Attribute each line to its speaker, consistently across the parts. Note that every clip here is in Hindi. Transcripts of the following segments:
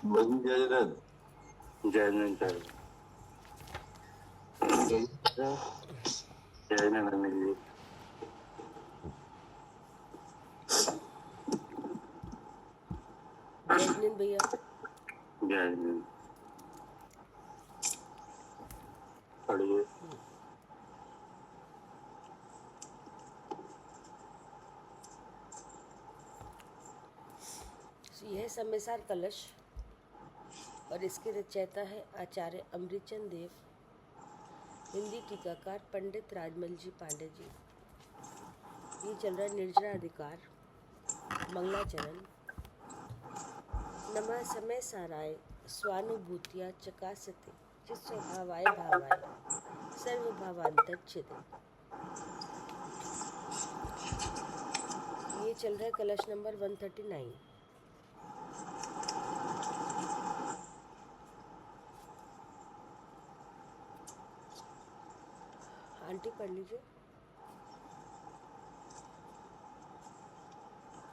Speaker 1: बगी जयराज जयनन जयनन
Speaker 2: जयजनन भैया
Speaker 1: जयनन पढ़िए।
Speaker 2: यह सम्यसार कलश और इसके रचयिता है आचार्य अमृतचंद देव, हिंदी टीकाकार पंडित राजमल जी पांडे जी। ये चल रहा है निर्जरा अधिकार, मंगलाचरण। नमः समय साराय स्वानुभूतिया चकासते चित स्वभावाय भावाय सर्वभावांतर छिदे। ये चल रहा है कलश नंबर 139। आंटी पढ़ लीजिए।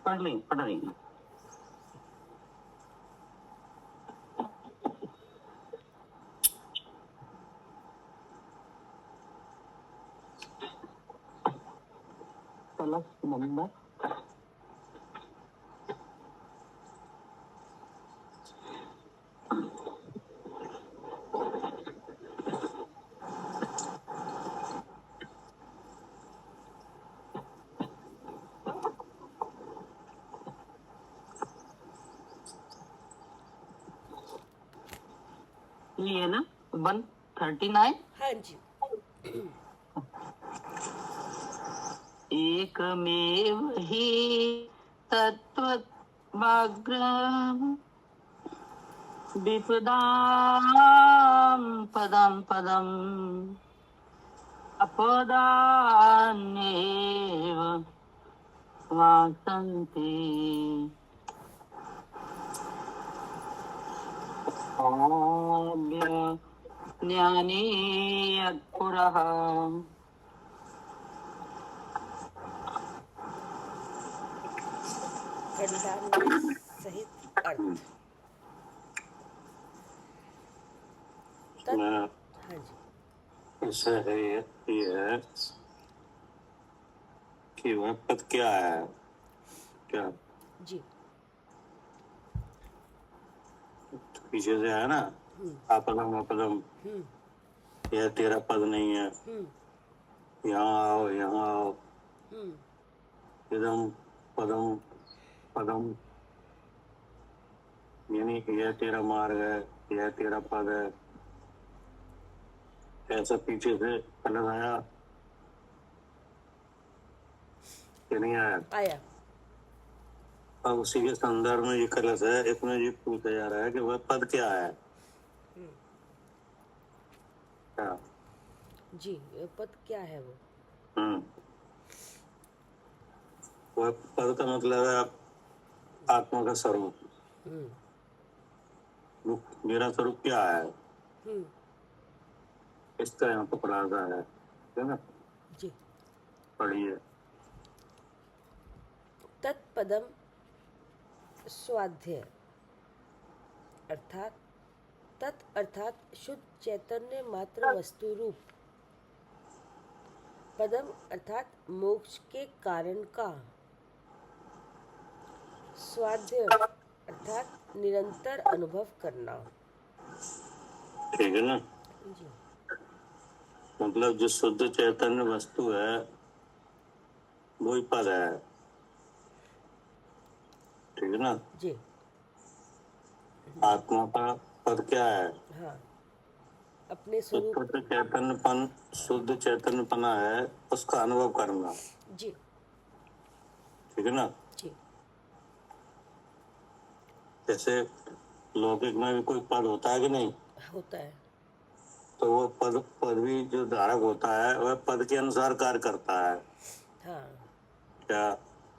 Speaker 1: पढ़ रही कलश नंबर ये है ना 139।
Speaker 2: हाँ जी।
Speaker 1: एकमेव हि तत्त्वमग्रं विपदां पदं पदम् अपदान्येव वासन्ति। ज्ञानी यत्पुरः
Speaker 2: खंडान्वय सहित अर्थ। हाँ जी।
Speaker 1: ऐसा है ये है कि वह पद क्या है, क्या
Speaker 2: जी।
Speaker 1: पीछे से है ना, अपदम अपदम, यह तेरा पद नहीं है, यहाँ आओ यहाँ आओ, इदम पदम पदम, यानी यह तेरा मार्ग है, यह तेरा पद है। ऐसा पीछे से कलश आया कि नहीं आया?
Speaker 2: आया।
Speaker 1: अब उसी के संदर्भ में ये कलश है, इसमें ये पूछा जा रहा है कि वह पद क्या है। क्या
Speaker 2: जी, पद क्या है वो?
Speaker 1: वह पद का मतलब है आत्मा का स्वरूप। मेरा स्वरूप क्या है, इसका यहाँ पर खुलासा है ना।
Speaker 2: जी।
Speaker 1: पढ़िए।
Speaker 2: तत्पदम स्वाध्याय अर्थात तत् अर्थात शुद्ध चैतन्य मात्र वस्तु रूप, पदम अर्थात मोक्ष के कारण का, स्वाध्याय अर्थात निरंतर अनुभव करना।
Speaker 1: ठीक है ना।
Speaker 2: जी।
Speaker 1: मतलब जो शुद्ध चैतन्य वस्तु है वही पद है, ठीक है ना।
Speaker 2: जी।
Speaker 1: आत्मा का पद क्या है?
Speaker 2: हाँ, अपने स्वरूप।
Speaker 1: शुद्ध चैतन्यपना है, उसका अनुभव करना।
Speaker 2: जी।
Speaker 1: ठीक है ना।
Speaker 2: जी।
Speaker 1: जैसे लौकिक में भी कोई पद होता है कि नहीं
Speaker 2: होता है,
Speaker 1: तो वो पद भी जो धारक होता है वह पद के अनुसार कार्य करता है।
Speaker 2: हाँ।
Speaker 1: क्या?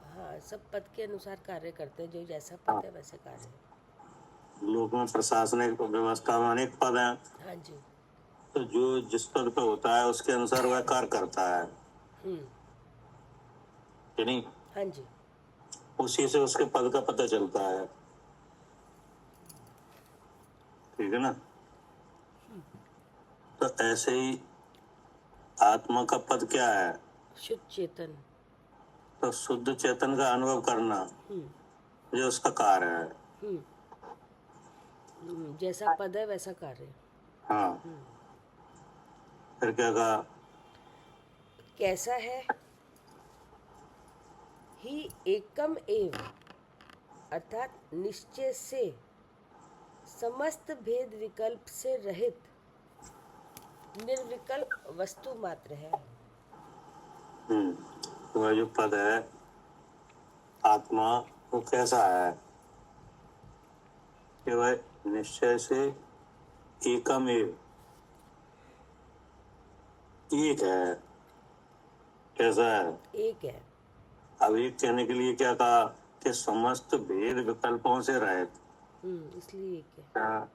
Speaker 2: हाँ, सब पद के अनुसार कार्य करते हैं, जो जैसा पद है वैसे कार्य।
Speaker 1: लोक में प्रशासनिक व्यवस्था में अनेक पद हैं।
Speaker 2: हाँ जी।
Speaker 1: तो जो जिस पद पे होता है उसके अनुसार वह कार्य करता है कि नहीं।
Speaker 2: हाँ जी।
Speaker 1: उसी से उसके पद का पता चलता है। ठीक है ना। तो ऐसे ही आत्मा का पद क्या है?
Speaker 2: शुद्ध चेतन।
Speaker 1: तो शुद्ध चेतन का अनुभव करना
Speaker 2: हम्म
Speaker 1: ये उसका कार्य है।
Speaker 2: हम्म जैसा पद है वैसा कार्य।
Speaker 1: हाँ, फिर क्या कहा?
Speaker 2: कैसा है? ही एकम एव, अर्थात निश्चय से समस्त भेद विकल्प से रहित निर्विकल्प वस्तु मात्र है।
Speaker 1: तो वह जो पद है आत्मा, वो कैसा है कि वह निश्चय से एकमेव, एक है। कैसा है?
Speaker 2: एक है।
Speaker 1: अब एक कहने के लिए क्या कहा कि समस्त भेद विकल्पों से रहित।
Speaker 2: इसलिए एक है।
Speaker 1: क्या?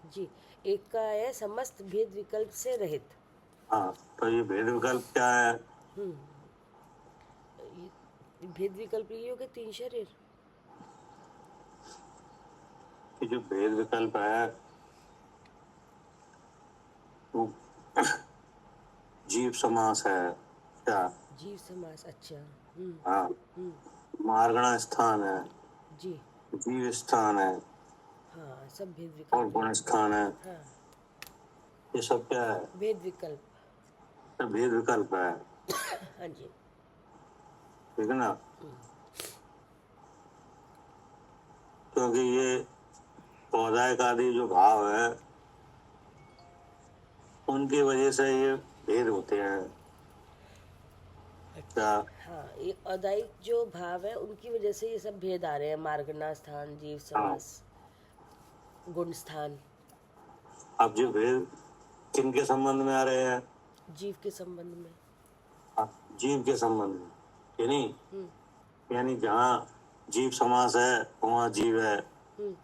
Speaker 2: जी, एक का है समस्त भेद विकल्प से रहित।
Speaker 1: हाँ, तो ये भेद विकल्प क्या है?
Speaker 2: ये भेद विकल्प ये हो गए तीन शरीर।
Speaker 1: कि जो भेद विकल्प है वो जीव समास है। क्या?
Speaker 2: जीव समास, अच्छा।
Speaker 1: हाँ,
Speaker 2: हम्म
Speaker 1: मार्गणा स्थान है,
Speaker 2: जी,
Speaker 1: जीव स्थान है
Speaker 2: हाँ, सब भेद
Speaker 1: और
Speaker 2: विकल्प
Speaker 1: गुण
Speaker 2: है।
Speaker 1: स्थान है।
Speaker 2: हाँ,
Speaker 1: ये सब क्या है?
Speaker 2: भेद विकल्प।
Speaker 1: सब भेद विकल्प है।
Speaker 2: हाँ जी।
Speaker 1: ठीक है ना। क्योंकि ये पौधायक आदि जो भाव है उनकी वजह से ये भेद होते हैं। क्या?
Speaker 2: हाँ, ये अदायिक जो भाव है उनकी वजह से ये सब भेद आ रहे हैं। मार्गना स्थान, जीव
Speaker 1: हाँ,
Speaker 2: समास, गुण स्थान।
Speaker 1: अब जो भेद किनके संबंध में आ रहे हैं?
Speaker 2: जीव के संबंध में।
Speaker 1: जीव के संबंध में, यानी
Speaker 2: हम्म
Speaker 1: यानी जहाँ जीव समास है वहाँ जीव है,
Speaker 2: हम्म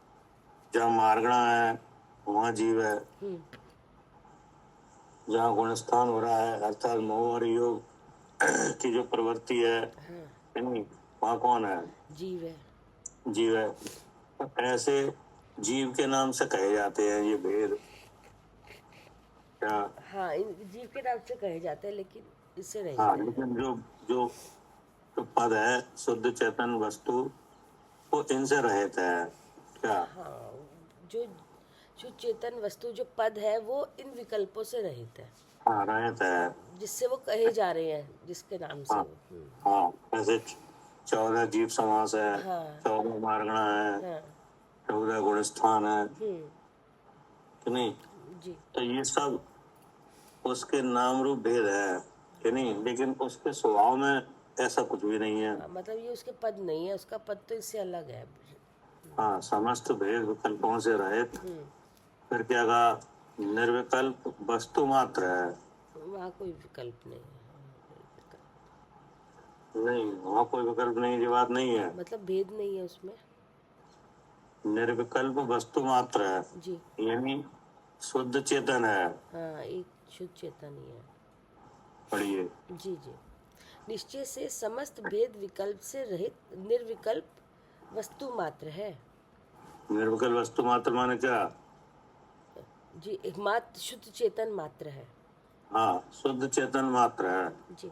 Speaker 1: जहाँ मार्गणा है वहाँ जीव है,
Speaker 2: हम्म
Speaker 1: जहाँ गुणस्थान हो रहा है अर्थात मोह और योग की जो प्रवृत्ति है,
Speaker 2: हाँ,
Speaker 1: यानी वहाँ कौन है?
Speaker 2: जीव है।
Speaker 1: जीव है। तो ऐसे जीव के नाम से कहे जाते हैं ये भेद। क्या?
Speaker 2: हाँ, इन जीव के नाम से कहे जाते हैं, लेकिन इससे
Speaker 1: हाँ,
Speaker 2: रहित है।
Speaker 1: लेकिन जो जो जो पद है शुद्ध चेतन वस्तु वो इनसे रहित है। क्या?
Speaker 2: हाँ, जो जो चेतन वस्तु जो पद है वो इन विकल्पों से रहित है,
Speaker 1: हाँ, रहित है।
Speaker 2: जिससे वो कहे जा रहे हैं, जिसके नाम से
Speaker 1: हाँ,
Speaker 2: वो।
Speaker 1: हाँ, ऐसे 14 जीव समास है,
Speaker 2: हाँ
Speaker 1: 14 मार्गणा है,
Speaker 2: हाँ
Speaker 1: 14 गुणस्थान है
Speaker 2: हम्म
Speaker 1: कि नहीं।
Speaker 2: जी,
Speaker 1: तो ये सब उसके नाम रूप भेद है कि नहीं, लेकिन उसके स्वभाव में ऐसा कुछ भी नहीं है।
Speaker 2: हाँ, मतलब ये उसके पद नहीं है, उसका पद तो इससे अलग है।
Speaker 1: हाँ, समस्त भेद विकल्पों से रहित।
Speaker 2: हम्म
Speaker 1: फिर क्या कहा? निर्विकल्प वस्तु मात्र है।
Speaker 2: वहाँ कोई विकल्प नहीं है। हाँ, कोई विकल्प,
Speaker 1: नहीं, वहाँ कोई विकल्प नहीं, ये बात नहीं है।
Speaker 2: मतलब भेद नहीं है उसमें।
Speaker 1: निर्विकल्प वस्तु मात्र है,
Speaker 2: जी,
Speaker 1: यानी शुद्ध चेतन है।
Speaker 2: हाँ, एक शुद्ध चेतन ही है।
Speaker 1: पढ़िए।
Speaker 2: जी जी, निश्चय से समस्त भेद विकल्प से रहित निर्विकल्प वस्तु मात्र है।
Speaker 1: निर्विकल्प वस्तु मात्र माने क्या?
Speaker 2: जी, एक मात्र शुद्ध चेतन मात्र है।
Speaker 1: हाँ, शुद्ध चेतन मात्र है।
Speaker 2: जी,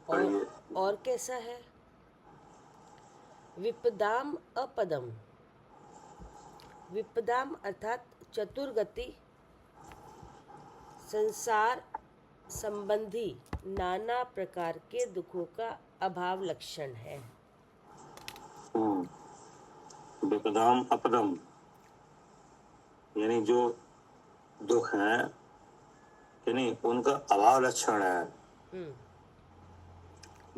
Speaker 2: और
Speaker 1: पढ़िए।
Speaker 2: और कैसा है? विपदाम अपदम, विपदाम अर्थात चतुर्गति संसार संबंधी नाना प्रकार के दुखों का अभाव लक्षण है।
Speaker 1: विपदाम अपदम, यानी जो दुख है कि नहीं उनका अभाव लक्षण है,
Speaker 2: हम्म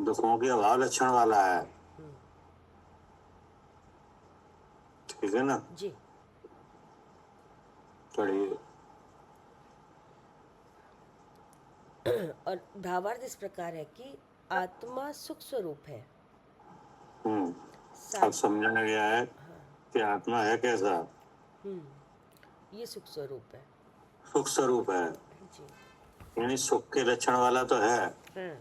Speaker 1: दुखों के अभाव लक्षण वाला है। ठीक है ना।
Speaker 2: जी,
Speaker 1: पढ़िए।
Speaker 2: और भावार्थ इस प्रकार है कि आत्मा सुख स्वरूप है।
Speaker 1: अब
Speaker 2: साथ
Speaker 1: समझाया गया है कि आत्मा है कैसा?
Speaker 2: ये सुख स्वरूप है।
Speaker 1: सुख स्वरूप है,
Speaker 2: जी,
Speaker 1: यानी सुख के लक्षण वाला तो है
Speaker 2: हाँ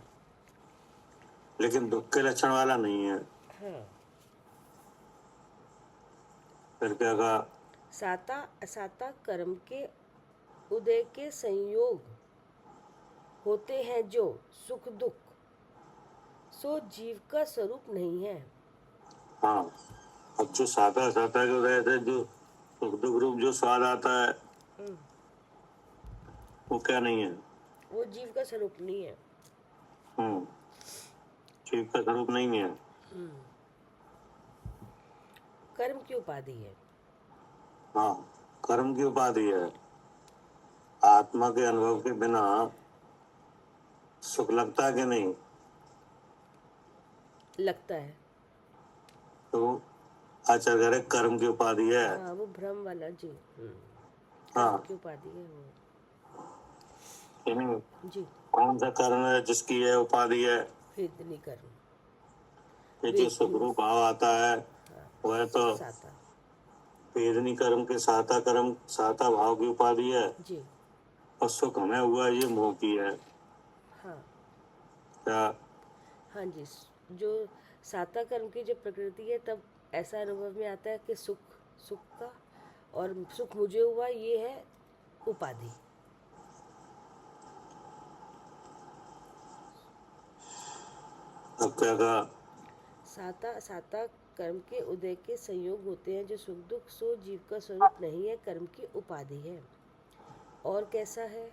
Speaker 1: लेकिन दुख के लक्षण वाला नहीं है।
Speaker 2: हाँ
Speaker 1: फिर क्या कहा?
Speaker 2: साता असाता कर्म के उदय के संयोग होते हैं जो सुख दुख, सो जीव का स्वरूप नहीं है।
Speaker 1: हाँ, अब जो साता साता के उदय से जो सुख दुख रूप जो स्वाद आता है,
Speaker 2: हम्म,
Speaker 1: वो क्या नहीं है?
Speaker 2: वो जीव का स्वरूप नहीं है।
Speaker 1: हम्म, जीव का स्वरूप नहीं है।
Speaker 2: कर्म की उपाधि है।
Speaker 1: हाँ, कर्म की उपाधि है। आत्मा के अनुभव के बिना सुख लगता है कि नहीं?
Speaker 2: लगता है।
Speaker 1: तो आचार्य कह रहे कर्म की उपाधि है।
Speaker 2: हाँ, वो भ्रम वाला जी।
Speaker 1: हाँ,
Speaker 2: कर्म की उपाधि है वो
Speaker 1: कि नहीं?
Speaker 2: जी।
Speaker 1: कौन सा कर्म है जिसकी यह उपाधि है?
Speaker 2: वेदनी कर्म।
Speaker 1: ये जो
Speaker 2: वेदनी
Speaker 1: सुखरूप भाव आता है, वह तो
Speaker 2: साता
Speaker 1: वेदनी कर्म के साता भाव की उपाधि है।
Speaker 2: जी।
Speaker 1: और सुख हमें हुआ ये मोह की है।
Speaker 2: हाँ
Speaker 1: क्या?
Speaker 2: हाँ जी। जो साता कर्म की जो प्रकृति है, तब ऐसा अनुभव में आता है कि सुख सुख का, और सुख मुझे हुआ, ये है उपाधि।
Speaker 1: अब क्या कहा?
Speaker 2: साता साता कर्म के उदय के संयोग होते हैं जो सुख दुख, सो जीव का स्वरूप नहीं है, कर्म की उपाधि है। और कैसा है?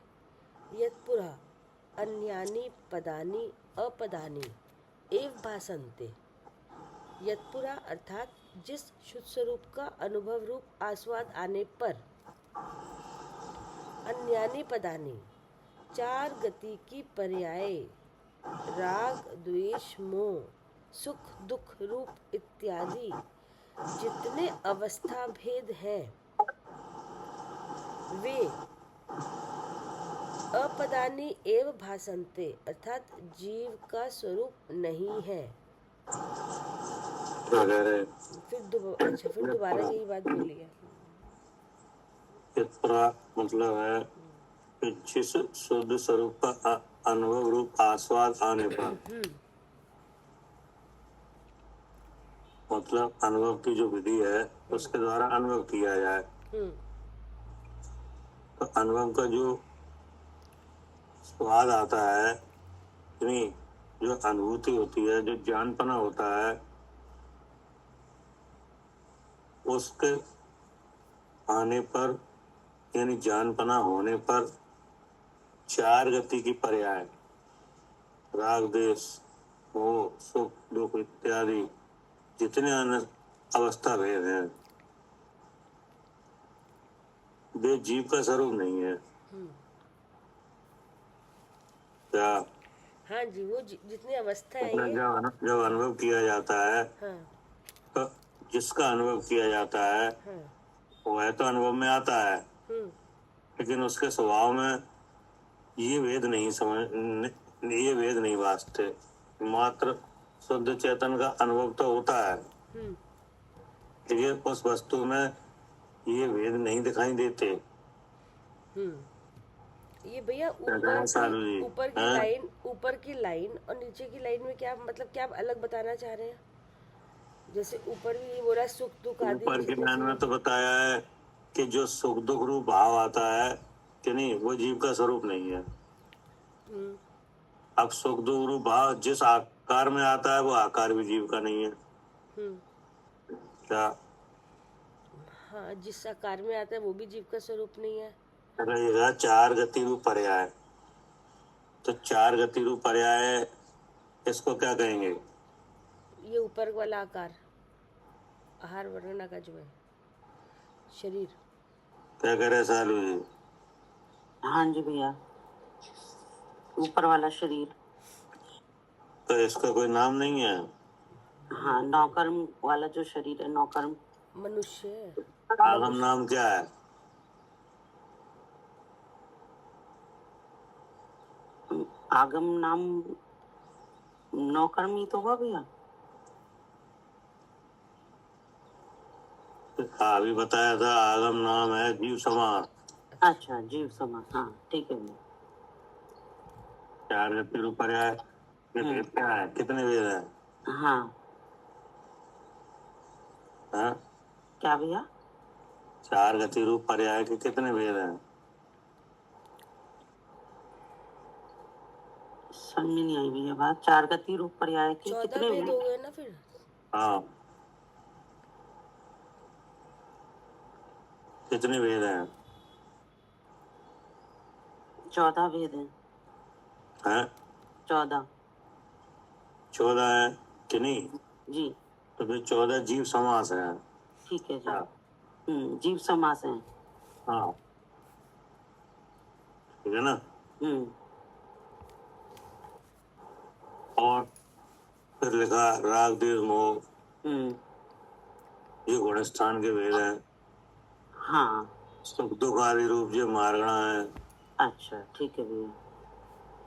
Speaker 2: यत् पुरा अन्यानि पदानि अपदानि एव भासन्ते। यत्पुरा अर्थात जिस शुद्ध स्वरूप का अनुभव रूप आस्वाद आने पर, अन्यानि पदानि चार गति की पर्याय, राग द्वेष मोह, सुख दुख रूप इत्यादि जितने अवस्था भेद हैं, वे अपदानी एव भासन्ते अर्थात जीव का स्वरूप नहीं है।
Speaker 1: क्या कह रहे?
Speaker 2: फिर दोबारा यही बात बोली है।
Speaker 1: चित्रा मतलब है कि जिस शुद्ध स्वरूप का अनुभव रूप आस्वाद आने पर, मतलब अनुभव की जो विधि है उसके द्वारा अनुभव किया जाए, तो अनुभव का जो स्वाद आता है, नहीं, जो अनुभूति होती है, जो ज्ञानपना होता है, उसके आने पर यानी ज्ञानपना होने पर चार गति की पर्याय, राग देश मोह सुख दुख इत्यादि जितने अवस्था भेद हैं, वे जीव का स्वरूप नहीं है। क्या?
Speaker 2: हाँ जी, वो जितनी अवस्था है
Speaker 1: अपना
Speaker 2: ये।
Speaker 1: जब अनुभव किया जाता है,
Speaker 2: हाँ
Speaker 1: तो जिसका अनुभव किया जाता है
Speaker 2: हाँ।
Speaker 1: वह तो अनुभव में आता है, लेकिन उसके स्वभाव में ये भेद नहीं वास्ते, मात्र शुद्ध चेतन का अनुभव तो होता है, लेकिन उस वस्तु में ये भेद नहीं दिखाई देते।
Speaker 2: ये भैया ऊपर की लाइन और नीचे की लाइन में क्या मतलब, क्या आप अलग बताना चाह रहे हैं? जैसे ऊपर भी ये बोला सुख दुख आदि
Speaker 1: ऊपर की लाइन में तो बताया है कि जो सुख दुख रूप भाव आता है कि नहीं, वो जीव का स्वरूप नहीं है। अब सुख दुख रूप भाव जिस आकार में आता है वो आकार भी जीव का नहीं है। क्या?
Speaker 2: हाँ, जिस आकार में आता है वो भी जीव का स्वरूप नहीं है।
Speaker 1: रहेगा चार गति रूप पर्याय, तो चार गति रूप पर्याय इसको क्या कहेंगे?
Speaker 2: ये ऊपर वाला आकार, आहार वर्णना का जो है शरीर।
Speaker 1: क्या कह रहे सालू जी?
Speaker 3: हाँ जी भैया, ऊपर वाला शरीर।
Speaker 1: तो इसका कोई नाम नहीं है?
Speaker 3: हाँ, नौकर्म वाला जो शरीर है, नौकर्म
Speaker 2: मनुष्य।
Speaker 1: आगम नाम क्या है?
Speaker 3: आगम नाम नौकर्म ही तो हुआ भैया।
Speaker 1: अभी बताया था आगम नाम है जीव समा।
Speaker 3: अच्छा, जीव समा, हाँ ठीक है भैया।
Speaker 1: चार गति रूप पर्याय ये भेद क्या है? कितने वेद है?
Speaker 3: हाँ,
Speaker 1: हाँ?
Speaker 3: क्या भैया?
Speaker 1: चार गति रूप पर्याय के कितने भेद हैं?
Speaker 3: समझ में नहीं आई भैया बात। चार गति रूप पर्याय के
Speaker 2: 14
Speaker 3: कितने
Speaker 2: भेद हो गए ना फिर।
Speaker 1: हाँ, कितने भेद हैं?
Speaker 3: 14 भेद हैं।
Speaker 1: हैं?
Speaker 3: 14
Speaker 1: 14 है कि नहीं?
Speaker 3: जी,
Speaker 1: तो फिर 14 जीव समास है।
Speaker 3: ठीक है जी।
Speaker 1: हाँ,
Speaker 3: जीव समास है।
Speaker 1: हाँ, ठीक है ना।
Speaker 3: हम्म
Speaker 1: और फिर लिखा राग देश मोह,
Speaker 3: हम्म
Speaker 1: ये गुणस्थान के भेद हैं।
Speaker 3: हाँ,
Speaker 1: सुख दुख आदि रूप ये मारगणा है।
Speaker 3: अच्छा ठीक है भैया।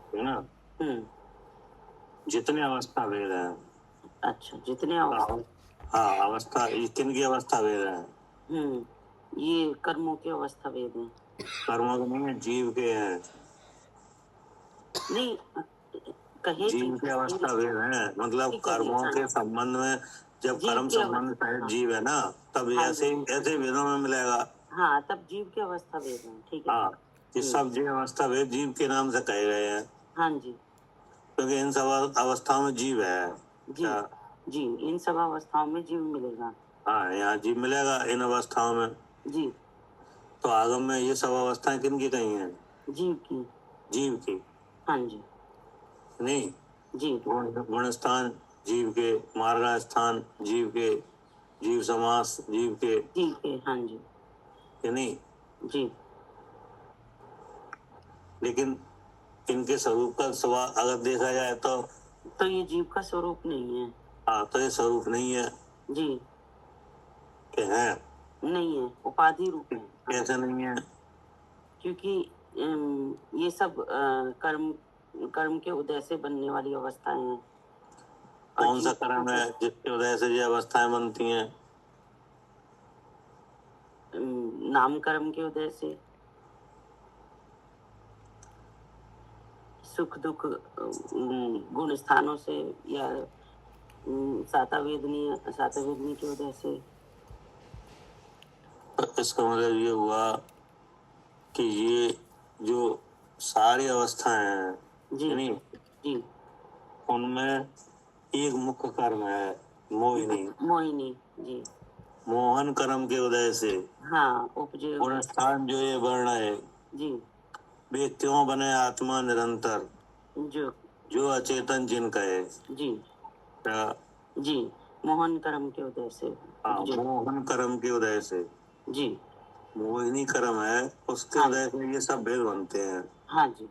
Speaker 1: ठीक है ना।
Speaker 3: हम्म
Speaker 1: जितने अवस्था भेद हैं।
Speaker 3: अच्छा, जितने अवस्था।
Speaker 1: हाँ, अवस्था, ये किन की अवस्था भेद है?
Speaker 3: ये कर्मों के अवस्था भेद हैं।
Speaker 1: कर्मों के नहीं है, जीव के हैं।
Speaker 3: नहीं, कहे
Speaker 1: जीव के अवस्था भेद है, मतलब
Speaker 3: ठीक है जी,
Speaker 1: कर्मों
Speaker 3: हाँ।
Speaker 1: के संबंध में जब
Speaker 3: जीव
Speaker 1: कर्म
Speaker 3: की
Speaker 1: संबंध
Speaker 3: अवस्था,
Speaker 1: सहित
Speaker 3: हाँ।
Speaker 1: जीव है ना, तब
Speaker 3: हाँ
Speaker 1: ऐसे
Speaker 3: जी।
Speaker 1: ऐसे भेदों में मिलेगा।
Speaker 3: हाँ, तब जीव की अवस्था भेद हैं, ठीक है।
Speaker 1: हाँ, ये सब जीव अवस्था भेद जीव के नाम से कहे गए हैं,
Speaker 3: हाँ जी
Speaker 1: क्योंकि इन सब अवस्थाओं में जीव है।
Speaker 3: जी
Speaker 1: क्या?
Speaker 3: जी, इन सब अवस्थाओं में जीव मिलेगा।
Speaker 1: हाँ, यहाँ जीव मिलेगा इन अवस्थाओं में।
Speaker 3: जी,
Speaker 1: तो आगम में ये सब अवस्थाएं किन की कही हैं?
Speaker 3: जीव की।
Speaker 1: जीव की।
Speaker 3: हाँ जी
Speaker 1: नहीं,
Speaker 3: जी
Speaker 1: गुण स्थान जीव के, मार्गा स्थान जीव के, जीव समास जीव के,
Speaker 3: जीव के, हाँ जी
Speaker 1: कि नहीं?
Speaker 3: जी।
Speaker 1: लेकिन इनके स्वरूप का स्वभाव अगर देखा जाए
Speaker 3: तो ये जीव का स्वरूप नहीं है।
Speaker 1: हाँ, तो ये स्वरूप नहीं है
Speaker 3: जी,
Speaker 1: कि है।
Speaker 3: नहीं है, उपाधि रूप है।
Speaker 1: कैसे नहीं है?
Speaker 3: क्योंकि ये सब कर्म कर्म के उदय से बनने वाली अवस्थाएं हैं। और
Speaker 1: कौन सा
Speaker 3: जीव
Speaker 1: कर्म है जिसकी वजह से ये अवस्थाएं बनती हैं?
Speaker 3: नाम कर्म के उदय से सुख दुख गुण स्थानों से, या सातवेदनी के उदय से।
Speaker 1: तो इसका मतलब ये हुआ कि ये जो सारी अवस्थाएं हैं,
Speaker 3: जी
Speaker 1: यानी
Speaker 3: जी,
Speaker 1: उनमें एक मुख्य कर्म है, मोहिनी।
Speaker 3: मोहिनी जी।
Speaker 1: मोहन कर्म के उदय से
Speaker 3: हाँ, उपजे
Speaker 1: गुण स्थान जो ये वर्ण है,
Speaker 3: जी,
Speaker 1: वे क्यों बने आत्मा निरंतर,
Speaker 3: जो
Speaker 1: जो अचेतन जिनका है।
Speaker 3: जी
Speaker 1: क्या?
Speaker 3: जी, मोहन कर्म के उदय से
Speaker 1: हाँ,
Speaker 3: उपजे।
Speaker 1: मोहन कर्म के उदय से।
Speaker 3: जी
Speaker 1: मोहिनी कर्म है, उसके
Speaker 3: हाँ
Speaker 1: उदय से ये सब भेद बनते हैं।
Speaker 3: हाँ जी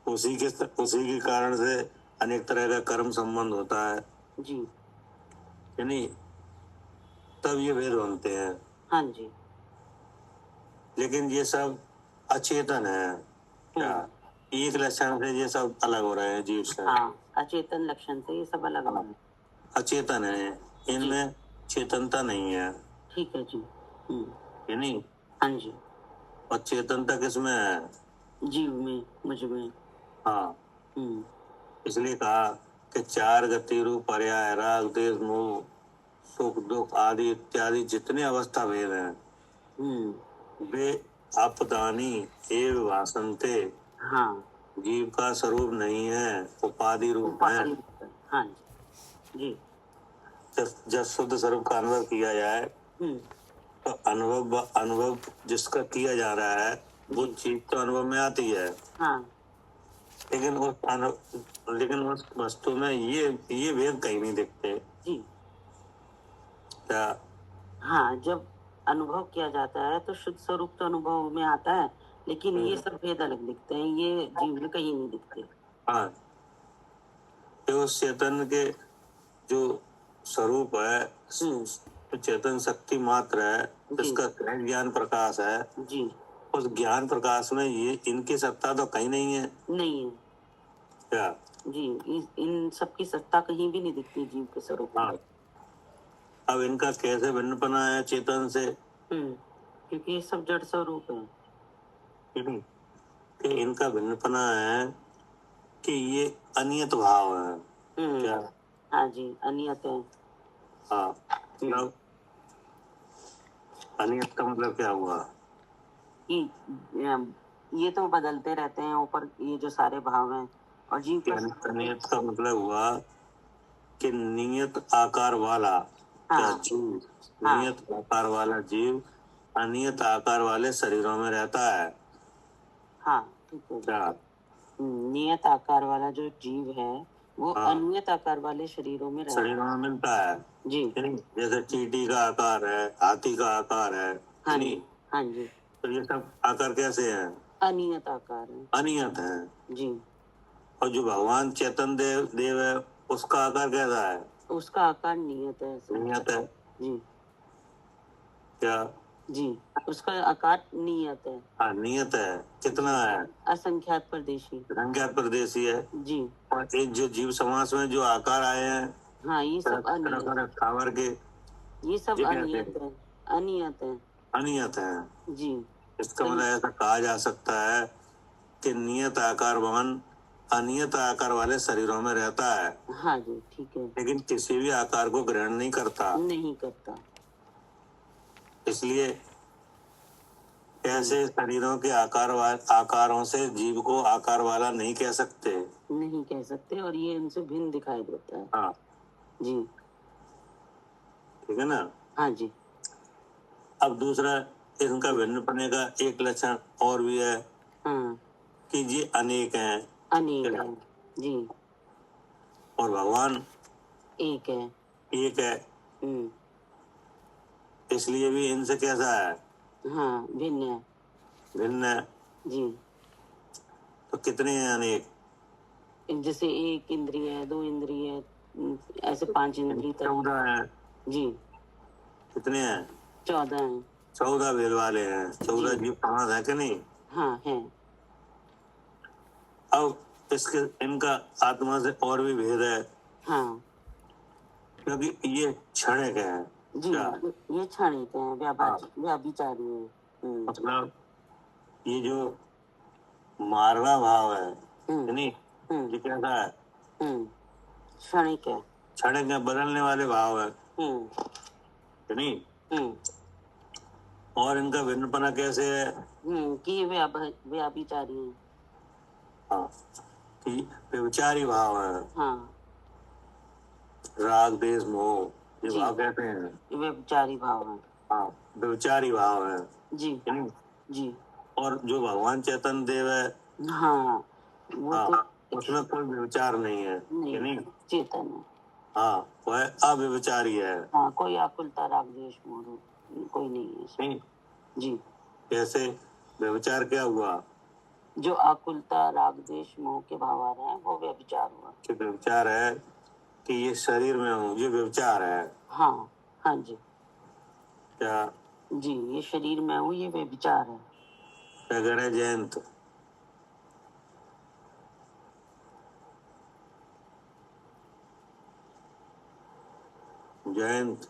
Speaker 1: उसी के कारण से अनेक तरह का कर्म संबंध होता है,
Speaker 3: जी
Speaker 1: कि नहीं? तब ये भेद बनते हैं।
Speaker 3: हाँ जी।
Speaker 1: लेकिन ये सब अचेतन है। क्या? एक लक्षण से ये सब अलग हो रहे हैं जीव से।
Speaker 3: हाँ, अचेतन लक्षण से ये सब अलग हो रहे हैं।
Speaker 1: अचेतन है, इनमें चेतनता नहीं है,
Speaker 3: ठीक है जी।
Speaker 1: कि नहीं?
Speaker 3: हाँ जी,
Speaker 1: और चेतनता किसमें है?
Speaker 3: जीव में, मुझ में।
Speaker 1: हाँ,
Speaker 3: हम्म
Speaker 1: इसलिए कहा कि चार गति रूप पर्याय राग देश मोह सुख दुख आदि इत्यादि जितने अवस्था भेद हैं, वे अपदानी एवं वासंते,
Speaker 3: हाँ,
Speaker 1: जीव का स्वरूप नहीं है, उपाधि रूप है।
Speaker 3: उपाधि। हाँ जी जी।
Speaker 1: जब शुद्ध स्वरूप का अनुभव किया जाए, तो अनुभव जिसका किया जा रहा है वो चीज तो अनुभव में आती है।
Speaker 3: हाँ
Speaker 1: लेकिन उस वस्तु में ये भेद कहीं नहीं दिखते।
Speaker 3: जी।
Speaker 1: क्या?
Speaker 3: हाँ, जब अनुभव किया जाता है तो शुद्ध स्वरूप तो अनुभव में आता है, लेकिन ये सब भेद अलग दिखते हैं, ये जीव में कहीं नहीं दिखते।
Speaker 1: हाँ, तो उस चेतन के जो स्वरूप है, तो चेतन शक्ति मात्र है, इसका ज्ञान प्रकाश है।
Speaker 3: जी
Speaker 1: उस ज्ञान प्रकाश में ये इनकी सत्ता तो कहीं नहीं है।
Speaker 3: नहीं है
Speaker 1: क्या?
Speaker 3: जी, इन सब की सत्ता कहीं भी नहीं दिखती जीव के स्वरूप में।
Speaker 1: हाँ, अब इनका कैसे भिन्नपना है चेतन से?
Speaker 3: क्योंकि ये सब जड़ स्वरूप है।
Speaker 1: कि इनका भिन्नपना है कि ये अनियत भाव है। क्या?
Speaker 3: हाँ जी, अनियत है।
Speaker 1: हाँ, मतलब अनियत का मतलब क्या हुआ?
Speaker 3: कि ये तो बदलते रहते हैं ऊपर, ये जो सारे भाव हैं, और जीव का
Speaker 1: अनियत का मतलब हुआ कि नियत आकार वाला क्या
Speaker 3: हाँ
Speaker 1: जीव,
Speaker 3: हाँ
Speaker 1: नियत आकार वाला जीव अनियत आकार वाले शरीरों में रहता है
Speaker 3: हाँ ठीक है।
Speaker 1: क्या?
Speaker 3: नियत आकार वाला जो जीव है वो
Speaker 1: हाँ।
Speaker 3: अनियत आकार वाले शरीरों में रहता
Speaker 1: शरीरों में मिलता है
Speaker 3: है। जी
Speaker 1: यानी जैसे चींटी का आकार है, हाथी का आकार है
Speaker 3: हाँ
Speaker 1: यानी,
Speaker 3: जी हाँ जी,
Speaker 1: तो ये सब आकार कैसे हैं?
Speaker 3: अनियत आकार है।
Speaker 1: अनियत है।
Speaker 3: जी,
Speaker 1: और जो भगवान चैतन्य देव है उसका आकार कैसा है?
Speaker 3: उसका आकार नियत है ऐसा।
Speaker 1: नियत है
Speaker 3: जी
Speaker 1: क्या?
Speaker 3: जी, उसका आकार नियत है।
Speaker 1: हाँ नियत है। कितना है?
Speaker 3: असंख्यात परदेशी।
Speaker 1: अज्ञात प्रदेशी है।
Speaker 3: जी
Speaker 1: और एक जो जीव समास में जो आकार आए हैं
Speaker 3: हाँ, ये सब अनियत,
Speaker 1: खावर के,
Speaker 3: ये सब
Speaker 1: ये कैसे
Speaker 3: अनियत है, अनियत है।
Speaker 1: अनियत है।
Speaker 3: जी
Speaker 1: इसका
Speaker 3: तो
Speaker 1: मतलब ऐसा कहा जा सकता है कि नियत आकारवान अनियत आकार वाले शरीरों में रहता है
Speaker 3: हाँ जी ठीक है,
Speaker 1: लेकिन किसी भी आकार को ग्रहण नहीं करता।
Speaker 3: नहीं करता।
Speaker 1: इसलिए ऐसे शरीरों के आकारों से जीव को आकार वाला नहीं कह सकते।
Speaker 3: नहीं कह सकते, और ये इनसे भिन्न दिखाई देता है।
Speaker 1: हाँ
Speaker 3: जी
Speaker 1: ठीक है ना।
Speaker 3: हाँ जी
Speaker 1: अब दूसरा, इनका भिन्नपने का एक लक्षण और भी है
Speaker 3: हाँ,
Speaker 1: कि ये अनेक हैं
Speaker 3: अनेक है। जी,
Speaker 1: और भगवान
Speaker 3: एक है।
Speaker 1: एक है,
Speaker 3: हम्म,
Speaker 1: इसलिए भी इनसे कैसा है?
Speaker 3: हाँ भिन्न है।
Speaker 1: भिन्न है।
Speaker 3: जी,
Speaker 1: तो कितने हैं अनेक?
Speaker 3: जैसे एक इंद्रिय है, दो इंद्रिय है, ऐसे 5 इंद्रिय तक।
Speaker 1: 14 हैं।
Speaker 3: जी,
Speaker 1: कितने हैं?
Speaker 3: 14 है।
Speaker 1: 14 भेद वाले हैं। 14
Speaker 3: जी
Speaker 1: जीव समास है कि नहीं?
Speaker 3: हाँ है।
Speaker 1: अब इसके इनका आत्मा से और भी भेद है
Speaker 3: हाँ
Speaker 1: क्योंकि ये क्षणिक है।
Speaker 3: जी,
Speaker 1: क्या?
Speaker 3: ये क्षणिक है, व्याभिचारी है।
Speaker 1: मतलब ये जो मारवा भाव है
Speaker 3: हम्म
Speaker 1: नहीं,
Speaker 3: हम्म
Speaker 1: ये कैसा है?
Speaker 3: हम्म, क्षणिक है।
Speaker 1: क्षणिक है, बदलने वाले भाव है
Speaker 3: हम्म
Speaker 1: नहीं।
Speaker 3: हम्म
Speaker 1: और इनका भिन्नपना कैसे है?
Speaker 3: कि ये व्याभिचारी है।
Speaker 1: हाँ कि व्यभिचारी भाव है।
Speaker 3: हाँ
Speaker 1: राग देश मोह ये
Speaker 3: जी,
Speaker 1: भाव कहते हैं।
Speaker 3: ये व्यभिचारी भाव है।
Speaker 1: हाँ व्यभिचारी भाव है
Speaker 3: जी
Speaker 1: नहीं?
Speaker 3: जी
Speaker 1: और जो भगवान चैतन्य देव है
Speaker 3: हाँ, वो
Speaker 1: हाँ
Speaker 3: तो
Speaker 1: उसमें कोई व्यभिचार नहीं है
Speaker 3: नहीं,
Speaker 1: नहीं।
Speaker 3: चेतन है।
Speaker 1: हाँ वह अव्यभिचारी है
Speaker 3: हाँ, कोई आकुलता राग द्वेष मोह कोई नहीं है इसमें।
Speaker 1: नहीं।
Speaker 3: जी,
Speaker 1: कैसे व्यभिचार क्या हुआ?
Speaker 3: जो आकुलता राग द्वेष मोह के भाव आ रहे हैं वो व्यभिचार हुआ।
Speaker 1: कि व्यभिचार है कि ये शरीर में हूँ, ये व्यभिचार है
Speaker 3: हाँ हाँ जी
Speaker 1: क्या?
Speaker 3: जी, ये शरीर में हूँ, ये व्यभिचार है।
Speaker 1: अगर जयंत जयंत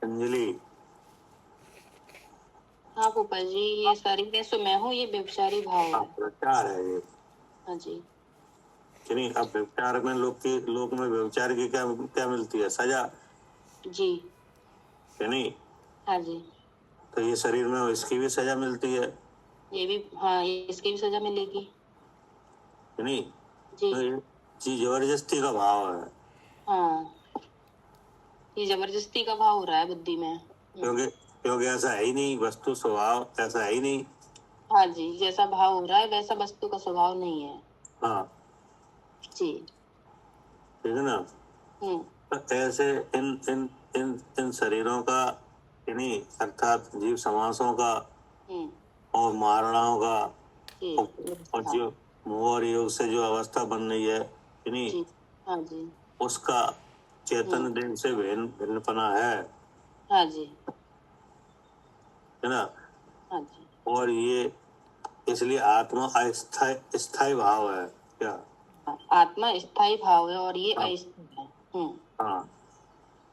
Speaker 1: अंजलि
Speaker 4: हाँ फूफा जी, ये शरीर सो मैं हूँ, ये व्यभिचारी भाव है।
Speaker 1: व्यभिचार है ये
Speaker 4: हाँ जी
Speaker 1: कि नहीं। अब व्यभिचार में लोक में व्यभिचार की क्या क्या मिलती है? सजा
Speaker 4: जी
Speaker 1: कि नहीं।
Speaker 4: हाँ जी,
Speaker 1: तो ये शरीर में इसकी भी सजा मिलती है
Speaker 4: ये भी हाँ, ये इसकी भी सजा मिलेगी।
Speaker 1: कि नहीं।
Speaker 4: जी
Speaker 1: तो ये चीज जबरदस्ती का भाव है
Speaker 4: हाँ, ये जबरदस्ती का भाव हो रहा है बुद्धि में।
Speaker 1: क्योंकि क्योंकि ऐसा है ही नहीं, वस्तु स्वभाव ऐसा है ही नहीं।
Speaker 4: हाँ जी, जैसा भाव हो रहा है वैसा वस्तु का स्वभाव नहीं है।
Speaker 1: हाँ
Speaker 4: जी
Speaker 1: ठीक है ना।
Speaker 4: हम्म
Speaker 1: तो ऐसे इन इन इन इन शरीरों का यानी अर्थात जीव समासों का
Speaker 4: हम्म
Speaker 1: और मारणाओं का
Speaker 4: जी
Speaker 1: और जो मोह और योग से जो अवस्था बन रही है यानी
Speaker 4: जी हाँ जी
Speaker 1: उसका चैतन्य देव से भिन्नपना है
Speaker 4: हाँ जी
Speaker 1: ना।
Speaker 4: हाँ जी,
Speaker 1: और ये इसलिए आत्मा अस्थाई स्थायी भाव है क्या?
Speaker 4: आत्मा स्थायी भाव है और ये
Speaker 1: हाँ।
Speaker 4: अस्थायी है।
Speaker 1: हाँ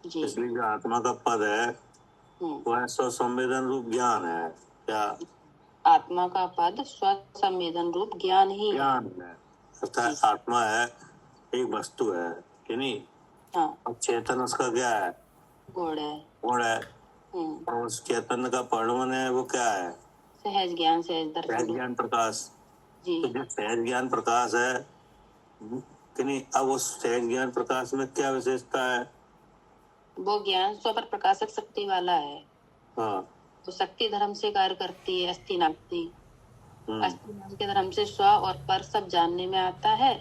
Speaker 4: जी
Speaker 1: इसलिए जो आत्मा का पद है वह स्वसंवेदन रूप ज्ञान है क्या?
Speaker 4: आत्मा का पद स्वसंवेदन रूप ज्ञान ही है।
Speaker 1: ज्ञान है अर्थात आत्मा है एक वस्तु है कि नहीं।
Speaker 4: हाँ,
Speaker 1: और चेतन उसका क्या है,
Speaker 4: गुण है।
Speaker 1: गुण है।
Speaker 4: हम्म,
Speaker 1: और उस चैतन्य का परिणाम है वो क्या है,
Speaker 4: सहज ज्ञान, सहज
Speaker 1: सहज
Speaker 4: दर्शन।
Speaker 1: ज्ञान प्रकाश।
Speaker 4: जी।
Speaker 1: तो जो सहज ज्ञान प्रकाश है कि नहीं, अब उस सहज ज्ञान प्रकाश में क्या विशेषता है।
Speaker 4: वो ज्ञान स्व पर प्रकाशक शक्ति वाला है।
Speaker 1: हाँ।
Speaker 4: वो शक्ति धर्म से कार्य करती है, अस्थि नास्ति।
Speaker 1: हम्म।
Speaker 4: अस्थि नाम के धर्म से स्व और पर सब जानने में आता है,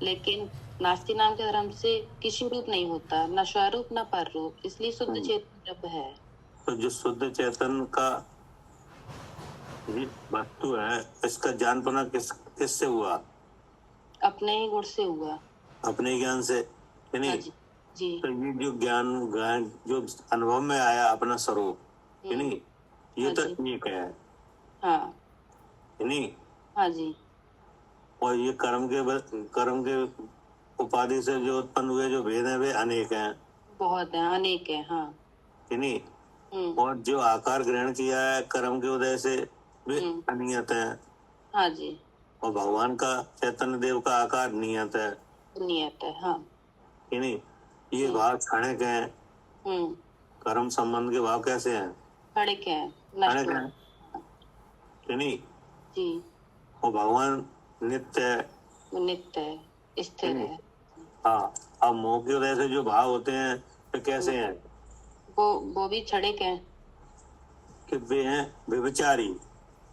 Speaker 4: लेकिन नास्ति नाम के धर्म से किसी रूप नहीं होता, न स्वरूप न पर रूप, इसलिए शुद्ध चेतन जब है।
Speaker 1: तो जो शुद्ध चेतन का ये वस्तु है, इसका जानपना किससे हुआ,
Speaker 4: अपने ही गुण से हुआ।
Speaker 1: अपने ज्ञान से कि
Speaker 4: हाँ
Speaker 1: नहीं।
Speaker 4: जी। जी।
Speaker 1: तो ये जो ज्ञान ज्ञान जो अनुभव में आया अपना स्वरूप कि नहीं, ये
Speaker 4: हाँ
Speaker 1: तो
Speaker 4: जी।
Speaker 1: एक है
Speaker 4: हाँ।
Speaker 1: कि नहीं।
Speaker 4: हाँ जी।
Speaker 1: और ये कर्म के उपाधि से जो उत्पन्न हुए जो भेद है वे अनेक हैं
Speaker 4: बहुत है, अनेक है। हाँ।
Speaker 1: कि नहीं।
Speaker 4: हम्म।
Speaker 1: और जो आकार ग्रहण किया है कर्म के उदय से वे
Speaker 4: हम्म।
Speaker 1: अनियत है।
Speaker 4: हाँ जी।
Speaker 1: और भगवान का चैतन्य देव का आकार नियत है
Speaker 4: नियत है। हाँ।
Speaker 1: कि नहीं। ये भाव क्षणिक हैं।
Speaker 4: हम्म।
Speaker 1: कर्म संबंध के भाव कैसे हैं,
Speaker 4: खड़िक है, नष्ट
Speaker 1: क्षणिक
Speaker 4: हो।
Speaker 1: हैं कि नहीं।
Speaker 4: जी।
Speaker 1: और भगवान नित्य है
Speaker 4: वो नित्य है,
Speaker 1: कि
Speaker 4: स्थिर
Speaker 1: नहीं।
Speaker 4: है।
Speaker 1: हाँ। अब मोह की वजह से जो भाव होते हैं वे कैसे हैं,
Speaker 4: वो भी क्षणिक है,
Speaker 1: कि वे हैं व्यभिचारी।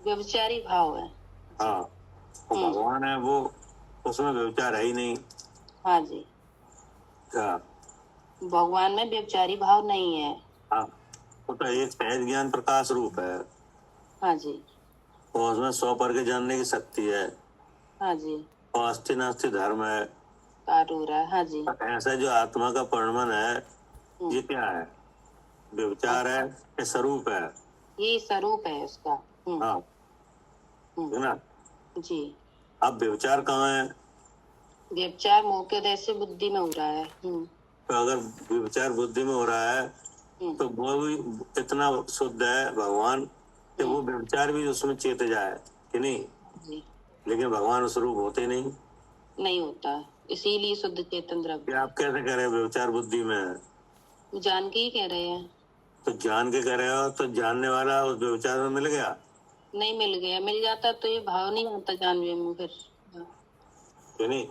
Speaker 4: व्यभिचारी भाव है।
Speaker 1: हाँ। और
Speaker 4: हम्म।
Speaker 1: भगवान है वो, उसमें व्यभिचार है ही नहीं।
Speaker 4: हाँ जी।
Speaker 1: हाँ।
Speaker 4: भगवान में व्यभिचारी भाव नहीं है।
Speaker 1: हाँ। वो तो एक सहज ज्ञान प्रकाश रूप है
Speaker 4: हाँ जी।
Speaker 1: और उसमें सौ पर के जानने की शक्ति है
Speaker 4: हाँ जी।
Speaker 1: और अस्थि नास्ति धर्म है।
Speaker 4: कारूर है। हाँ जी।
Speaker 1: ऐसा जो आत्मा का परिणमन है
Speaker 4: हम्म।
Speaker 1: ये क्या है, व्यभिचार है या स्वरूप है।
Speaker 4: ये स्वरूप है उसका।
Speaker 1: हाँ
Speaker 4: हम्म।
Speaker 1: है ना।
Speaker 4: जी।
Speaker 1: अब व्यभिचार कहाँ है,
Speaker 4: व्यभिचार मोह के उदय से बुद्धि में हो रहा है।
Speaker 1: तो अगर व्यभिचार बुद्धि में हो रहा है तो वो भी इतना शुद्ध है भगवान कि वो व्यभिचार भी उसमें चेत जाए कि नहीं।
Speaker 4: जी।
Speaker 1: लेकिन भगवान उस रूप होते नहीं।
Speaker 4: नहीं होता, इसीलिए शुद्ध चेतन
Speaker 1: कि
Speaker 4: द्रव्य
Speaker 1: आप कैसे कह रहे हैं व्यभिचार बुद्धि में है,
Speaker 4: है। जान के ही कह रहे हैं।
Speaker 1: तो जान के कह रहे हो तो जानने वाला उस व्यभिचार में मिल गया
Speaker 4: नहीं मिल गया, मिल जाता तो ये भाव नहीं आता जानवे में फिर।
Speaker 1: कि नहीं।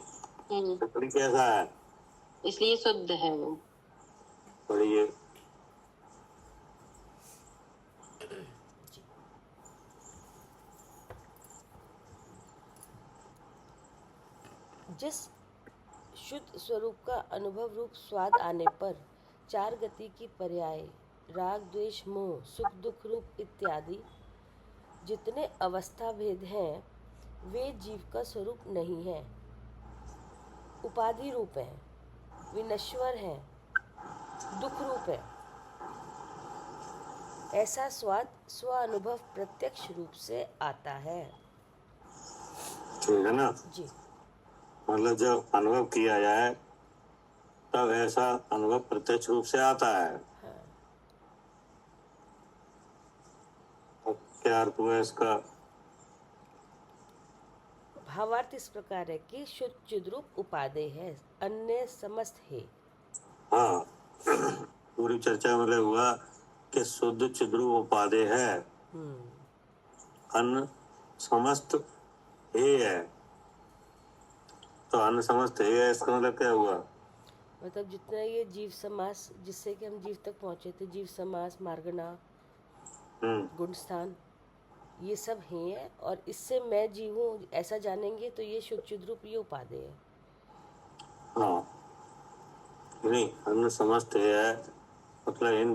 Speaker 4: हम्म।
Speaker 1: तो बड़ी कैसा है,
Speaker 4: इसलिए शुद्ध है वो।
Speaker 1: बड़ी ये
Speaker 2: जिस शुद्ध स्वरूप का अनुभव रूप स्वाद आने पर चार गति की पर्याय राग द्वेष मोह सुख दुख रूप इत्यादि जितने अवस्था भेद हैं वे जीव का स्वरूप नहीं है, उपाधि रूप है, विनश्वर है, दुख रूप है। ऐसा स्वाद स्व अनुभव प्रत्यक्ष रूप से आता है।
Speaker 1: ठीक है ना।
Speaker 2: जी।
Speaker 1: मतलब जब अनुभव किया जाए तब ऐसा अनुभव प्रत्यक्ष रूप से आता है।
Speaker 2: हाँ।
Speaker 1: और क्या अर्थ हुआ इसका,
Speaker 2: भावार्थ इस प्रकार है कि शुद्ध चिद्रूप उपादेय है, अन्य समस्त है।
Speaker 1: हाँ। पूरी चर्चा मतलब हुआ कि शुद्ध चिद्रूप उपादेय है, अन्न समस्त हे है। तो अन्न समस्त हे है इसका मतलब क्या हुआ,
Speaker 2: मतलब जितना ये जीव समास जिससे कि हम जीव तक पहुँचे थे, जीव समास मार्गना गुण स्थान ये सब हैं, और इससे मैं जीव हूँ ऐसा जानेंगे तो ये शुद्ध चिद्रूप ये उपादेय है।
Speaker 1: हाँ। नहीं, अन्न समस्त हे है मतलब इन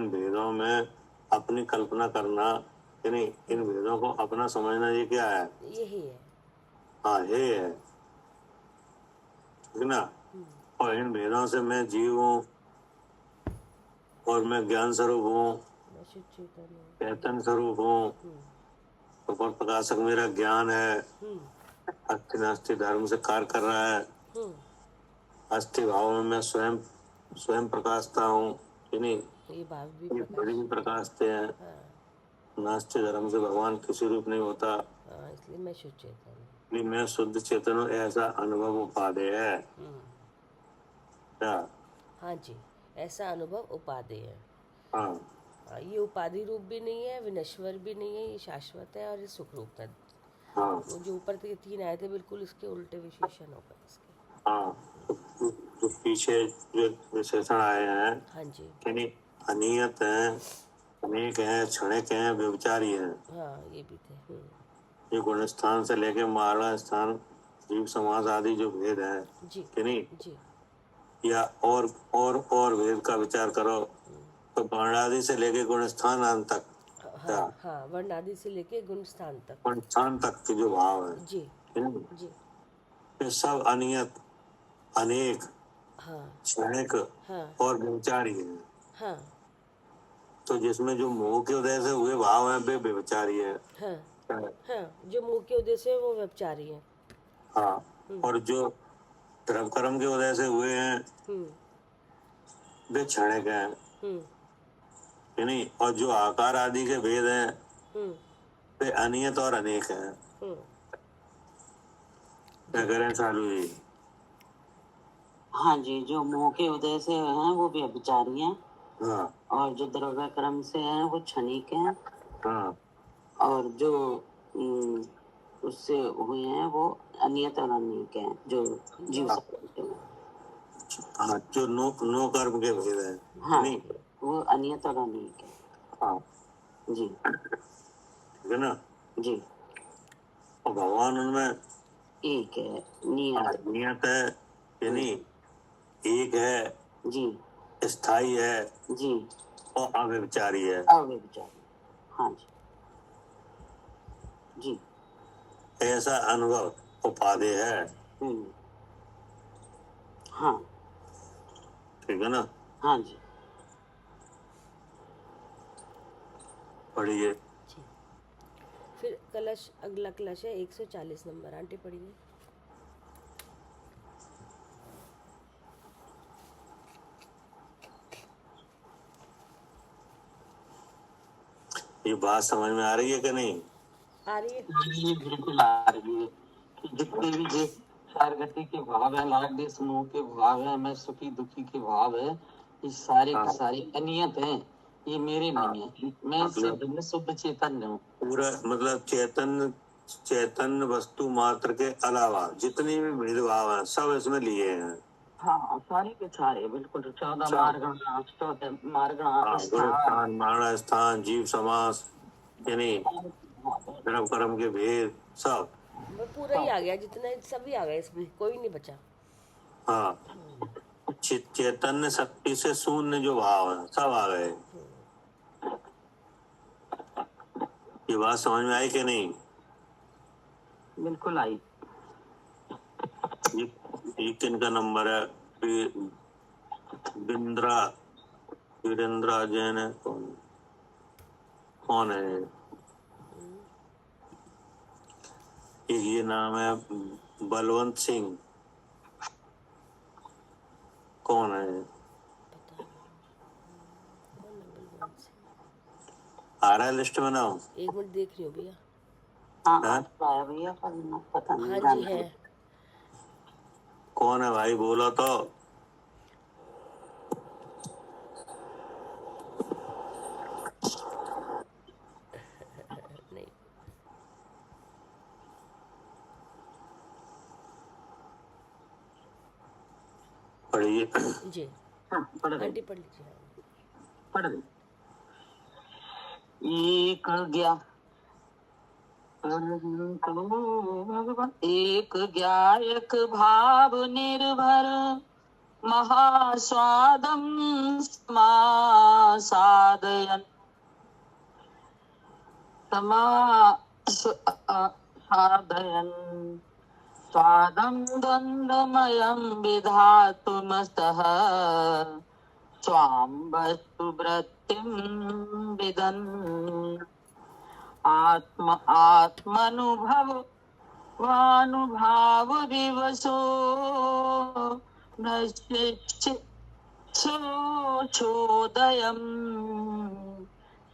Speaker 1: भेदों में अपनी कल्पना करना कि नहीं, इन भेदों को अपना समझना, ये क्या है,
Speaker 2: यही है।
Speaker 1: हाँ हे है, ठीक ना। और इन भेदों से मैं जीव हूँ और मैं ज्ञान स्वरूप हूँ,
Speaker 2: मैं शुद्ध चेतन हूँ।
Speaker 1: चैतन्य स्वरूप हूँ, तो पर प्रकाशक मेरा ज्ञान है, अस्थि नास्ति धर्म से कार्य कर रहा है, अस्थि भाव में मैं स्वयं स्वयं प्रकाशता हूँ कि नहीं,
Speaker 2: ये भाव भी
Speaker 1: ये
Speaker 2: प्रकाश।
Speaker 1: बड़ी भी प्रकाशते हैं।
Speaker 2: हाँ।
Speaker 1: नास्ति धर्म से भगवान किसी रूप नहीं होता,
Speaker 2: हाँ, इसलिए मैं शुद्ध चेतन हूँ।
Speaker 1: इसलिए मैं शुद्ध चेतन हूँ, ऐसा अनुभव उपादेय है। क्या?
Speaker 2: हाँ जी, ऐसा अनुभव उपादेय है।
Speaker 1: हाँ
Speaker 2: ये उपाधि रूप भी नहीं है, विनश्वर भी नहीं है, ये शाश्वत है और ये सुख रूप है।
Speaker 1: हाँ
Speaker 2: वो जो ऊपर के 3 आए थे बिल्कुल इसके उल्टे विशेषण होगा इसके।
Speaker 1: हाँ। जो पीछे जो विशेषण आए हैं,
Speaker 2: हाँ जी,
Speaker 1: यानी अनियत है, अनेक है, क्षणिक है, व्यभिचारी है।
Speaker 2: हाँ ये भी थे।
Speaker 1: ये गुण स्थान से लेके मारण स्थान, जीव समास आदि जो भेद है
Speaker 2: जी
Speaker 1: कि नहीं,
Speaker 2: जी।
Speaker 1: या और भेद का विचार करो तो वर्णादि से लेके गुण स्थान अंत तक, क्या
Speaker 2: हाँ हाँ, वर्णादि से लेके गुण स्थान तक।
Speaker 1: गुण स्थान तक के जो भाव है
Speaker 2: जी
Speaker 1: कि नहीं,
Speaker 2: जी।
Speaker 1: ये सब अनियत, अनेक,
Speaker 2: हाँ
Speaker 1: क्षणिक
Speaker 2: हाँ
Speaker 1: और व्यभिचारी है।
Speaker 2: हाँ
Speaker 1: तो जिसमें जो मोह के उदय से हुए भाव है वे व्यभिचारी है।
Speaker 2: हाँ हाँ, जो मुंह के उद्देश्य है वो व्यभिचारी है।
Speaker 1: हाँ, और जो द्रव कर्म के उदय से हुए हैं
Speaker 2: हम्म
Speaker 1: वे क्षणिक हैं
Speaker 2: हम्म
Speaker 1: कि नहीं, और जो आकार आदि के भेद हैं
Speaker 2: हम्म
Speaker 1: वे अनियत और अनेक हैं।
Speaker 2: हम्म।
Speaker 1: क्या करें सालू जी?
Speaker 3: हाँ जी, जो मोह के उदय से हैं वो व्यभिचारी हैं,
Speaker 1: हाँ
Speaker 3: और जो द्रव्य कर्म से हैं वो क्षणिक हैं,
Speaker 1: हाँ
Speaker 3: और जो उससे हुए हैं वो अनियत और अनेक हैं, जो जीव
Speaker 1: हाँ,
Speaker 3: सकते हैं।
Speaker 1: हाँ, जो नो कर्म के भेद हैं
Speaker 3: हाँ,
Speaker 1: नहीं।
Speaker 3: वो अनियत और अनेक है।
Speaker 1: हाँ
Speaker 3: जी
Speaker 1: ठीक है ना।
Speaker 3: जी।
Speaker 1: और भगवान उनमें
Speaker 3: एक है, नियत।
Speaker 1: नियत है कि नहीं, एक है,
Speaker 3: जी
Speaker 1: स्थायी है
Speaker 3: जी।
Speaker 1: और अव्यभिचारी है।
Speaker 3: अव्यभिचारी। हाँ जी जी।
Speaker 1: ऐसा अनुभव उपादेय है।
Speaker 3: हाँ
Speaker 1: ठीक है ना।
Speaker 3: हाँ जी।
Speaker 1: पढ़िए।
Speaker 2: जी। फिर कलश, अगला कलश है 140 नंबर, आंटी पढ़िए।
Speaker 1: ये बात समझ में आ रही है कि नहीं?
Speaker 2: आ रही है।
Speaker 3: ये बिल्कुल आ रही है कि जितने भी देश चार गति के भाव है, लाख देश समूह के भाव है, मैं सुखी दुखी के भाव है, ये सारे
Speaker 1: हाँ,
Speaker 3: के सारे अनियत हैं, ये मेरे नहीं है, मैं इससे भिन्न शुद्ध चेतन हूँ।
Speaker 1: पूरा मतलब चैतन्य वस्तु मात्र के अलावा जितने भी भेदभाव हैं सब इसमें लिए हैं।
Speaker 3: हाँ, सारे के सारे बिल्कुल 14
Speaker 1: सब।
Speaker 3: मार्गण, 14 मार्गण
Speaker 1: हाँ,
Speaker 3: स्थान।
Speaker 1: स्थान, मारण स्थान, जीव समास, यानी कर्म कर्म के भेद सब।
Speaker 2: वो पूरा ही आ गया, जितने सभी आ गए इसमें, कोई नहीं बचा।
Speaker 1: हाँ, चैतन्य शक्ति से शून्य जो भाव है सब आ गए। ये बात समझ में आई कि नहीं?
Speaker 3: बिल्कुल आई।
Speaker 1: ये किनका नंबर है? बिंद्रा, वीरेंद्रा जैन है, कौन है? ये नाम है बलवंत सिंह, कौन है?
Speaker 2: पता नहीं कौन है बलवंत सिंह।
Speaker 1: आ रहा है लिस्ट में नाम?
Speaker 2: एक मिनट देख रही हूँ भैया।
Speaker 3: हाँ
Speaker 1: हाँ?
Speaker 3: आया भैया, पर पता नहीं
Speaker 2: हाँ जी
Speaker 3: जानती।
Speaker 2: है।
Speaker 1: कौन है भाई, बोलो तो।
Speaker 2: नहीं,
Speaker 1: पढ़िए।
Speaker 2: जी
Speaker 3: पढ़ रही,
Speaker 2: आंटी पढ़ लीजिए।
Speaker 3: पढ़ रही। एक ज्ञा एक ज्ञायक भाव निर्भर महास्वादम समासादयन् साधयन् स्वादं द्वन्द्वमयं विधातुमस्तः स्वां वस्तु वृत्तिं विदन् आत्मनुभव वानुभाव दिवसो नश्चिच्छोदयम्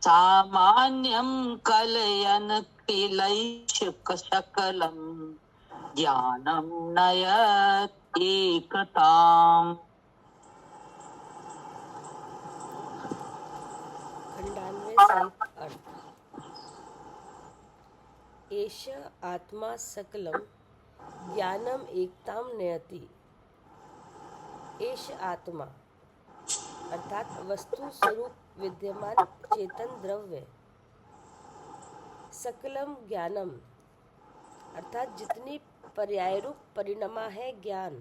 Speaker 3: सामान्यं कलयन् किलैषिकशकलम् ज्ञानं नयत् एकताम्।
Speaker 2: सही अर्थ। एष आत्मा सकलम ज्ञानम एकताम नयति। एष आत्मा अर्थात वस्तु स्वरूप विद्यमान चेतन द्रव्य, सकलम ज्ञानम अर्थात जितनी पर्यायरूप परिणमा है ज्ञान,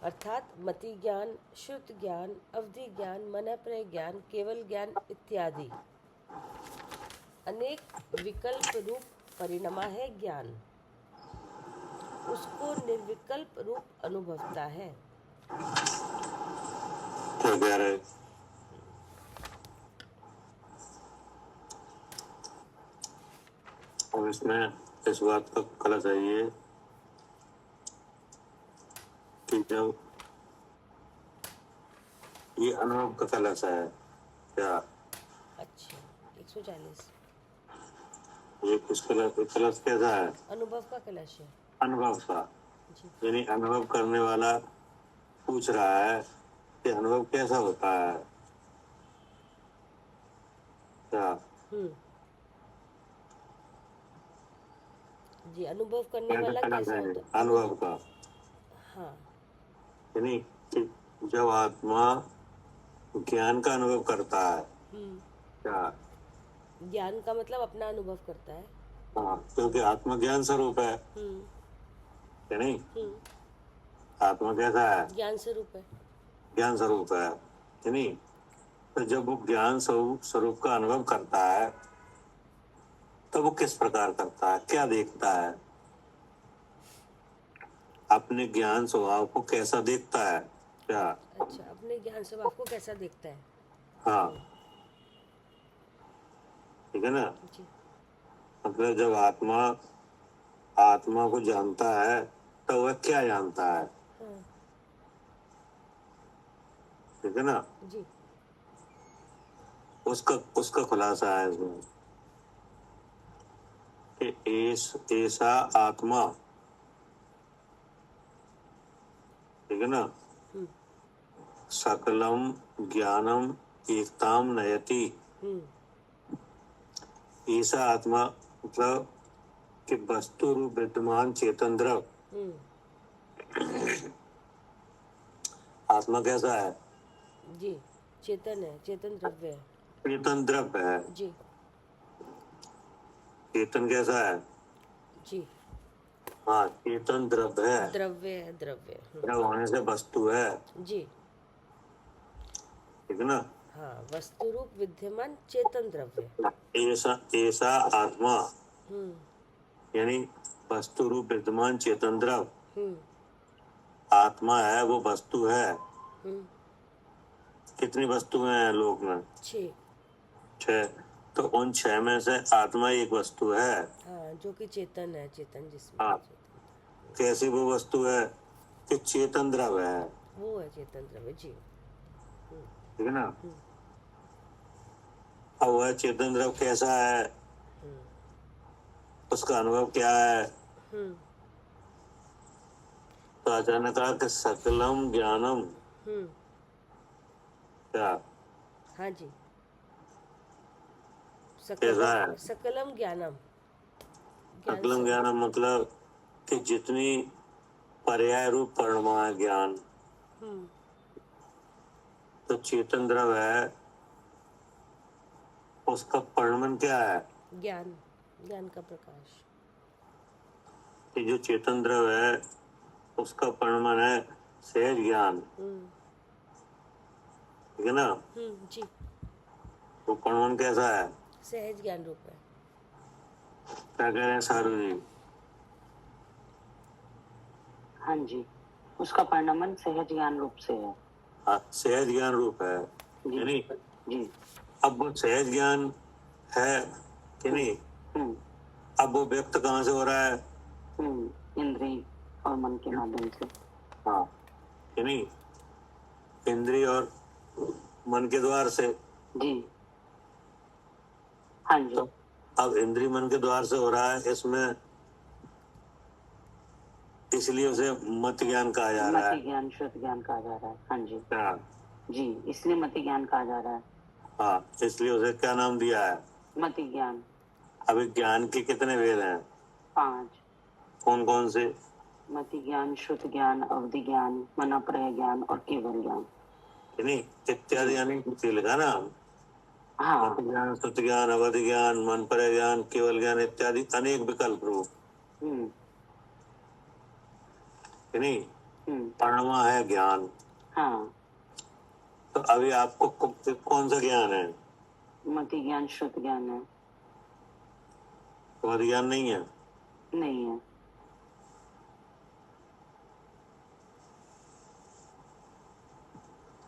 Speaker 2: अर्थात मति ज्ञान, श्रुत ज्ञान, अवधि ज्ञान, मनःप्रय ज्ञान, केवल ज्ञान इत्यादि अनेक विकल्प रूप परिणमा है ज्ञान, उसको निर्विकल्प रूप अनुभवता है।
Speaker 1: क्या कह रहे? अब इसमें इस बात का कला चाहिए कि जब ये अनुभव का कलश है क्या,
Speaker 2: अच्छा 140
Speaker 1: ये किस कलश कैसा है?
Speaker 2: अनुभव का कलश है
Speaker 1: अनुभव का,
Speaker 2: जी।
Speaker 1: यानी अनुभव करने वाला पूछ रहा है कि अनुभव कैसा होता है क्या?
Speaker 2: जी, अनुभव करने
Speaker 1: कैसा
Speaker 2: वाला
Speaker 1: कलश
Speaker 2: कैसा
Speaker 1: है
Speaker 2: होता है?
Speaker 1: अनुभव का?
Speaker 2: हाँ
Speaker 1: यानी कि जब आत्मा ज्ञान का अनुभव करता है क्या?
Speaker 2: ज्ञान का मतलब अपना अनुभव करता है।
Speaker 1: हाँ, क्योंकि आत्मा ज्ञान स्वरूप है क्या नहीं? आत्मा कैसा है?
Speaker 2: ज्ञान स्वरूप है।
Speaker 1: ज्ञान स्वरूप है कि नहीं? तो जब वो ज्ञान स्वरूप का अनुभव करता है तो वो किस प्रकार करता है, क्या देखता है, अपने ज्ञान स्वभाव को कैसा देखता है क्या?
Speaker 2: अच्छा, अपने ज्ञान स्वभाव को कैसा देखता है?
Speaker 1: हाँ, ठीक है ना?
Speaker 2: जी।
Speaker 1: मतलब जब आत्मा को जानता है तो वह क्या जानता है,
Speaker 2: हाँ
Speaker 1: ठीक है ना?
Speaker 2: जी।
Speaker 1: उसका खुलासा है इसमें कि ऐसा आत्मा, ठीक है ना, सकलम ज्ञानम एकताम नयति। ऐसा आत्मा मतलब कि वस्तु रूप विद्यमान चेतन द्रव। आत्मा कैसा है?
Speaker 2: जी, चेतन है, चेतन द्रव्य है।
Speaker 1: चेतन द्रव्य है
Speaker 2: जी
Speaker 1: चेतन कैसा है?
Speaker 2: जी।
Speaker 1: हाँ, चेतन द्रव्य है,
Speaker 2: द्रव्य है, द्रव्य।
Speaker 1: द्रव होने से वस्तु है,
Speaker 2: जी
Speaker 1: ठीक है ना?
Speaker 2: हाँ, वस्तु रूप विद्यमान चेतन द्रव्य।
Speaker 1: ऐसा आत्मा यानी वस्तु रूप विद्यमान चेतन द्रव आत्मा है, वो वस्तु है। कितनी वस्तुएं हैं लोक में? 6। तो उन 6 में से आत्मा एक वस्तु है।
Speaker 2: हाँ, जो कि चेतन है, चेतन जिसमें
Speaker 1: हाँ, कैसी वो वस्तु है कि चेतन द्रव है,
Speaker 2: वो है चेतन द्रव्य। जी
Speaker 1: ठीक है ना? अब वह चेतन द्रव कैसा है, उसका अनुभव क्या है? तो अचानक कहा कि सकलम ज्ञानम क्या?
Speaker 2: हाँ जी।
Speaker 1: कैसा है?
Speaker 2: सकलम ज्ञानम,
Speaker 1: सकलम ज्ञानम मतलब कि जितनी पर्याय रूप परिणमा है ज्ञान, तो चेतन द्रव है, उसका परिणमन क्या है?
Speaker 2: ज्ञान, ज्ञान का प्रकाश।
Speaker 1: कि जो चेतन द्रव है उसका परिणमन है सहज ज्ञान, ठीक है ना?
Speaker 2: जी।
Speaker 1: वो परिणमन कैसा है?
Speaker 2: सहज ज्ञान रूप है।
Speaker 1: क्या कह रहे हैं सारू जी?
Speaker 3: हाँ जी, उसका परिणमन सहज ज्ञान रूप से है।
Speaker 1: हाँ, सहज ज्ञान रूप है यानी
Speaker 3: जी।
Speaker 1: अब वो सहज ज्ञान है कि नहीं? अब वो व्यक्त कहाँ से हो रहा है?
Speaker 3: इंद्रिय और मन के माध्यम से।
Speaker 1: हाँ, कि नहीं? इंद्रिय और मन के द्वार से।
Speaker 3: जी हाँ जी।
Speaker 1: तो अब इंद्रिय मन के द्वार से हो रहा है, इसमें इसलिए उसे मत ज्ञान कहा जा रहा है।
Speaker 3: मति ज्ञान, शुद्ध ज्ञान कहा जा रहा है। हाँ जी।
Speaker 1: हाँ,
Speaker 3: जी, इसलिए मति ज्ञान कहा जा रहा है।
Speaker 1: हाँ, इसलिए उसे क्या नाम दिया है?
Speaker 3: मति ज्ञान।
Speaker 1: अभी ज्ञान के कितने भेद हैं?
Speaker 3: 5।
Speaker 1: कौन कौन से?
Speaker 3: मति ज्ञान, श्रुत ज्ञान, अवधि ज्ञान, मनप्रय ज्ञान और केवल ज्ञान।
Speaker 1: नहीं, इत्यादि यानी कुछ लिखा ना,
Speaker 3: हाँ।
Speaker 1: मत ज्ञान, श्रुत ज्ञान, अवधि ज्ञान, मन पर ज्ञान, केवल ज्ञान इत्यादि अनेक विकल्प रूप।
Speaker 3: हम्म।
Speaker 1: नहीं,
Speaker 3: हम्म।
Speaker 1: परमा है ज्ञान।
Speaker 3: हाँ।
Speaker 1: तो अभी आपको कौन सा ज्ञान है?
Speaker 3: मति ज्ञान, श्रुत ज्ञान है।
Speaker 1: अवधि ज्ञान नहीं है?
Speaker 3: नहीं है।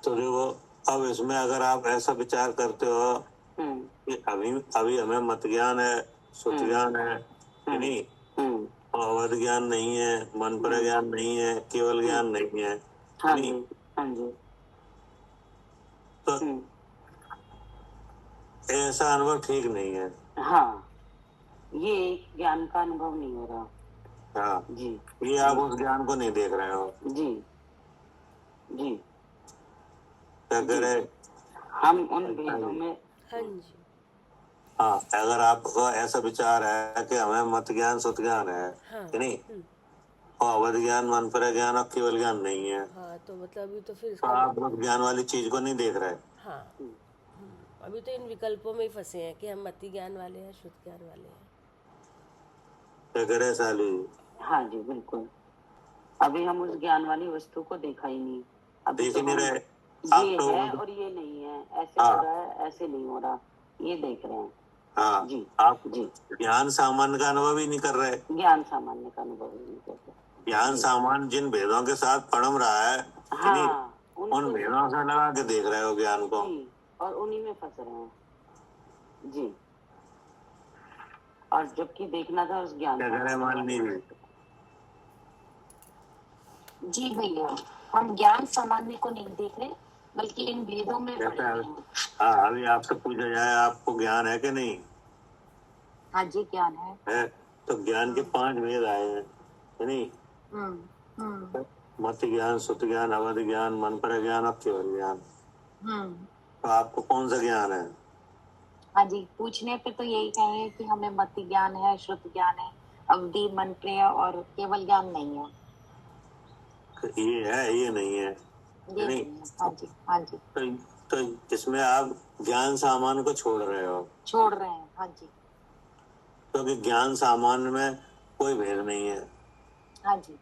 Speaker 1: तो देखो, अब इसमें अगर आप ऐसा विचार करते हो कि अभी अभी हमें मत ज्ञान है, श्रुत ज्ञान है, नहीं, और अवध ज्ञान नहीं है, मन पर ज्ञान नहीं है, केवल ज्ञान नहीं है,
Speaker 3: हाँ
Speaker 1: नहीं,
Speaker 3: जी, हाँ जी।
Speaker 1: तो ऐसा अनुभव ठीक नहीं है।
Speaker 3: हाँ, ये ज्ञान का अनुभव नहीं हो रहा।
Speaker 1: हाँ
Speaker 3: जी,
Speaker 1: ये आप उस ज्ञान को नहीं देख रहे हो।
Speaker 3: जी, जी।
Speaker 1: क्या करे?
Speaker 3: हम उन भेदों में।
Speaker 2: हाँ जी।
Speaker 1: हाँ, अगर आपको ऐसा विचार है कि हमें मत ज्ञान, श्रुत ज्ञान है,
Speaker 2: हाँ।
Speaker 1: कि नहीं, और अवध ज्ञान, मन पर ज्ञान और केवल ज्ञान नहीं है,
Speaker 2: हाँ, तो मतलब अभी तो फिर
Speaker 1: तो
Speaker 2: इसका
Speaker 1: आप उस ज्ञान वाली चीज को नहीं देख रहे।
Speaker 2: हाँ। अभी तो इन विकल्पों में ही फंसे हैं कि हम मति ज्ञान वाले हैं, शुद्ध ज्ञान वाले हैं।
Speaker 1: क्या करे सालू?
Speaker 3: हाँ जी, बिल्कुल। अभी हम उस ज्ञान वाली वस्तु को देखा ही नहीं। अभी
Speaker 1: देख
Speaker 3: तो
Speaker 1: ही नहीं
Speaker 3: हम
Speaker 1: रहे।
Speaker 3: ये
Speaker 1: आप तो
Speaker 3: है और ये नहीं है, ऐसे
Speaker 1: हाँ।
Speaker 3: हो रहा है, ऐसे नहीं हो रहा, ये देख रहे हैं।
Speaker 1: हाँ,
Speaker 3: जी,
Speaker 1: आप
Speaker 3: जी।
Speaker 1: ज्ञान सामान्य का अनुभव ही नहीं कर रहे।
Speaker 3: ज्ञान सामान्य का अनुभव ही नहीं करते।
Speaker 1: ज्ञान सामान्य जिन भेदों के साथ पड़म रहा है, कि नहीं,
Speaker 3: हाँ,
Speaker 1: उन भेदों से लगा के देख रहे हो ज्ञान को।
Speaker 3: जी, और उन्हीं में फंस रहे हैं। जी, और जबकि देखना था उस ज्ञान
Speaker 1: क्या करे मालिनी जी?
Speaker 4: जी भैया, हम ज्ञान सामान्य को नहीं देख रहे, बल्कि इन भेदों में पड़े
Speaker 1: जैसे
Speaker 4: हुए हैं।
Speaker 1: हाँ, अभी आपसे पूछा जाए आपको ज्ञान है कि नहीं
Speaker 4: हाँ जी, ज्ञान है।
Speaker 1: तो ज्ञान के 5 भेद आए हैं, कि नहीं, मत ज्ञान, श्रुत ज्ञान, अवध ज्ञान, मन पर ज्ञान और केवल ज्ञान। तो आपको कौन सा ज्ञान है?
Speaker 4: हाँ जी, पूछने पे तो यही कहे कि हमें मति ज्ञान है, श्रुत ज्ञान है, अवधि, मन प्रिय और केवल ज्ञान नहीं है।
Speaker 1: ये है, ये नहीं है,
Speaker 4: ये
Speaker 1: नहीं।
Speaker 4: नहीं है। हाँ जी, हाँ जी।
Speaker 1: तो इसमें आप ज्ञान सामान्य को छोड़ रहे हो।
Speaker 4: छोड़ रहे हैं। हाँ जी,
Speaker 1: क्योंकि ज्ञान सामान्य में कोई भेद नहीं है।
Speaker 4: हाँ जी,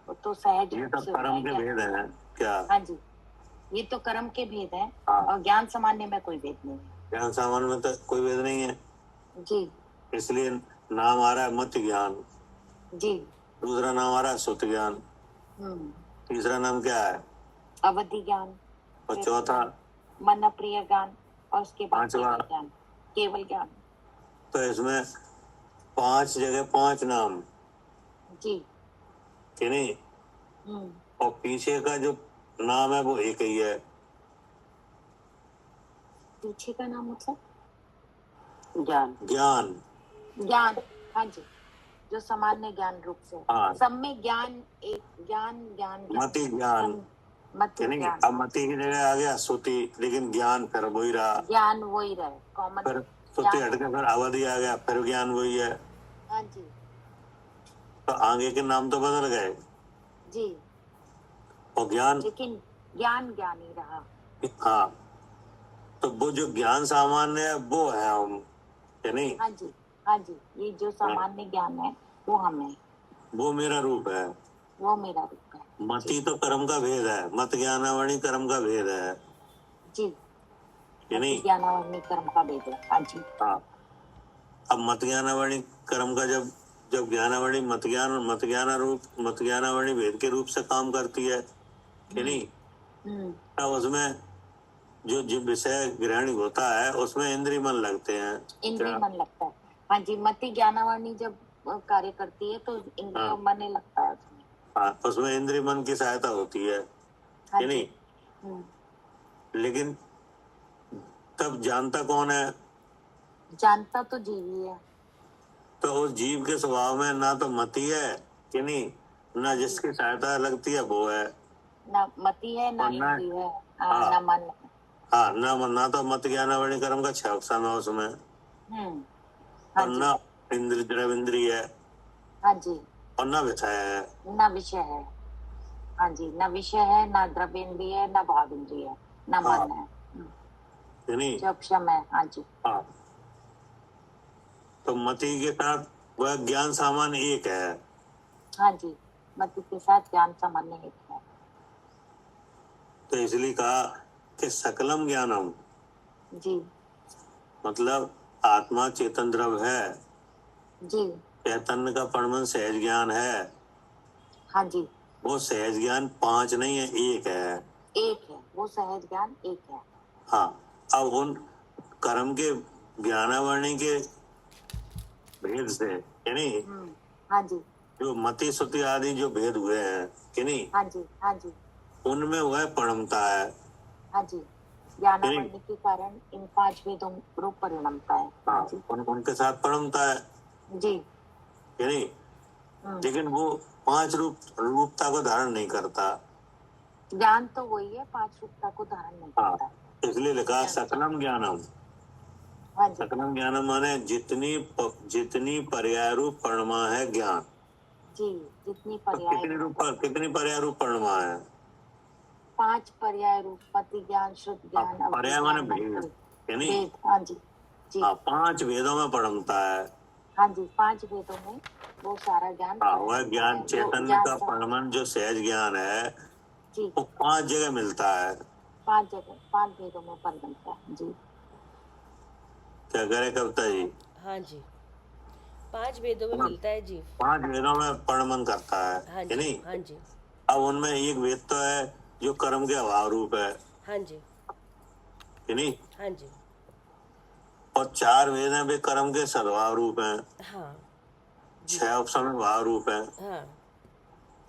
Speaker 4: वो तो सहज
Speaker 1: ये
Speaker 4: रूप
Speaker 1: तो
Speaker 4: से
Speaker 1: कर्म
Speaker 4: होता
Speaker 1: के
Speaker 4: है।
Speaker 1: भेद हैं क्या?
Speaker 4: हाँ जी, ये तो कर्म के भेद है।
Speaker 1: हाँ।
Speaker 4: और ज्ञान सामान्य में कोई भेद नहीं है।
Speaker 1: ज्ञान सामान्य में तो कोई भेद नहीं है,
Speaker 4: जी,
Speaker 1: इसलिए नाम आ रहा है मत ज्ञान।
Speaker 4: जी।
Speaker 1: दूसरा नाम आ रहा है श्रुत ज्ञान। तीसरा नाम क्या है?
Speaker 4: अवधि ज्ञान।
Speaker 1: और चौथा?
Speaker 4: मन प्रिय ज्ञान। और उसके बाद
Speaker 1: पांचवा?
Speaker 4: केवल ज्ञान। केवल ज्ञान।
Speaker 1: तो इसमें 5 जगह 5 नाम,
Speaker 4: जी।
Speaker 1: कि नहीं, और पीछे का जो नाम है वो एक ही है।
Speaker 4: पीछे का नाम मतलब?
Speaker 3: ज्ञान।
Speaker 1: ज्ञान।
Speaker 4: ज्ञान। हाँ जी, जो सामान्य ज्ञान रूप से।
Speaker 1: हाँ।
Speaker 4: सब में ज्ञान एक, ज्ञान ज्ञान
Speaker 1: मति ज्ञान,
Speaker 4: मति
Speaker 1: नहीं,
Speaker 4: ज्ञान।
Speaker 1: अब मति की जगह आ गया श्रुति, लेकिन ज्ञान फिर वही रहा।
Speaker 4: ज्ञान वही रहे, कॉमन।
Speaker 1: फिर श्रुति हट के फिर अवधि आ गया, फिर ज्ञान वही है।
Speaker 4: हाँ जी,
Speaker 1: तो आगे के नाम तो बदल गए,
Speaker 4: जी।
Speaker 1: और ज्ञान,
Speaker 4: लेकिन ज्ञान ज्ञान ही रहा।
Speaker 1: हाँ, तो वो जो ज्ञान सामान्य है वो है हम, कि नहीं?
Speaker 4: हाँ जी, हाँ जी, ये जो सामान्य ज्ञान है वो हमें,
Speaker 1: वो मेरा रूप है।
Speaker 4: वो मेरा रूप है।
Speaker 1: मति तो कर्म का भेद है, मत ज्ञानावणी कर्म का भेद है,
Speaker 4: जी,
Speaker 1: कि नहीं?
Speaker 4: ज्ञानावणी कर्म का भेद है। हाँ जी,
Speaker 1: हाँ। अब मत ज्ञानावणी कर्म का जब जब ज्ञानावणी मत ज्ञानावणी भेद के रूप से काम करती है, कि नहीं, तब उसमें जो विषय ग्रहण होता है उसमें इंद्रिय मन लगते हैं।
Speaker 4: इंद्रिय मन लगता है। हाँ जी, मति ज्ञानावणी जब कार्य करती है तो इंद्रिय
Speaker 1: हाँ।
Speaker 4: मन लगता है उसमें।
Speaker 1: हाँ, उसमें इंद्रिय मन की सहायता होती है,
Speaker 4: हाँ
Speaker 1: कि
Speaker 4: जी।
Speaker 1: नहीं? लेकिन तब जानता कौन है?
Speaker 4: जानता तो जीव ही है।
Speaker 1: तो उस जीव के स्वभाव में ना तो मति है, कि नहीं, ना जिसकी सहायता लगती है वो है,
Speaker 4: ना मति है, ना
Speaker 1: और ना
Speaker 4: इंद्रिय है। न मन।
Speaker 1: हाँ, ना तो मत ज्ञान वर्णी कर्म का 6 अक्षर है उसमें,
Speaker 4: हाँ
Speaker 1: और
Speaker 4: जी,
Speaker 1: न इंद्रिय द्रव इंद्रिय है,
Speaker 4: हाँ जी,
Speaker 1: और न विषय है।
Speaker 4: न विषय है। हाँ जी, न विषय है, न द्रव्येंद्रिय है, न भाव इंद्रिय है, न
Speaker 1: हाँ।
Speaker 4: मन है,
Speaker 1: यानी
Speaker 4: जो क्षम है। हाँ जी,
Speaker 1: हाँ, तो मति के साथ वह ज्ञान सामान्य एक है।
Speaker 4: हाँ जी, मति के साथ ज्ञान सामान्य एक है।
Speaker 1: तो इसलिए कहा कि सकलम ज्ञानम,
Speaker 4: जी,
Speaker 1: मतलब आत्मा चेतन द्रव्य है,
Speaker 4: जी,
Speaker 1: चैतन्य का परमन सहज ज्ञान है।
Speaker 4: हाँ जी,
Speaker 1: वो सहज ज्ञान 5 नहीं है, एक है।
Speaker 4: एक है, वो सहज ज्ञान एक है।
Speaker 1: हाँ, अब उन कर्म के ज्ञानावरणी के भेद से, यानी
Speaker 4: हाँ जी,
Speaker 1: जो मति श्रुति आदि जो भेद हुए हैं कि नहीं,
Speaker 4: हाँ जी, हाँ जी,
Speaker 1: उनमें वह परमता है।
Speaker 4: हाँ जी, ज्ञानावरणी के कारण इन 5 वेदों रूप परिणमता है। हाँ जी,
Speaker 1: उनके साथ परमता है
Speaker 4: जी,
Speaker 1: कि नहीं, लेकिन वो 5 रूपता को धारण नहीं करता।
Speaker 4: ज्ञान तो वही है, 5 रूपता को धारण नहीं करता।
Speaker 1: इसलिए लिखा सकलम ज्ञानम।
Speaker 4: हाँ जी,
Speaker 1: सकलम ज्ञानम माने जितनी पर्याय रूप परमा है ज्ञान।
Speaker 4: जी, जितनी
Speaker 1: तो कितनी पर्याय रूप परमा है?
Speaker 4: 5 पर्याय रूप मति ज्ञान, शुद्ध ज्ञान,
Speaker 1: पर्याय माने भेद, यानी
Speaker 4: वेद। हाँ जी, जी,
Speaker 1: 5 वेदों में परमता है।
Speaker 4: हाँ जी, 5 वेदों में वो सारा ज्ञान
Speaker 1: वह ज्ञान चैतन्य का परमन जो सहज ज्ञान है,
Speaker 4: जी,
Speaker 1: वो 5 जगह मिलता है।
Speaker 4: 5 जगह 5 वेदों में परिणमता है। जी,
Speaker 1: क्या करे कविता जी?
Speaker 2: हाँ जी, 5 वेदों में मिलता है जी।
Speaker 1: 5 वेदों में परमन करता है,
Speaker 2: हाँ
Speaker 1: कि
Speaker 2: जी,
Speaker 1: नहीं?
Speaker 2: हाँ जी,
Speaker 1: अब उनमें एक वेद तो है जो कर्म के अभाव रूप है,
Speaker 2: हाँ जी,
Speaker 1: कि नहीं,
Speaker 2: हाँ जी,
Speaker 1: और 4 वेद हैं वे कर्म के सद्भाव रूप हैं,
Speaker 2: हाँ
Speaker 1: 6 ऑप्शन में भाव रूप है।
Speaker 2: हाँ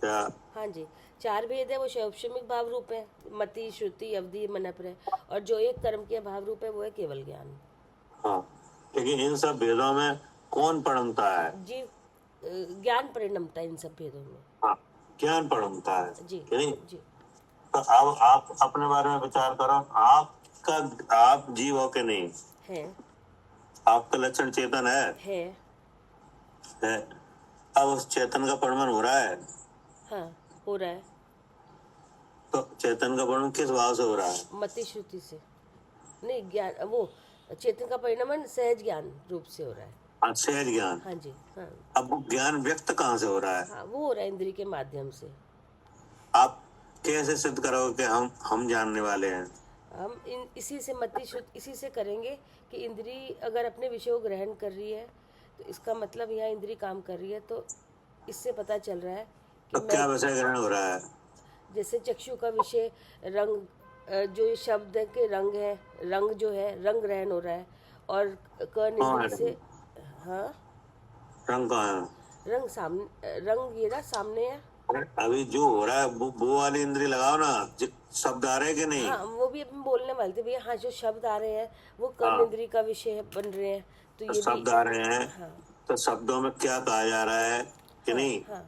Speaker 1: क्या?
Speaker 2: हाँ जी, 4 वेद है वो शैक्षणिक भाव रूप है, मति श्रुति अवधि मनप्र है, और जो एक कर्म के भाव रूप है वो है केवल ज्ञान।
Speaker 1: हाँ, लेकिन इन सब वेदों में कौन परमता है?
Speaker 2: जी, ज्ञान परिणमता है इन सब भेदों में।
Speaker 1: हाँ, ज्ञान परमता है,
Speaker 2: जी,
Speaker 1: कि नहीं?
Speaker 2: जी,
Speaker 1: तो अब आप अपने बारे में विचार करो, आप जीव हो के नहीं,
Speaker 2: है,
Speaker 1: आपका लक्षण चेतन
Speaker 2: है,
Speaker 1: है। अब उस चेतन का परमन हो रहा है,
Speaker 2: हाँ हो रहा है,
Speaker 1: तो चेतन का परमन किस भाव से हो रहा है?
Speaker 2: मति श्रुति से नहीं, ज्ञान वो चेतन का परिणमन सहज ज्ञान रूप से हो रहा है।
Speaker 1: सहज ज्ञान।
Speaker 2: हाँ जी, हाँ
Speaker 1: अब वो ज्ञान व्यक्त कहाँ से हो रहा है?
Speaker 2: हाँ, वो हो रहा है इंद्री के माध्यम से।
Speaker 1: आप कैसे सिद्ध करोगे कि हम जानने वाले हैं?
Speaker 2: हम इसी से मति शुद्ध इसी से करेंगे कि इंद्री अगर अपने विषय को ग्रहण कर रही है तो इसका मतलब यहाँ इंद्री काम कर रही है, तो इससे पता चल रहा है कि
Speaker 1: तो क्या विषय ग्रहण हो रहा है?
Speaker 2: जैसे चक्षु का विषय रंग, जो ये शब्द के रंग है, रंग जो है रंग ग्रहण हो रहा है, और कर्ण इंद्री से, हाँ
Speaker 1: रंग कहाँ है?
Speaker 2: रंग सामने, रंग ये ना सामने है।
Speaker 1: अभी जो हो रहा है वो वाली इंद्री लगाओ ना, शब्द आ रहे हैं कि नहीं?
Speaker 2: हाँ, वो भी अपन बोलने वाले थे भैया, हाँ जो शब्द आ रहे हैं वो कर्ण इंद्री का विषय बन रहे हैं, तो ये
Speaker 1: शब्द
Speaker 2: भी
Speaker 1: आ रहे हैं,
Speaker 2: हाँ
Speaker 1: तो शब्दों में क्या कहा जा रहा है कि नहीं?
Speaker 2: हाँ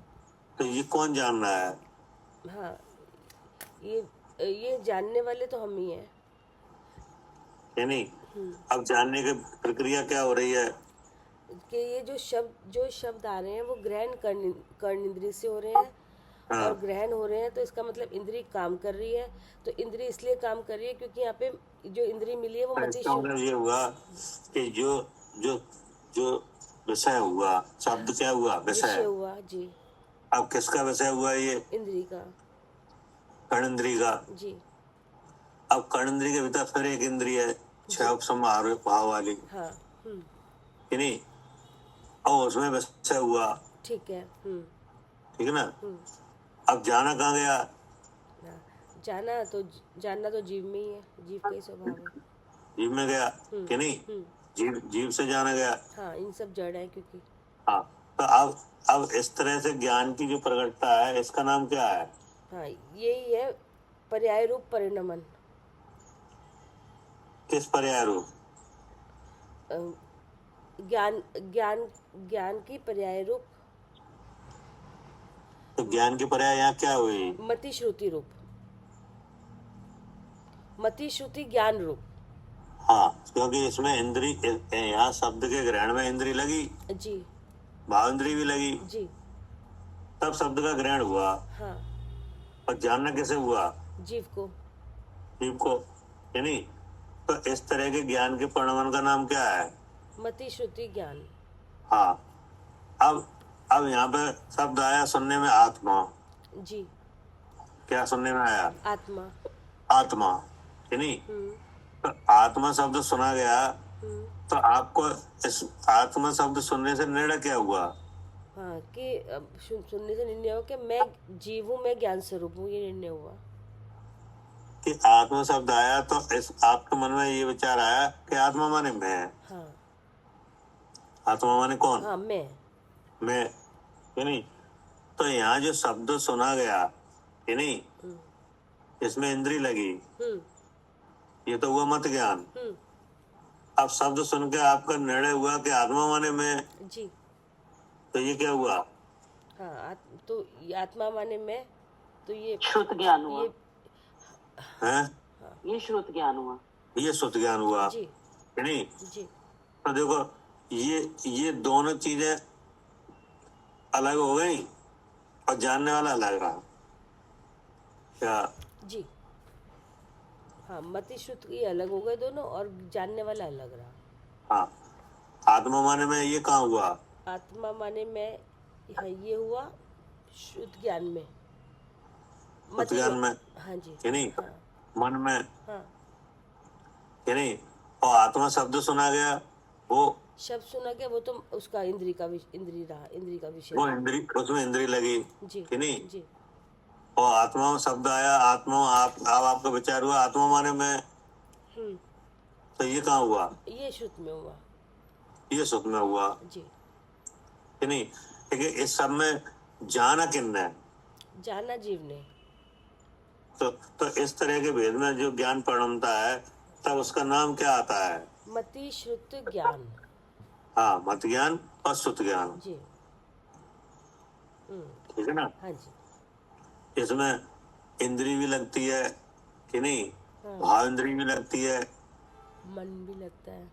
Speaker 1: तो ये कौन जान रहा है?
Speaker 2: हाँ, ये जानने वाले तो हम ही हैं।
Speaker 1: कि नहीं? अब जानने की प्रक्रिया क्या हो रही है?
Speaker 2: कि ये जो शब्द आ रहे हैं वो ग्रहण कर्ण इंद्री से हो रहे हैं, और ग्रहण हो रहे हैं, तो इसका मतलब इंद्री काम कर रही है। तो इंद्री इसलिए काम कर रही है क्योंकि यहाँ पे जो इंद्री मिली है वो मति
Speaker 1: इसका मतलब ये हुआ कि जो जो जो विषय हुआ, शब्द क्या हुआ?
Speaker 2: विषय हुआ जी,
Speaker 1: अब किसका विषय हुआ ये?
Speaker 2: इंद्री का,
Speaker 1: कर्णेंद्री का।
Speaker 2: जी,
Speaker 1: अब कर्णेंद्री के भीतर फिर एक इंद्रिय है, 6 उपसम भाव वाली,
Speaker 2: हाँ
Speaker 1: कि नहीं? और उसमें विषय हुआ,
Speaker 2: ठीक है,
Speaker 1: ठीक है ना? अब जाना कहाँ गया?
Speaker 2: हाँ, जानना तो जीव में ही है, जीव का ही स्वभाव है।
Speaker 1: जीव में गया, कि नहीं? जीव से जाना गया।
Speaker 2: हाँ, इन सब जड़ है क्योंकि।
Speaker 1: हाँ, तो अब इस तरह से ज्ञान की जो प्रकटता है, इसका नाम क्या है?
Speaker 2: हाँ, यही है पर्याय रूप परिणमन।
Speaker 1: किस पर्याय रूप?
Speaker 2: ज्ञान ज्ञान ज्ञान की पर्याय रूप,
Speaker 1: तो ज्ञान की पर्याय यहाँ क्या हुई?
Speaker 2: मति श्रुति रूप। मति श्रुति ज्ञान रूप।
Speaker 1: हाँ, क्योंकि इसमें इंद्री, यहाँ शब्द के ग्रहण में इंद्री लगी,
Speaker 2: जी
Speaker 1: भाव इंद्री भी लगी,
Speaker 2: जी
Speaker 1: तब शब्द का ग्रहण हुआ।
Speaker 2: हाँ।
Speaker 1: और जानना कैसे हुआ?
Speaker 2: जीव को।
Speaker 1: जीव को, यानी तो इस तरह के ज्ञान के परिणाम का नाम क्या है?
Speaker 2: मति श्रुति ज्ञान।
Speaker 1: हाँ। अब यहाँ पे शब्द आया सुनने में आत्मा।
Speaker 2: जी।
Speaker 1: क्या सुनने में आया?
Speaker 2: आत्मा।
Speaker 1: आत्मा, यानी तो आत्मा शब्द सुना गया, तो आपको इस आत्मा शब्द सुनने से निर्णय क्या हुआ?
Speaker 2: हाँ, कि अब सुनने से निर्णय हो कि मैं जीव हूँ, मैं ज्ञान स्वरूप हूँ, ये निर्णय हुआ।
Speaker 1: कि आत्मा शब्द आया तो इस आपके मन में ये विचार आया कि आत्मा माने मैं।
Speaker 2: हाँ
Speaker 1: आत्मा माने कौन?
Speaker 2: हाँ, मैं।
Speaker 1: यानी तो यहाँ जो शब्द सुना गया, यानी इसमें इंद्री लगी, ये तो हुआ मत ज्ञान। अब शब्द सुन के आपका निर्णय हुआ कि आत्मा माने मैं।
Speaker 2: जी।
Speaker 1: तो ये क्या हुआ?
Speaker 2: हाँ, तो ये आत्मा माने मैं, तो ये
Speaker 3: श्रुत ज्ञान हुआ।
Speaker 2: ये
Speaker 1: है,
Speaker 3: ये श्रुत ज्ञान हुआ।
Speaker 1: ये श्रुत ज्ञान हुआ।
Speaker 2: जी
Speaker 1: यानी
Speaker 2: जी
Speaker 1: तो देखो, ये दोनों चीजें अलग हो गई और जानने वाला अलग रहा क्या?
Speaker 2: जी। हाँ, मति श्रुति अलग हो गए दोनों और जानने वाला अलग रहा।
Speaker 1: हाँ, आत्मा माने में ये कहाँ हुआ?
Speaker 2: आत्मा माने मैं, हाँ, ये हुआ शुद्ध ज्ञान में।
Speaker 1: शुद्ध ज्ञान में,
Speaker 2: हाँ जी।
Speaker 1: यानी
Speaker 2: हाँ
Speaker 1: मन में,
Speaker 2: हाँ।
Speaker 1: यानी और आत्मा शब्द सुना गया, वो
Speaker 2: शब्द सुना गया, वो तो उसका इंद्री का इंद्री रहा, इंद्री का विषय
Speaker 1: वो
Speaker 2: रहा।
Speaker 1: इंद्री, उसमें इंद्री लगी,
Speaker 2: जी
Speaker 1: कि नहीं?
Speaker 2: जी।
Speaker 1: और आत्मा में शब्द आया, आत्मा अब आपका विचार हुआ आत्मा माने मैं, तो ये कहाँ हुआ?
Speaker 2: ये शुद्ध में हुआ।
Speaker 1: ये सुख में हुआ,
Speaker 2: जी।
Speaker 1: कि नहीं? ठीक है, इस सब में जाना किन्ने?
Speaker 2: जाना जीव ने।
Speaker 1: तो इस तरह के भेद में जो ज्ञान परिणमता है, तब उसका नाम क्या आता है?
Speaker 2: मति श्रुत ज्ञान।
Speaker 1: हाँ, मत ज्ञान और श्रुत ज्ञान।
Speaker 2: जी।
Speaker 1: ठीक है ना?
Speaker 2: हाँ जी।
Speaker 1: इसमें इंद्री भी लगती है, कि नहीं?
Speaker 2: हाँ।
Speaker 1: भाव इंद्री भी लगती है,
Speaker 2: मन भी लगता है,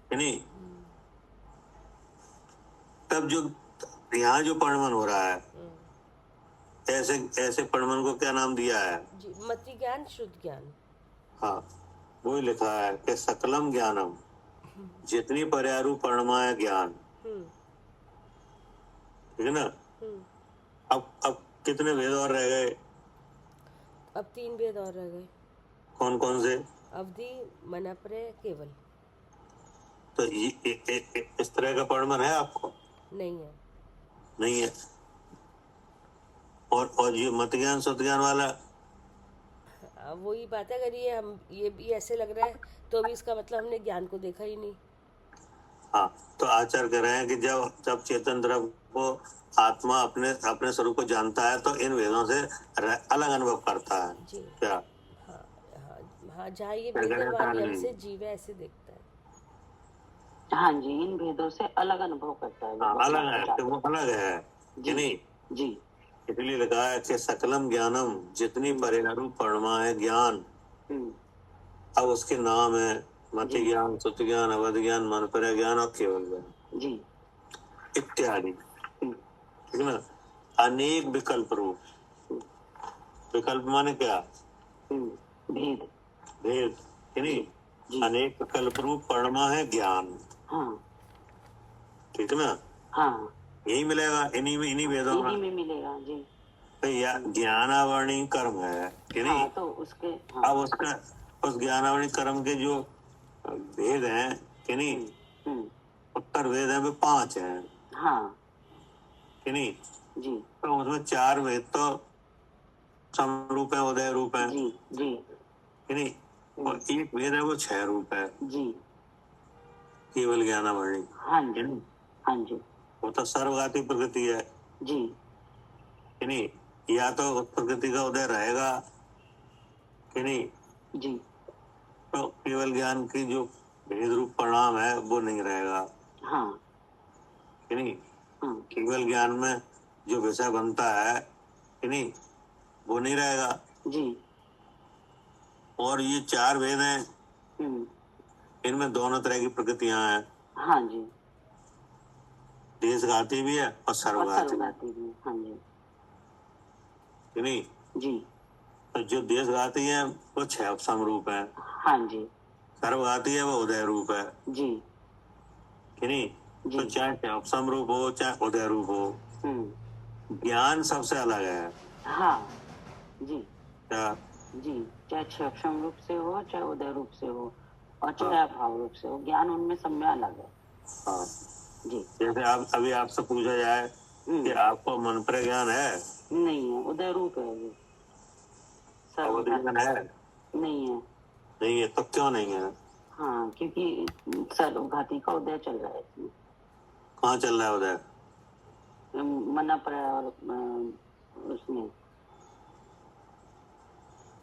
Speaker 1: कि नहीं? तब जो यहाँ जो परिणमन हो रहा है, ऐसे ऐसे परिणमन को क्या नाम दिया है?
Speaker 2: जी। मति ज्ञान शुद्ध ज्ञान।
Speaker 1: हाँ, वही लिखा है कि सकलम ज्ञानम, जितनी पर्यारू परिणमाय ज्ञान। ठीक है ना? अब कितने भेद और रह गए?
Speaker 2: अब 3 भेद और रह गए।
Speaker 1: कौन कौन से?
Speaker 2: अवधि, मनप्रय, केवल।
Speaker 1: तो इस तरह का परिणमन है आपको?
Speaker 2: नहीं है।
Speaker 1: नहीं है। और ये मत ज्ञान शुद्ध ज्ञान वाला,
Speaker 2: अब वही बात है, अगर ये हम ये भी ऐसे लग रहा है तो भी इसका मतलब हमने ज्ञान को देखा ही नहीं।
Speaker 1: हाँ, तो आचार्य कह रहे हैं कि जब चेतन द्रव्य को आत्मा अपने अपने स्वरूप को जानता है, तो इन भेदों से अलग अनुभव करता है।
Speaker 2: जी।
Speaker 1: क्या?
Speaker 2: हाँ हाँ हाँ, जहाँ ये भेद है वहाँ नियम से जीव है, ऐसे देखता है।
Speaker 3: हाँ जी, इन भेदों से अलग अनुभव करता है।
Speaker 1: हाँ, अलग है, तो वो अलग है, कि नहीं?
Speaker 3: जी।
Speaker 1: इसलिए लिखा है कि सकलम ज्ञानम, जितनी परिणारू परमा है ज्ञान, अब उसके नाम है मति ज्ञान, श्रुति ज्ञान, अवध ज्ञान, मनपर्य ज्ञान और केवल ज्ञान
Speaker 3: जी
Speaker 1: इत्यादि। ठीक है ना? अनेक विकल्प रूप। विकल्प माने क्या?
Speaker 3: भेद।
Speaker 1: भेद, कि नहीं? अनेक विकल्प रूप परमा है ज्ञान।
Speaker 3: हाँ।
Speaker 1: ठीक है ना?
Speaker 3: हाँ,
Speaker 1: यही मिलेगा इन्हीं भेदों
Speaker 3: इन्हीं में मिलेगा जी।
Speaker 1: तो ज्ञानावरणी कर्म है, कि नहीं?
Speaker 3: हाँ, तो उसके
Speaker 1: अब उसका उस ज्ञानावरणी कर्म के जो भेद हैं, कि नहीं? उत्तर भेद है, वे 5 हैं।
Speaker 3: हाँ
Speaker 1: कि नहीं?
Speaker 3: जी
Speaker 1: तो उसमें 4 भेद तो समरूप है, उदय रूप है,
Speaker 3: जी जी
Speaker 1: कि नहीं? और एक भेद है वो 6 रूप है,
Speaker 3: जी।
Speaker 1: केवल ज्ञानावरणी।
Speaker 3: हाँ जी हाँ जी
Speaker 1: वो तो सर्वघाती प्रकृति है,
Speaker 3: जी
Speaker 1: कि नहीं? या तो उस प्रकृति का उदय रहेगा, कि नहीं?
Speaker 3: जी
Speaker 1: तो केवल ज्ञान की जो भेद रूप परिणाम है वो नहीं रहेगा,
Speaker 3: हाँ
Speaker 1: कि नहीं?
Speaker 3: हाँ
Speaker 1: केवल ज्ञान में जो विषय बनता है, कि नहीं, वो नहीं रहेगा।
Speaker 3: जी
Speaker 1: और ये 4 वेद हैं,
Speaker 3: हम्म,
Speaker 1: इनमें दोनों तरह की प्रकृतियां हैं,
Speaker 3: हाँ जी,
Speaker 1: देशघाती भी है और
Speaker 3: और
Speaker 1: सर्वघाती भी,
Speaker 3: सर्वघाती भी, हाँ जी,
Speaker 1: कि नहीं।
Speaker 3: जी,
Speaker 1: तो जो देशघाती है वो 6 उपसम रूप है,
Speaker 3: हाँ जी,
Speaker 1: सर्वघाती है वो उदय रूप है,
Speaker 3: जी,
Speaker 1: कि नहीं।
Speaker 3: जी,
Speaker 1: तो चाहे 6 उपसम रूप हो चाहे उदय रूप हो, ज्ञान सबसे अलग है।
Speaker 3: हाँ जी,
Speaker 1: क्या?
Speaker 3: जी, चाहे क्षम रूप से हो चाहे उदय रूप से हो और चाहे
Speaker 1: हाँ,
Speaker 3: अभाव रूप से हो, ज्ञान उनमें सब में अलग है।
Speaker 1: हाँ।
Speaker 3: जी,
Speaker 1: जैसे आप अभी आपसे पूछा जाए कि आपको मन पर ज्ञान है,
Speaker 3: नहीं है, उदय रूप है ये,
Speaker 1: अवधि ज्ञान
Speaker 3: सर्वघाती
Speaker 1: है,
Speaker 3: नहीं है।
Speaker 1: नहीं है, तो क्यों नहीं है?
Speaker 3: हाँ, क्योंकि सर्वघाती का उदय चल रहा है इसमें,
Speaker 1: कहाँ चल रहा है उदय?
Speaker 3: मना पर और उसमें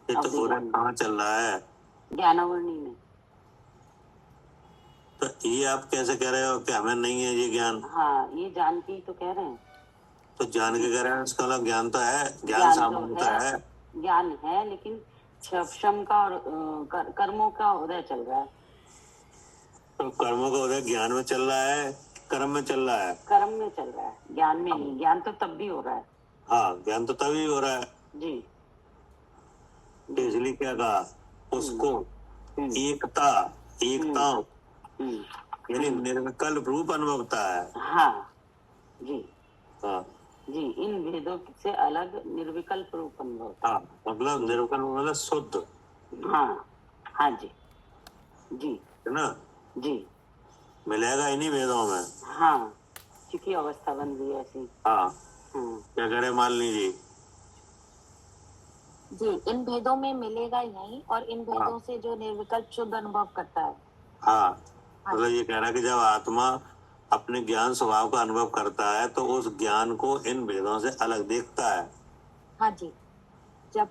Speaker 1: ये तो
Speaker 3: अवधि
Speaker 1: उदय
Speaker 3: ज्ञान
Speaker 1: कहाँ चल रहा है?
Speaker 3: ज्ञानावरणी में।
Speaker 1: तो ये आप कैसे कह रहे हो कि हमें नहीं है ये ज्ञान?
Speaker 3: हाँ, ये जान के ही तो कह रहे हैं।
Speaker 1: तो जान के कह रहे हैं, उसका मतलब ज्ञान तो है, ज्ञान
Speaker 3: ज्ञान तो
Speaker 1: सामान्यता है।
Speaker 3: ज्ञान है, लेकिन क्षम का और कर्मों का उदय चल रहा है।
Speaker 1: तो कर्मों का उदय ज्ञान में चल रहा है, कर्म में चल रहा है?
Speaker 3: कर्म में चल रहा है, ज्ञान में नहीं। ज्ञान तो तब भी हो रहा है।
Speaker 1: हाँ, ज्ञान तो तभी हो रहा है।
Speaker 3: जी,
Speaker 1: तो इसलिए क्या कहा उसको? एकता, एकता यानी निर्विकल्प रूप अनुभवता है।
Speaker 3: हाँ जी,
Speaker 1: हाँ,
Speaker 3: जी, इन भेदों से अलग निर्विकल्प रूप अनुभव।
Speaker 1: हाँ, मतलब निर्विकल्प मतलब शुद्ध,
Speaker 3: हाँ, हाँ जी, जी,
Speaker 1: है ना।
Speaker 3: जी,
Speaker 1: मिलेगा इन्हीं वेदों में।
Speaker 3: हाँ, क्योंकि अवस्था बन गई ऐसी।
Speaker 1: हाँ, क्या करे मालिनी जी?
Speaker 4: जी, इन भेदों में मिलेगा ही नहीं, और इन भेदों से जो निर्विकल्प शुद्ध अनुभव करता है।
Speaker 1: हाँ, मतलब ये कह रहा है कि जब आत्मा अपने ज्ञान स्वभाव का अनुभव करता है तो उस ज्ञान को इन भेदों से अलग देखता है।
Speaker 4: हाँ जी, जब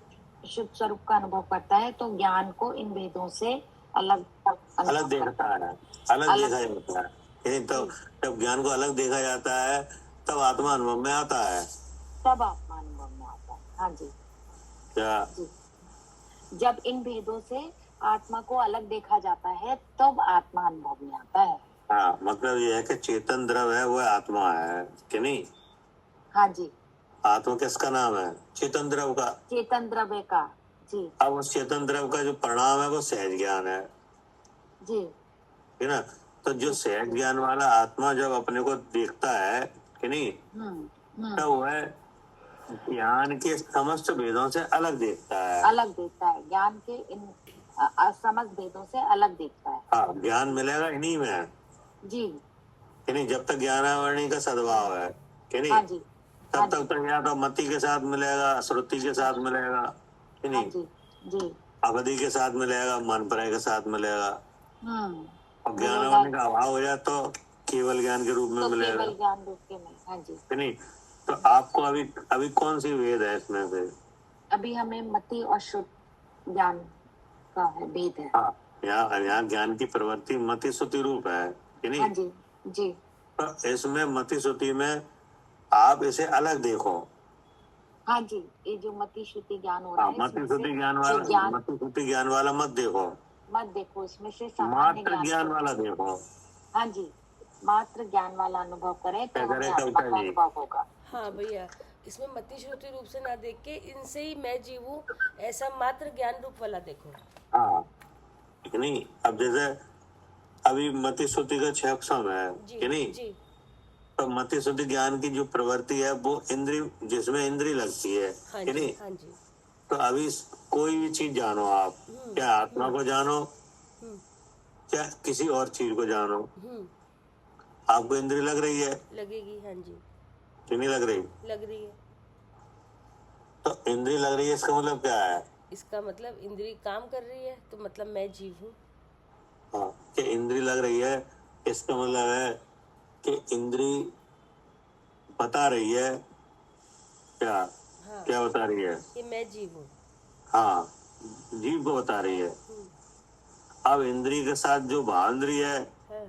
Speaker 4: शुद्ध स्वरूप का अनुभव करता है तो ज्ञान को इन भेदों से अलग
Speaker 1: अलग देखता है, अलग देखा जाता है। यानी तो जब ज्ञान को अलग देखा जाता है तब आत्मा अनुभव में आता है।
Speaker 4: तब आत्मा अनुभव में आता है। हाँ जी,
Speaker 1: क्या?
Speaker 4: जब इन भेदों से आत्मा को अलग देखा जाता है तब आत्मा अनुभव में आता है।
Speaker 1: हाँ, मतलब ये है कि चेतन द्रव्य है वो आत्मा है, कि नहीं।
Speaker 4: हाँ जी,
Speaker 1: आत्मा किसका नाम है? चेतन द्रव्य का।
Speaker 4: चेतन द्रव्य का। जी,
Speaker 1: अब उस चेतन द्रव्य का जो परिणाम है वो सहज ज्ञान है,
Speaker 4: जी,
Speaker 1: है ना। तो जो सहज ज्ञान वाला आत्मा जब अपने को देखता है, कि नहीं, तो वह ज्ञान के समस्त भेदों से अलग देखता है।
Speaker 4: अलग देखता है, ज्ञान के इन असमस्त भेदों से अलग देखता है।
Speaker 1: हाँ, ज्ञान मिलेगा इन्हीं में,
Speaker 4: जी,
Speaker 1: कि नहीं। जब तक ज्ञानावरणी का सद्भाव है, कि नहीं,
Speaker 4: हाँ जी,
Speaker 1: तब तक तो या तो मति के साथ मिलेगा, श्रुति के साथ मिलेगा, कि
Speaker 4: हाँ
Speaker 1: नहीं,
Speaker 4: जी, जी,
Speaker 1: अवधि के साथ मिलेगा, मन परय के साथ मिलेगा। और
Speaker 4: मिलेगा
Speaker 1: ज्ञानावरणी का अभाव हो जाए तो केवल ज्ञान के रूप में
Speaker 4: तो
Speaker 1: मिलेगा,
Speaker 4: केवल ज्ञान रूप के में। हाँ जी,
Speaker 1: कि नहीं। तो आपको अभी अभी कौन सी वेद है इसमें से?
Speaker 4: अभी हमें मति और शुद्ध ज्ञान का है, भेद है।
Speaker 1: हाँ, यहाँ ज्ञान की प्रवृत्ति मति श्रुति रूप है, कि नहीं।
Speaker 4: हाँ जी, जी,
Speaker 1: तो इसमें मति श्रुति में आप इसे अलग देखो।
Speaker 4: हाँ जी, ये जो मति श्रुति ज्ञान हो रहा है,
Speaker 1: मति
Speaker 4: इसमें
Speaker 1: श्रुति
Speaker 4: से
Speaker 1: ज्ञान
Speaker 4: जो
Speaker 1: वाला,
Speaker 4: ज्ञान
Speaker 1: मति श्रुति ज्ञान वाला मत देखो,
Speaker 4: मत देखो, इसमें से सामान्य
Speaker 1: मात्र
Speaker 4: ज्ञान
Speaker 1: ज्ञान
Speaker 4: को।
Speaker 1: वाला देखो।
Speaker 4: हाँ जी, मात्र ज्ञान वाला अनुभव करें तो
Speaker 1: क्या
Speaker 4: हमें
Speaker 1: करे
Speaker 4: आत्मा
Speaker 1: कविता
Speaker 4: का
Speaker 1: जी?
Speaker 4: अनुभव होगा।
Speaker 2: हाँ भैया, इसमें मति श्रुति रूप से ना देख के इनसे ही मैं जीवूं ऐसा मात्र ज्ञान रूप वाला देखो।
Speaker 1: हाँ, ठीक नहीं। अब जैसे अभी मति श्रुति का 6 अक्षम है,
Speaker 2: जी,
Speaker 1: कि नहीं।
Speaker 2: जी,
Speaker 1: तो मति श्रुति ज्ञान की जो प्रवृत्ति है वो इंद्रिय, जिसमें इंद्रिय लगती है,
Speaker 2: हाँ
Speaker 1: कि
Speaker 2: जी,
Speaker 1: नहीं।
Speaker 2: हाँ जी,
Speaker 1: तो अभी कोई भी चीज जानो आप, क्या आत्मा को जानो, क्या किसी और चीज को जानो, आपको इंद्रिय लग रही है
Speaker 2: लगेगी। हाँ जी,
Speaker 1: कि नहीं लग रही?
Speaker 2: लग रही है।
Speaker 1: तो इंद्रिय लग रही है, इसका मतलब क्या है?
Speaker 2: इसका मतलब इंद्री काम कर रही है तो मतलब मैं जीव हूँ।
Speaker 1: हाँ, कि इंद्रिय लग रही है, इसका मतलब है कि इंद्रिय बता रही है क्या?
Speaker 2: हाँ,
Speaker 1: क्या बता रही है?
Speaker 2: कि मैं जीव हूँ।
Speaker 1: हाँ, जीव को बता रही है। अब इंद्रिय के साथ जो भावइंद्रिय है,
Speaker 2: हाँ,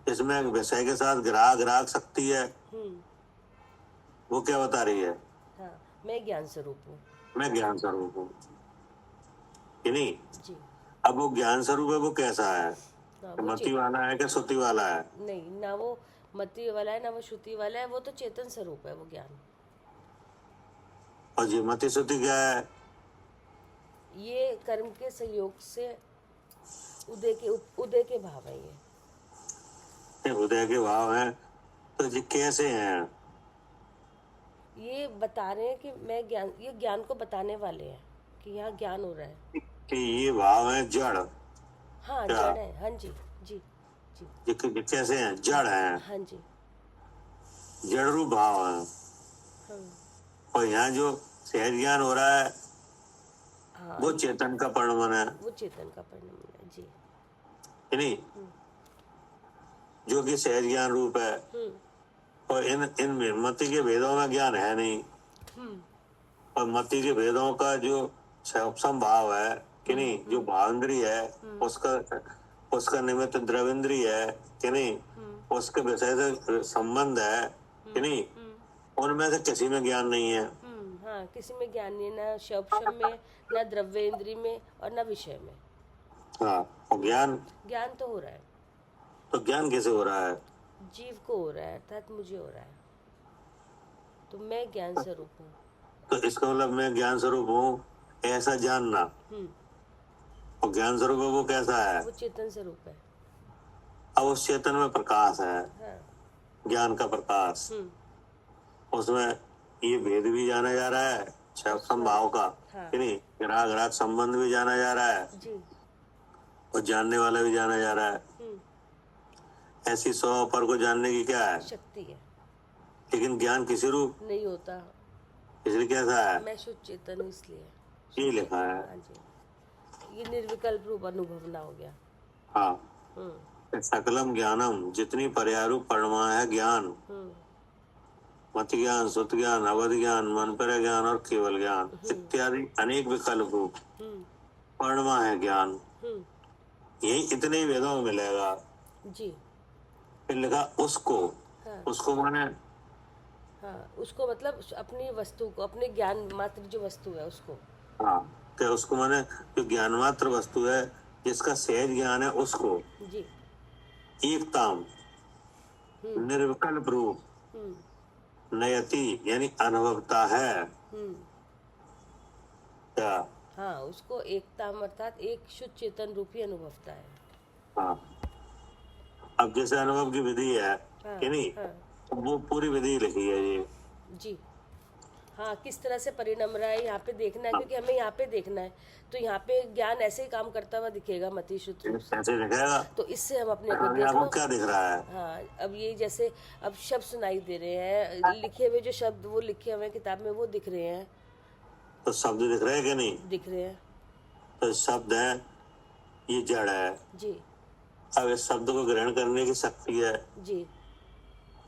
Speaker 1: इसमें विषय के साथ ग्राहक शक्ति है, वो क्या बता रही है?
Speaker 2: हाँ, मैं ज्ञान स्वरूप हूँ।
Speaker 1: मैं ज्ञान स्वरूप हूँ। कि नहीं?
Speaker 2: जी।
Speaker 1: अब वो ज्ञान स्वरूप है, वो कैसा है?
Speaker 2: हाँ,
Speaker 1: कि
Speaker 2: वो
Speaker 1: मति वाला है कि श्रुति वाला है?
Speaker 2: नहीं, ना वो मति वाला है ना वो श्रुति वाला है, वो तो चेतन स्वरूप है वो ज्ञान।
Speaker 1: और ये मति श्रुति क्या है?
Speaker 2: ये कर्म के संयोग से उदय के भाव है ये।
Speaker 1: ये उदय के भाव हैं, तो ये कैसे हैं?
Speaker 2: ये बता रहे हैं कि मैं ज्ञान, ये ज्ञान को बताने वाले हैं कि यहाँ ज्ञान हो रहा है।
Speaker 1: कि ये भाव है जड़?
Speaker 2: हाँ,
Speaker 1: क्या?
Speaker 2: जड़ है। हाँ जी, जी, जी।
Speaker 1: ये कैसे हैं? जड़ हैं,
Speaker 2: हाँ जी।
Speaker 1: जड़ रूप भाव है।
Speaker 2: हाँ,
Speaker 1: और यहाँ जो सहज ज्ञान हो रहा है
Speaker 2: हाँ,
Speaker 1: वो चेतन का परिणमन है,
Speaker 2: वो चेतन का परिणाम है। जी।
Speaker 1: कि नहीं? जो कि सहज ज्ञान रूप है।
Speaker 2: हम्म,
Speaker 1: और इन मति के भेदों में ज्ञान है नहीं।
Speaker 2: हम्म,
Speaker 1: और मति के भेदों का जो संभाव है, कि नहीं, जो भावेंद्री है उसका निमित्त द्रवेंद्री है, कि नहीं, उसके विषय से संबंध है, कि नहीं, उनमें से किसी में ज्ञान नहीं है।
Speaker 2: हाँ, किसी में ज्ञान नहीं, ना शब्द में, ना द्रव्येंद्री में, और ना विषय में।
Speaker 1: हाँ, और
Speaker 2: ज्ञान तो हो रहा है,
Speaker 1: तो ज्ञान कैसे हो रहा है?
Speaker 2: जीव को हो रहा है, अर्थात मुझे हो रहा है। तो मैं ज्ञान स्वरूप हूँ।
Speaker 1: तो इसका मतलब मैं ज्ञान स्वरूप हूँ ऐसा जानना। और ज्ञान स्वरूप है वो कैसा है?
Speaker 2: वो चेतन स्वरूप है।
Speaker 1: अब उस चेतन में प्रकाश है,
Speaker 2: हाँ।
Speaker 1: ज्ञान का प्रकाश। उसमें ये भेद भी जाना जा रहा है, संभाव का,
Speaker 2: हाँ।
Speaker 1: कि नहीं, ग्राहक संबंध भी जाना जा रहा है
Speaker 2: जी।
Speaker 1: और जानने वाला भी जाना जा रहा है। ऐसी 100 पर को जानने की क्या है?
Speaker 2: शक्ति है।
Speaker 1: लेकिन ज्ञान किसी रूप
Speaker 2: नहीं होता,
Speaker 1: इसलिए कैसा है?
Speaker 2: मैं शुद्ध चेतन हूँ इसलिए।
Speaker 1: ये लिखा है।
Speaker 2: हाँ जी, ये निर्विकल्प रूप अनुभव ना हो गया।
Speaker 1: हाँ, सकलम ज्ञानम, जितनी पर्यारूप परमा है ज्ञान, मत ज्ञान, सुत ज्ञान, अवध ज्ञान, मनपर ज्ञान और केवल ज्ञान इत्यादि अनेक विकल्प रूप परमा है ज्ञान, यही इतने ही वेदों में मिलेगा।
Speaker 2: जी।
Speaker 1: फिर लिखा उसको।
Speaker 2: हाँ।
Speaker 1: उसको माने?
Speaker 2: हाँ, उसको मतलब अपनी वस्तु को, अपने ज्ञान मात्र जो वस्तु है उसको।
Speaker 1: हाँ, तो उसको माने जो ज्ञान मात्र वस्तु है, जिसका सहज ज्ञान है, उसको
Speaker 2: जी।
Speaker 1: एकताम, निर्विकल्प रूप, नयति यानी अनुभवता है। क्या?
Speaker 2: हाँ, उसको एकता अर्थात एक शुद्ध चेतन रूप ही अनुभवता है।
Speaker 1: हाँ, अब जैसे अनुभव की विधि है,
Speaker 2: हाँ,
Speaker 1: कि नहीं,
Speaker 2: हाँ,
Speaker 1: वो पूरी विधि लिखी है ये।
Speaker 2: जी। हाँ, किस तरह से परिणम रहा है यहाँ पे देखना है, क्योंकि हमें यहाँ पे देखना है। तो यहाँ पे ज्ञान ऐसे ही काम करता हुआ दिखेगा मति शुद्ध रूप से।
Speaker 1: ऐसे दिखेगा।
Speaker 2: तो इससे हम अपने को
Speaker 1: अभी
Speaker 2: देख
Speaker 1: आपको
Speaker 2: लो।
Speaker 1: क्या दिख रहा है?
Speaker 2: हाँ, अब ये जैसे अब शब्द सुनाई दे रहे हैं, लिखे हुए जो शब्द वो लिखे हुए किताब में वो दिख रहे हैं।
Speaker 1: तो शब्द दिख रहे हैं कि नहीं?
Speaker 2: दिख रहे हैं।
Speaker 1: तो शब्द है, ये जड़ है।
Speaker 2: जी।
Speaker 1: अब इस शब्द को ग्रहण करने की शक्ति है,
Speaker 2: जी।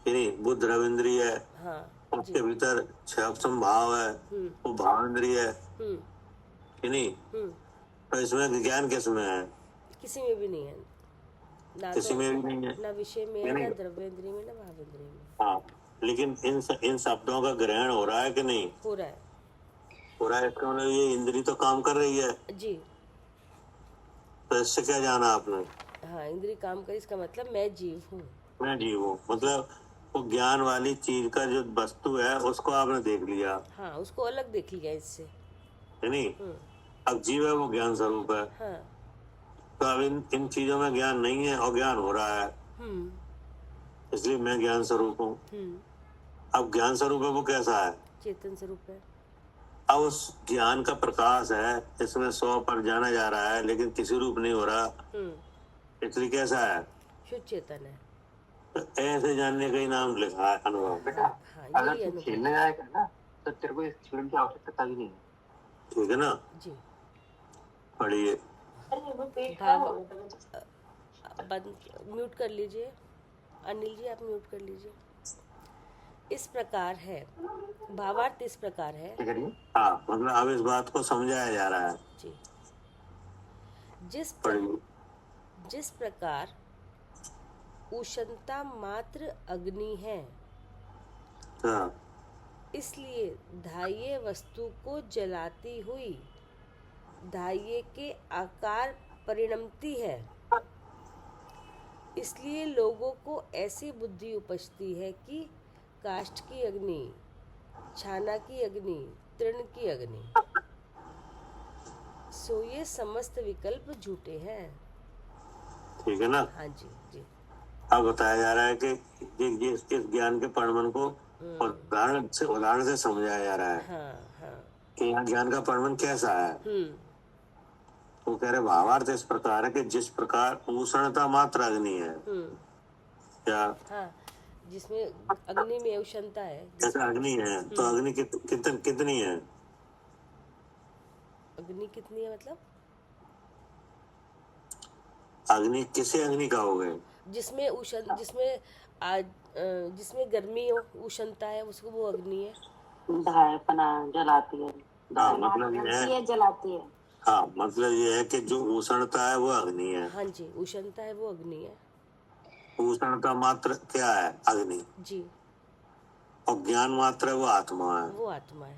Speaker 1: कि नहीं, वो द्रवेंद्रिय है।
Speaker 2: हाँ।
Speaker 1: उसके भीतर छह भाव है, वो भावेंद्रिय है, कि नहीं। तो इसमें ज्ञान किसमें है?
Speaker 2: किसी में भी नहीं है, ना
Speaker 1: किसी
Speaker 2: तो
Speaker 1: में भी नहीं है,
Speaker 2: ना विषय में है, ना द्रव्येंद्रिय में, ना भावेंद्रिय में।
Speaker 1: हाँ, लेकिन इन शब्दों का ग्रहण हो रहा है कि नहीं?
Speaker 2: हो रहा है।
Speaker 1: हो रहा है, इसका मतलब ये इंद्री तो काम कर रही है।
Speaker 2: जी।
Speaker 1: तो इससे क्या जाना आपने?
Speaker 2: हाँ, इंद्री काम कर, इसका मतलब मैं जीव हूँ।
Speaker 1: मैं जीव हूँ, मतलब वो ज्ञान वाली चीज का जो वस्तु है उसको आपने देख लिया।
Speaker 2: हाँ, उसको अलग देख लिया इससे,
Speaker 1: है नहीं। अब जीव है, वो ज्ञान स्वरूप है।
Speaker 2: हाँ।
Speaker 1: तो अब इन चीजों में ज्ञान नहीं है और ज्ञान हो रहा है, इसलिए मैं ज्ञान स्वरूप हूँ। अब ज्ञान स्वरूप है वो कैसा है?
Speaker 2: चेतन स्वरूप है।
Speaker 1: अब उस ज्ञान का प्रकाश है, इसमें 100 पर जाना जा रहा है, लेकिन किसी रूप नहीं हो रहा, इसलिए कैसा है?
Speaker 2: शुद्ध चेतन है।
Speaker 1: तो ऐसे जानने का ही नाम लिखा है अनुभव।
Speaker 2: हाँ,
Speaker 3: अगर
Speaker 2: यही
Speaker 3: तू
Speaker 2: अनुभव।
Speaker 3: खेलने जाएगा ना तो तेरे को इस खेल की आवश्यकता भी नहीं है।
Speaker 1: ठीक है ना?
Speaker 2: जी।
Speaker 1: पढ़िए।
Speaker 2: भाव बंद, म्यूट कर लीजिए। अनिल जी, आप म्यूट कर लीजिए। इस प्रकार है, भावार्थ इस प्रकार है।
Speaker 1: हाँ, मतलब अब इस बात को समझाया जा रहा है।
Speaker 2: जी।
Speaker 1: पढ़िए।
Speaker 2: जिस प्रकार उष्णता मात्र अग्नि है,
Speaker 1: हाँ,
Speaker 2: इसलिए धाह्य वस्तु को जलाती हुई धाये के आकार परिणमती है, इसलिए लोगों को ऐसी बुद्धि उपजती है कि काष्ठ की अग्नि, छाना की अग्नि, तृण की अग्नि, सो ये समस्त विकल्प झूठे हैं।
Speaker 1: ठीक है ना।
Speaker 2: हाँ जी जी।
Speaker 1: अब बताया जा रहा है कि इस ज्ञान के परिणमन को उदाहरण से समझाया जा रहा है
Speaker 2: हाँ हाँ।
Speaker 1: कि यहाँ ज्ञान का परिणमन कैसा है। वो कह रहे भावार्थ इस प्रकार है कि जिस प्रकार उष्णता मात्र अग्नि है, क्या
Speaker 2: हाँ, जिसमें अग्नि में उष्णता है,
Speaker 1: जैसे अग्नि है तो अग्नि कितनी है?
Speaker 2: अग्नि कितनी है मतलब?
Speaker 1: अग्नि किसे अग्नि कहोगे?
Speaker 2: जिसमें उष्ण, जिसमें गर्मी हो, उष्णता है, उसको वो अग्नि है।
Speaker 3: धायपना जलाती है।
Speaker 1: हाँ, मतलब ये है,
Speaker 3: जलाती है।
Speaker 1: हाँ, मतलब ये है कि जो उष्णता है वो अग्नि है।
Speaker 2: हाँ जी, उष्णता है वो अग्नि है
Speaker 1: उष्णता मात्र क्या है? अग्नि।
Speaker 2: जी।
Speaker 1: और ज्ञान मात्र है वो आत्मा है।
Speaker 2: वो आत्मा है।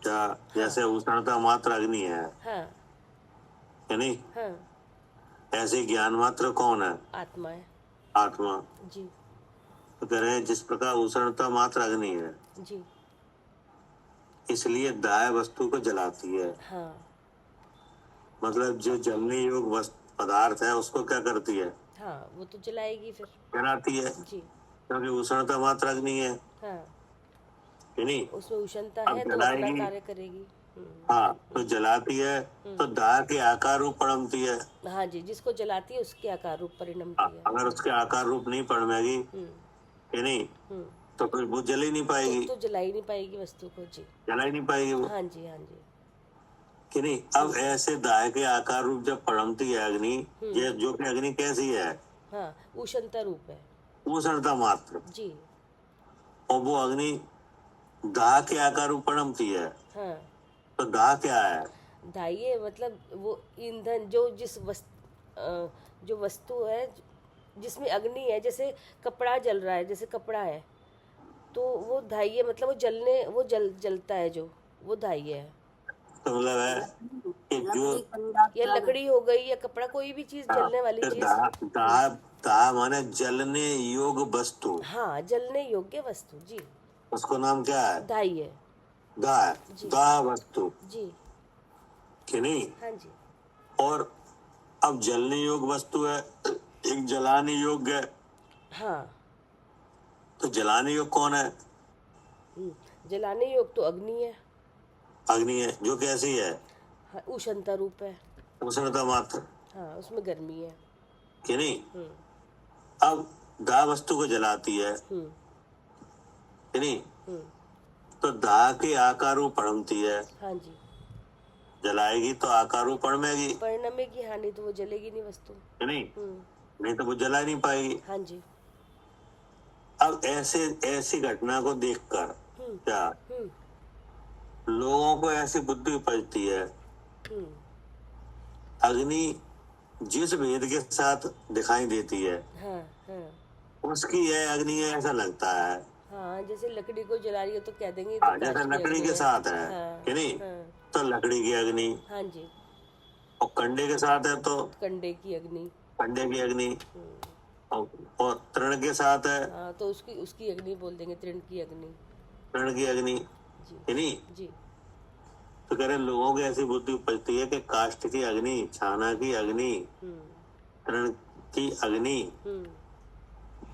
Speaker 1: क्या जैसे उष्णता मात्र अग्नि है,
Speaker 2: हाँ
Speaker 1: है नहीं?
Speaker 2: हाँ।
Speaker 1: ऐसे ज्ञान मात्र कौन है?
Speaker 2: आत्मा है
Speaker 1: आत्मा।
Speaker 2: जी
Speaker 1: तो कह रहे हैं जिस प्रकार उष्णता मात्र अग्नि है,
Speaker 2: जी।
Speaker 1: इसलिए दाह्य वस्तु को जलाती है।
Speaker 2: हाँ
Speaker 1: मतलब जो जलने योग्य पदार्थ है उसको क्या करती है?
Speaker 2: हाँ, वो तो जलाएगी फिर।
Speaker 1: जलाती है,
Speaker 2: जी
Speaker 1: क्योंकि उष्णता मात्र अग्नि है,
Speaker 2: हाँ,
Speaker 1: है नहीं?
Speaker 2: उसमें उष्णता
Speaker 1: अब
Speaker 2: है तो अपना
Speaker 1: जलाएगी,
Speaker 2: कार्य करेगी।
Speaker 1: हाँ, तो जलाती है तो दाह के आकार रूप परिणमती है।
Speaker 2: हाँ जी, जिसको जलाती है उसके आकार रूप परिणमती
Speaker 1: हाँ,
Speaker 2: है।
Speaker 1: अगर उसके आकार रूप नहीं परिणमेगी, है नहीं, तो फिर वो जल ही नहीं पाएगी,
Speaker 2: तो जला ही नहीं पाएगी वस्तु को। जी,
Speaker 1: जला ही नहीं पाएगी वो,
Speaker 2: हाँ जी हाँ जी।
Speaker 1: कि नहीं? अब ऐसे दाह के आकार रूप जब परिणमती है अग्नि, ये जो कि अग्नि कैसी है?
Speaker 2: हाँ, उष्णता रूप है
Speaker 1: उष्णता मात्र।
Speaker 2: जी।
Speaker 1: और वो अग्नि दाह के आकार रूप परिणमती है,
Speaker 2: हाँ,
Speaker 1: तो दाह क्या है?
Speaker 2: दाह्य मतलब वो ईंधन, जो जो वस्तु है जिसमें अग्नि है, जैसे कपड़ा जल रहा है, जैसे कपड़ा है तो वो दाह्य मतलब वो जलता है, जो वो दाह्य है।
Speaker 1: तो मतलब है कि जो
Speaker 2: या लकड़ी हो गई या कपड़ा, कोई भी चीज जलने वाली चीज।
Speaker 1: दाह दाह माने जलने योग्य वस्तु।
Speaker 2: हाँ, जलने योग्य वस्तु जी,
Speaker 1: उसको नाम क्या है?
Speaker 2: दाह्य।
Speaker 1: दाह,
Speaker 2: जी
Speaker 1: दाह वस्तु,
Speaker 2: जी
Speaker 1: कि नहीं?
Speaker 2: हाँ जी।
Speaker 1: और अब जलने योग्य वस्तु है, एक जलाने योग्य है,
Speaker 2: हाँ,
Speaker 1: तो जलाने योग्य कौन है?
Speaker 2: जलाने योग्य तो अग्नि है।
Speaker 1: अग्नि है, जो कैसी है?
Speaker 2: हाँ, उष्णता रूप है।
Speaker 1: उष्णता मात्र,
Speaker 2: हाँ, उसमें गर्मी है।
Speaker 1: कि नहीं? अब दाह वस्तु को जलाती है, कि नहीं? तो दाह के आकार रूप परिणमती है।
Speaker 2: हाँ जी,
Speaker 1: जलाएगी तो आकार रूप परिणमेगी,
Speaker 2: परिणमेगी। हाँ, नहीं तो वो जलेगी नहीं वस्तु।
Speaker 1: कि नहीं? नहीं तो वो जला नहीं पाएगी।
Speaker 2: हाँ जी।
Speaker 1: अब ऐसी घटना को देखकर क्या लोगों को ऐसी बुद्धि उपजती है, अग्नि जिस भेद के साथ दिखाई देती है
Speaker 2: हाँ हाँ
Speaker 1: उसकी है अग्नि है, ऐसा लगता है।
Speaker 2: हाँ, जैसे लकड़ी को जला रही है तो कह देंगे ये तो
Speaker 1: हाँ, जैसे
Speaker 2: काष्ठ की
Speaker 1: लकड़ी
Speaker 2: अग्नि
Speaker 1: के
Speaker 2: है।
Speaker 1: साथ है,
Speaker 2: हाँ,
Speaker 1: कि नहीं?
Speaker 2: हाँ,
Speaker 1: तो लकड़ी की अग्नि,
Speaker 2: हाँ जी,
Speaker 1: और कंडे के साथ है तो
Speaker 2: कंडे की अग्नि।
Speaker 1: कंडे की अग्नि, और तृण के साथ है,
Speaker 2: हाँ, तो उसकी अग्नि बोल देंगे, तृण की अग्नि।
Speaker 1: तृण की अग्नि,
Speaker 2: जी
Speaker 1: है नहीं?
Speaker 2: जी।
Speaker 1: तो कह रहे लोगों की ऐसी बुद्धि उपजती है कि काष्ठ की अग्नि, छाना की अग्नि, तृण की अग्नि,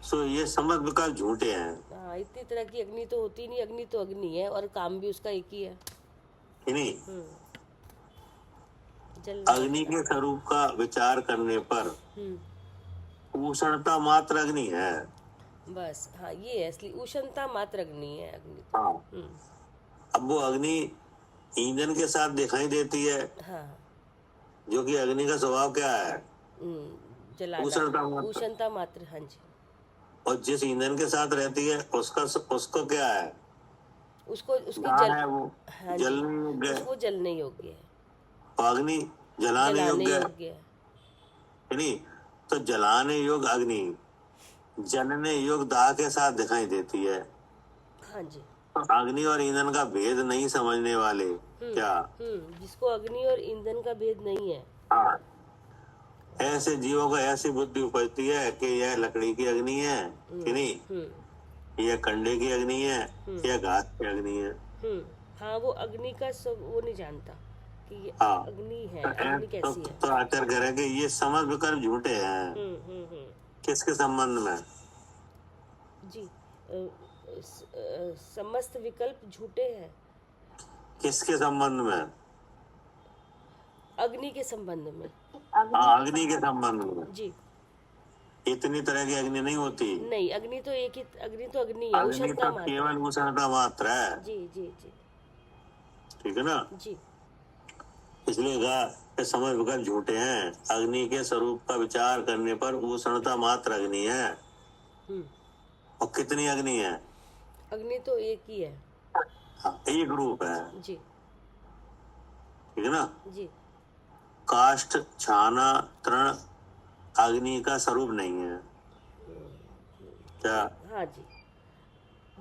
Speaker 1: सो ये समझ विकल्प झूठे हैं।
Speaker 2: हाँ, इतनी तरह की अग्नि तो होती नहीं, अग्नि तो अग्नि है और काम भी उसका एक ही है,
Speaker 1: कि नहीं?
Speaker 2: जलना।
Speaker 1: अग्नि के स्वरूप का विचार करने पर उष्णता मात्र अग्नि है।
Speaker 2: बस हाँ, ये है असली उष्णता मात्र अग्नि है, अग्नि।
Speaker 1: हाँ, अब वो अग्नि ईंधन के साथ दिखाई देती है,
Speaker 2: हाँ,
Speaker 1: जो कि अग्नि का स्वभाव क्या है?
Speaker 2: जलाना, उष्णता मात्र। हाँ जी।
Speaker 1: और जिस ईंधन के साथ रहती है उसको क्या है?
Speaker 2: उसको उसकी
Speaker 1: दाह है वो,
Speaker 2: हाँ
Speaker 1: जलने
Speaker 2: जी,
Speaker 1: योग्य है।
Speaker 2: वो जलने योग्य है,
Speaker 1: और अग्नि जलाने योग्य है,
Speaker 2: योग्य है।
Speaker 1: नहीं? तो जलाने योग्य अग्नि जनने योग्य दाह के साथ दिखाई देती है,
Speaker 2: हाँ जी।
Speaker 1: जिसको अग्नि और ईंधन का भेद नहीं समझने वाले, क्या
Speaker 2: जिसको अग्नि और ईंधन का भेद नहीं है,
Speaker 1: हाँ, ऐसे जीवों को ऐसी बुद्धि उपजती है कि यह लकड़ी की अग्नि है कि नहीं, यह कंडे की अग्नि है, यह घास की अग्नि है।
Speaker 2: हाँ, वो अग्नि का सब वो नहीं जानता कि ये
Speaker 1: हाँ,
Speaker 2: अग्नि है, अग्नि कैसी है।
Speaker 1: तो आचार्य कह रहे हैं कि ये समझ विकल्प झूठे हैं। किसके संबंध में?
Speaker 2: जी, समस्त विकल्प झूठे हैं।
Speaker 1: किसके संबंध में?
Speaker 2: अग्नि के संबंध में।
Speaker 1: हाँ, अग्नि के संबंध में।
Speaker 2: जी,
Speaker 1: इतनी तरह की अग्नि नहीं होती।
Speaker 2: नहीं, अग्नि तो एक ही अग्नि है,
Speaker 1: अग्नि
Speaker 2: उष्णता
Speaker 1: तो
Speaker 2: मात्र।
Speaker 1: केवल उष्णता मात्र है।
Speaker 2: जी जी जी
Speaker 1: ठीक है ना?
Speaker 2: जी।
Speaker 1: इसलिए कहा कि समझ विकल्प झूठे हैं। अग्नि के स्वरूप का विचार करने पर उष्णता मात्र अग्नि है। और कितनी अग्नि है?
Speaker 2: अग्नि तो एक ही है।
Speaker 1: हाँ, एक रूप है।
Speaker 2: जी
Speaker 1: ठीक है ना?
Speaker 2: जी।
Speaker 1: काष्ठ, छाना, तृण अग्नि का स्वरूप नहीं है, क्या?
Speaker 2: हाँ जी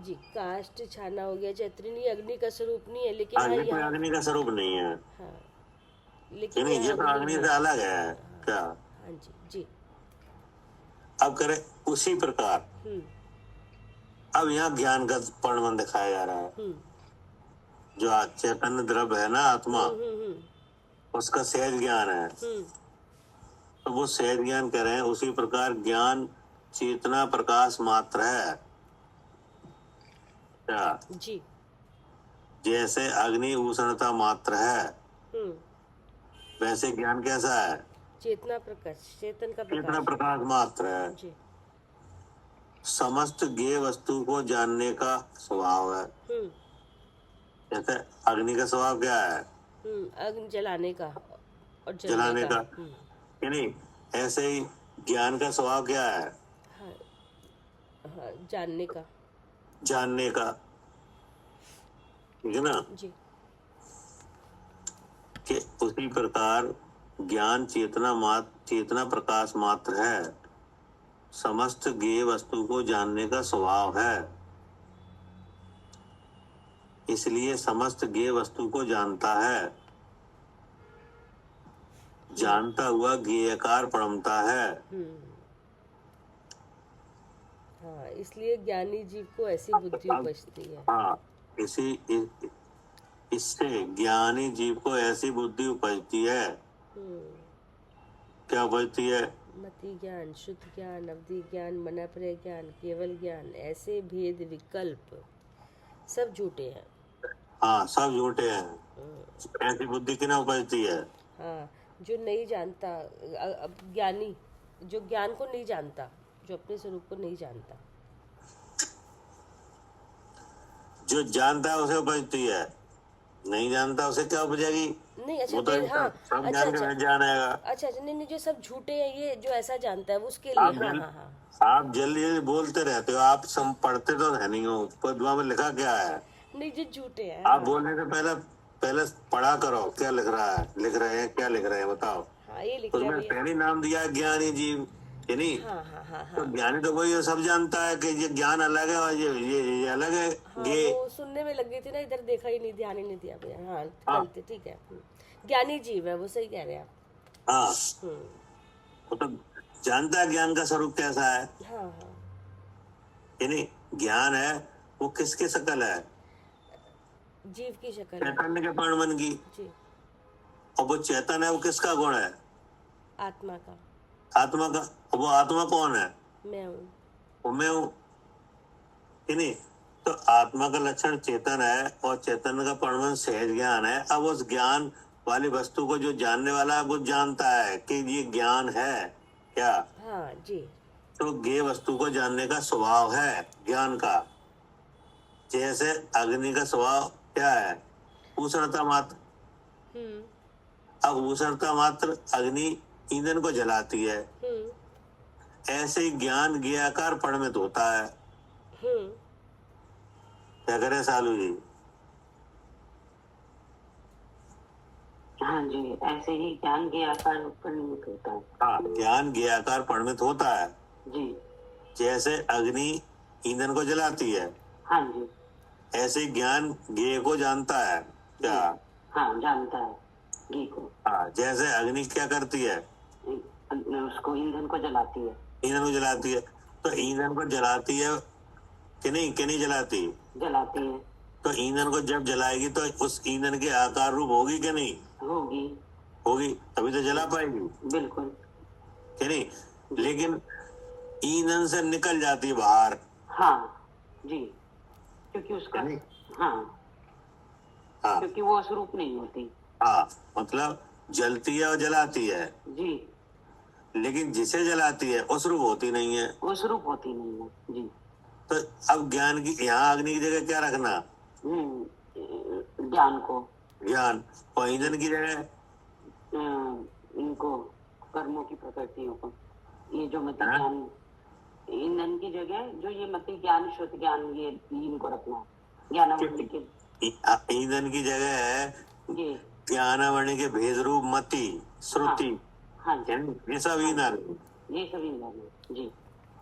Speaker 2: जी। काष्ठ, छाना हो गया, चैत्रिनी अग्नि का स्वरूप नहीं है, लेकिन हाँ
Speaker 1: ये कोई
Speaker 2: यहाँ,
Speaker 1: अग्नि का स्वरूप नहीं है।
Speaker 2: हाँ, लेकिन
Speaker 1: नहीं, ये
Speaker 2: यहाँ
Speaker 1: तो अग्नि से अलग है, क्या?
Speaker 2: हाँ जी जी।
Speaker 1: अब करें उसी प्रकार, अब यहाँ ज्ञान का परिमाण दिखाया जा रहा है। जो चैतन्य द्रव्य है ना, आत्मा, उसका सहज ज्ञान है। तो वो सहज ज्ञान कह रहे हैं, उसी प्रकार ज्ञान चेतना प्रकाश मात्र है, क्या?
Speaker 2: जी।
Speaker 1: जैसे अग्नि उष्णता मात्र है, वैसे ज्ञान कैसा है?
Speaker 2: चेतना प्रकाश, चेतन का
Speaker 1: चेतना
Speaker 2: प्रकाश।
Speaker 1: प्रकाश मात्र है।
Speaker 2: जी।
Speaker 1: समस्त ज्ञेय वस्तु को जानने का स्वभाव है। जैसे अग्नि का स्वभाव क्या है?
Speaker 2: अग्नि जलाने का और
Speaker 1: जलाने का, कि नहीं? ऐसे ही ज्ञान का स्वभाव क्या है?
Speaker 2: हाँ, हाँ, जानने का,
Speaker 1: जानने का। ठीक है ना?
Speaker 2: जी
Speaker 1: कि उसी प्रकार ज्ञान चेतना प्रकाश मात्र है। समस्त ज्ञेय वस्तु को जानने का स्वभाव है, इसलिए समस्त ज्ञेय वस्तु को जानता है। जानता हुआ ज्ञेयकार परमता है।
Speaker 2: हाँ, इसलिए ज्ञानी जीव को ऐसी बुद्धि उपजती है।
Speaker 1: हाँ, इससे ज्ञानी जीव को ऐसी बुद्धि उपजती है। क्या उपजती है?
Speaker 2: मति ज्ञान, शुद्ध ज्ञान, अवधि ज्ञान, मनप्रय ज्ञान, केवल ज्ञान, ऐसे भेद विकल्प सब झूठे हैं।
Speaker 1: हाँ, सब झूठे हैं। ऐसी बुद्धि किन्हें उपजती है?
Speaker 2: हाँ, जो नहीं जानता, अब ज्ञानी जो ज्ञान को नहीं जानता, जो अपने स्वरूप को नहीं जानता।
Speaker 1: जो जानता है उसे उपजती है, नहीं जानता उसे क्या उपजेगी?
Speaker 2: नहीं, अच्छा,
Speaker 1: वो तो
Speaker 2: हाँ,
Speaker 1: सब जान के नहीं जानेगा।
Speaker 2: अच्छा, नहीं, जो सब झूठे हैं, ये जो ऐसा जानता है उसके लिए। हाँ।
Speaker 1: आप जल्दी बोलते रहते हो, आप पढ़ते तो है नहीं हो। पद्मा में लिखा क्या है?
Speaker 2: नहीं, जो झूठे हैं।
Speaker 1: आप बोलने से पहले पढ़ा करो, क्या लिख रहा है, लिख रहे हैं, क्या लिख रहे हैं बताओ।
Speaker 2: हाँ, ये लिख
Speaker 1: उसमें पहले नाम दिया है ज्ञानी जीव, ये नहीं?
Speaker 2: हाँ।
Speaker 1: तो ज्ञानी तो वही सब जानता है कि ये ज्ञान अलग है और ये अलग है।
Speaker 2: हाँ, वो सुनने में लग गई थी ना, इधर देखा ही नहीं, ध्यान ही नहीं दिया भैया। हाँ, गलती, ठीक है। ज्ञानी जीव है, वो सही कह रहे हैं आप।
Speaker 1: हाँ, वो तो जानता है ज्ञान का स्वरूप कैसा है।
Speaker 2: हाँ।
Speaker 1: ये नहीं, ज्ञान है वो किसकी शक्ल है?
Speaker 2: जीव की शक्ल है।
Speaker 1: चैतन्य के परिमाण की।
Speaker 2: जी।
Speaker 1: और वो चैतन्य है, वो किसका गुण है?
Speaker 2: आत्मा का।
Speaker 1: आत्मा का। और वो आत्मा कौन है?
Speaker 2: मैं हूँ।
Speaker 1: वो मैं हूँ, नहीं? तो आत्मा का लक्षण चेतन है और चैतन्य का परिमाण सहज ज्ञान है। अब उस ज्ञान वाली वस्तु को जो जानने वाला है वो जानता है कि ये ज्ञान है, क्या?
Speaker 2: हाँ जी।
Speaker 1: तो ज्ञेय वस्तु को जानने का स्वभाव है ज्ञान का। जैसे अग्नि का स्वभाव क्या है? उष्णता मात्र। अब उष्णता मात्र अग्नि ईंधन को जलाती है, ऐसे ही ज्ञान ज्ञेयाकार परिणत होता है। क्या करे सालू जी?
Speaker 3: हाँ जी, ऐसे ही ज्ञान के आकार परिणत होता है।
Speaker 1: हाँ, ज्ञान ज्ञेयाकार परिणत होता है।
Speaker 3: जी।
Speaker 1: जैसे अग्नि ईंधन को जलाती है,
Speaker 3: हाँ जी।
Speaker 1: ऐसे ही ज्ञान ज्ञेय को जानता है क्या?
Speaker 3: हाँ, जानता है घी को।
Speaker 1: हाँ, जैसे अग्नि क्या करती है?
Speaker 3: उसको ईंधन को जलाती है।
Speaker 1: ईंधन को जलाती है। तो ईंधन को जलाती है कि नहीं जलाती?
Speaker 3: जलाती है।
Speaker 1: तो ईंधन को जब जलाएगी तो उस ईंधन के आकार रूप होगी कि नहीं?
Speaker 3: होगी।
Speaker 1: होगी, तभी तो जला पाएगी
Speaker 3: बिल्कुल।
Speaker 1: कि नहीं? लेकिन ईंधन से निकल जाती है बाहर।
Speaker 3: हाँ जी, क्योंकि उसका
Speaker 1: नहीं?
Speaker 3: हाँ,
Speaker 1: हाँ
Speaker 3: क्योंकि वो स्वरूप नहीं होती।
Speaker 1: हाँ, मतलब जलती है और जलाती है,
Speaker 3: जी,
Speaker 1: लेकिन जिसे जलाती है उस रूप होती नहीं है।
Speaker 3: वो स्वरूप होती नहीं है। जी।
Speaker 1: तो अब ज्ञान की यहाँ अग्नि की जगह क्या रखना?
Speaker 3: ज्ञान को।
Speaker 1: ज्ञान। और ईंधन की जगह
Speaker 3: इनको कर्मों की प्रकृतियों को, ये जो मति
Speaker 1: हाँ?
Speaker 3: ज्ञान, ईंधन की जगह जो ये मति ज्ञान, शुद्ध ज्ञान, ये इनको रखना। ज्ञानावृत्ति के
Speaker 1: ईंधन की जगह है
Speaker 3: ये
Speaker 1: ज्ञानावृत्ति के भेद रूप मति, श्रुति।
Speaker 3: हाँ जी,
Speaker 1: ये सब ईंधन,
Speaker 3: ये सब ईंधन है। जी,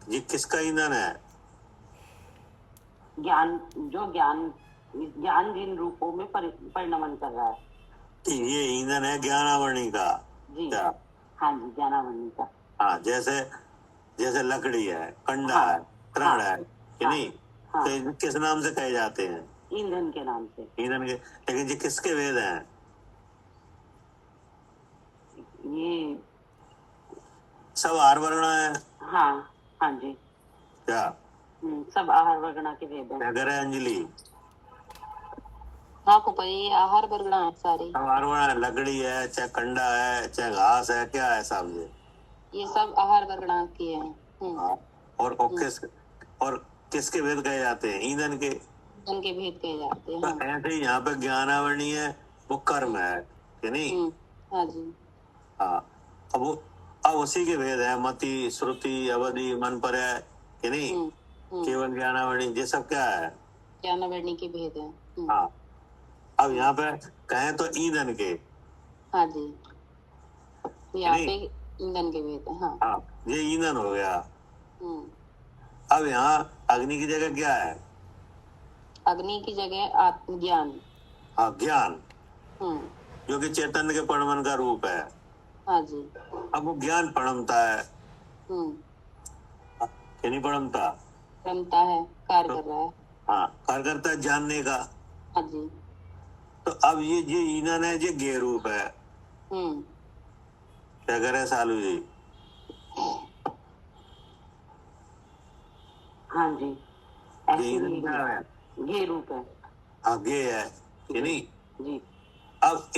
Speaker 1: ये किसका ईंधन है?
Speaker 3: ज्ञान, जो ज्ञान जिन रूपों में परिणमन कर रहा है,
Speaker 1: ये ईंधन है ज्ञानावृत्ति का।
Speaker 3: जी
Speaker 1: क्या?
Speaker 3: हाँ जी, ज्ञानावृत्ति का।
Speaker 1: हाँ, जैसे लकड़ी है, कंडा
Speaker 3: हाँ,
Speaker 1: है, तृण
Speaker 3: हाँ,
Speaker 1: है कि
Speaker 3: हाँ,
Speaker 1: नहीं?
Speaker 3: हाँ,
Speaker 1: तो ये किस नाम से कहे जाते हैं?
Speaker 3: ईंधन के नाम से।
Speaker 1: ईंधन के। लेकिन ये किसके वेद हैं?
Speaker 3: ये
Speaker 1: सब आहार वर्ण है।
Speaker 3: हाँ, हाँ जी,
Speaker 1: क्या?
Speaker 3: सब आहार वर्गणा के वेद हैं।
Speaker 1: क्या करे अंजलि?
Speaker 4: हाँ फूफा जी, ये आहार वर्गणा है सारी।
Speaker 1: सब आहार वर्ण है, लकड़ी है, चाहे कंडा है, चाहे घास है, क्या है सब
Speaker 4: ये सब आहार वर्गणा की है।
Speaker 1: हाँ। और किसके वेद कहे जाते हैं? ईंधन के।
Speaker 4: उनके भेद कहे जाते हैं।
Speaker 1: तो
Speaker 4: हाँ।
Speaker 1: ऐसे ही यहाँ पे ज्ञानावरणी है, वो कर्म है कि नहीं?
Speaker 4: हाँ जी।
Speaker 1: हाँ, अब उसी के भेद है, मति, श्रुति, अवधि, मन पर है कि नहीं? केवल ज्ञानावरणी, ये सब क्या है?
Speaker 4: ज्ञानावृत्ति के भेद है।
Speaker 1: हाँ, अब यहाँ पे कहें तो ईंधन के।
Speaker 4: हाँ जी, यहाँ
Speaker 1: नहीं?
Speaker 4: पे ईंधन के भेद है। हाँ।
Speaker 1: हाँ, ये ईंधन हो गया।
Speaker 4: हम्म।
Speaker 1: अब यहाँ अग्नि की जगह क्या है?
Speaker 4: अग्नि की जगह आत्मज्ञान।
Speaker 1: हाँ, ज्ञान,
Speaker 4: हम्म।
Speaker 1: जो कि चैतन्य के परमन का रूप है।
Speaker 4: हाँ जी।
Speaker 1: अब वो ज्ञान परमता है कि नहीं? परमता
Speaker 4: रमता है, कार्य कर रहा है।
Speaker 1: हाँ, कार्य करता है जानने का।
Speaker 4: हाँ जी।
Speaker 1: तो अब ये ईंधन है, ये ज्ञेय रूप है। क्या करे सालू जी?
Speaker 3: हाँ जी,
Speaker 1: ये
Speaker 3: ऐसे
Speaker 1: ईंधन
Speaker 3: ही
Speaker 1: क्या है?
Speaker 3: ये रूप है।
Speaker 1: हाँ, ज्ञेय है कि नहीं?
Speaker 3: जी,
Speaker 1: अब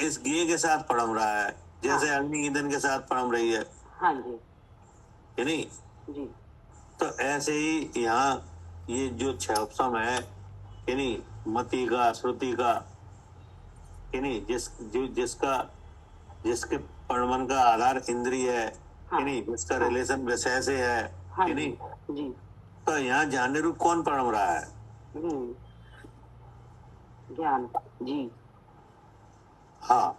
Speaker 1: इस ज्ञेय के साथ परम रहा है, जैसे अग्नि ईंधन के साथ परम रही है
Speaker 3: हाँ जी,
Speaker 1: कि नहीं?
Speaker 3: जी,
Speaker 1: तो ऐसे ही यहाँ ये जो छह है कि नहीं, मति का, श्रुति का कि नहीं, जिसके परमन का आधार इंद्रिय है कि नहीं, जिसका रिलेशन विषय से है
Speaker 3: हाँ
Speaker 1: कि नहीं?
Speaker 3: जी,
Speaker 1: तो यहाँ जानने रूप कौन परम रहा है?
Speaker 3: ज्ञान। जी,
Speaker 1: हाँ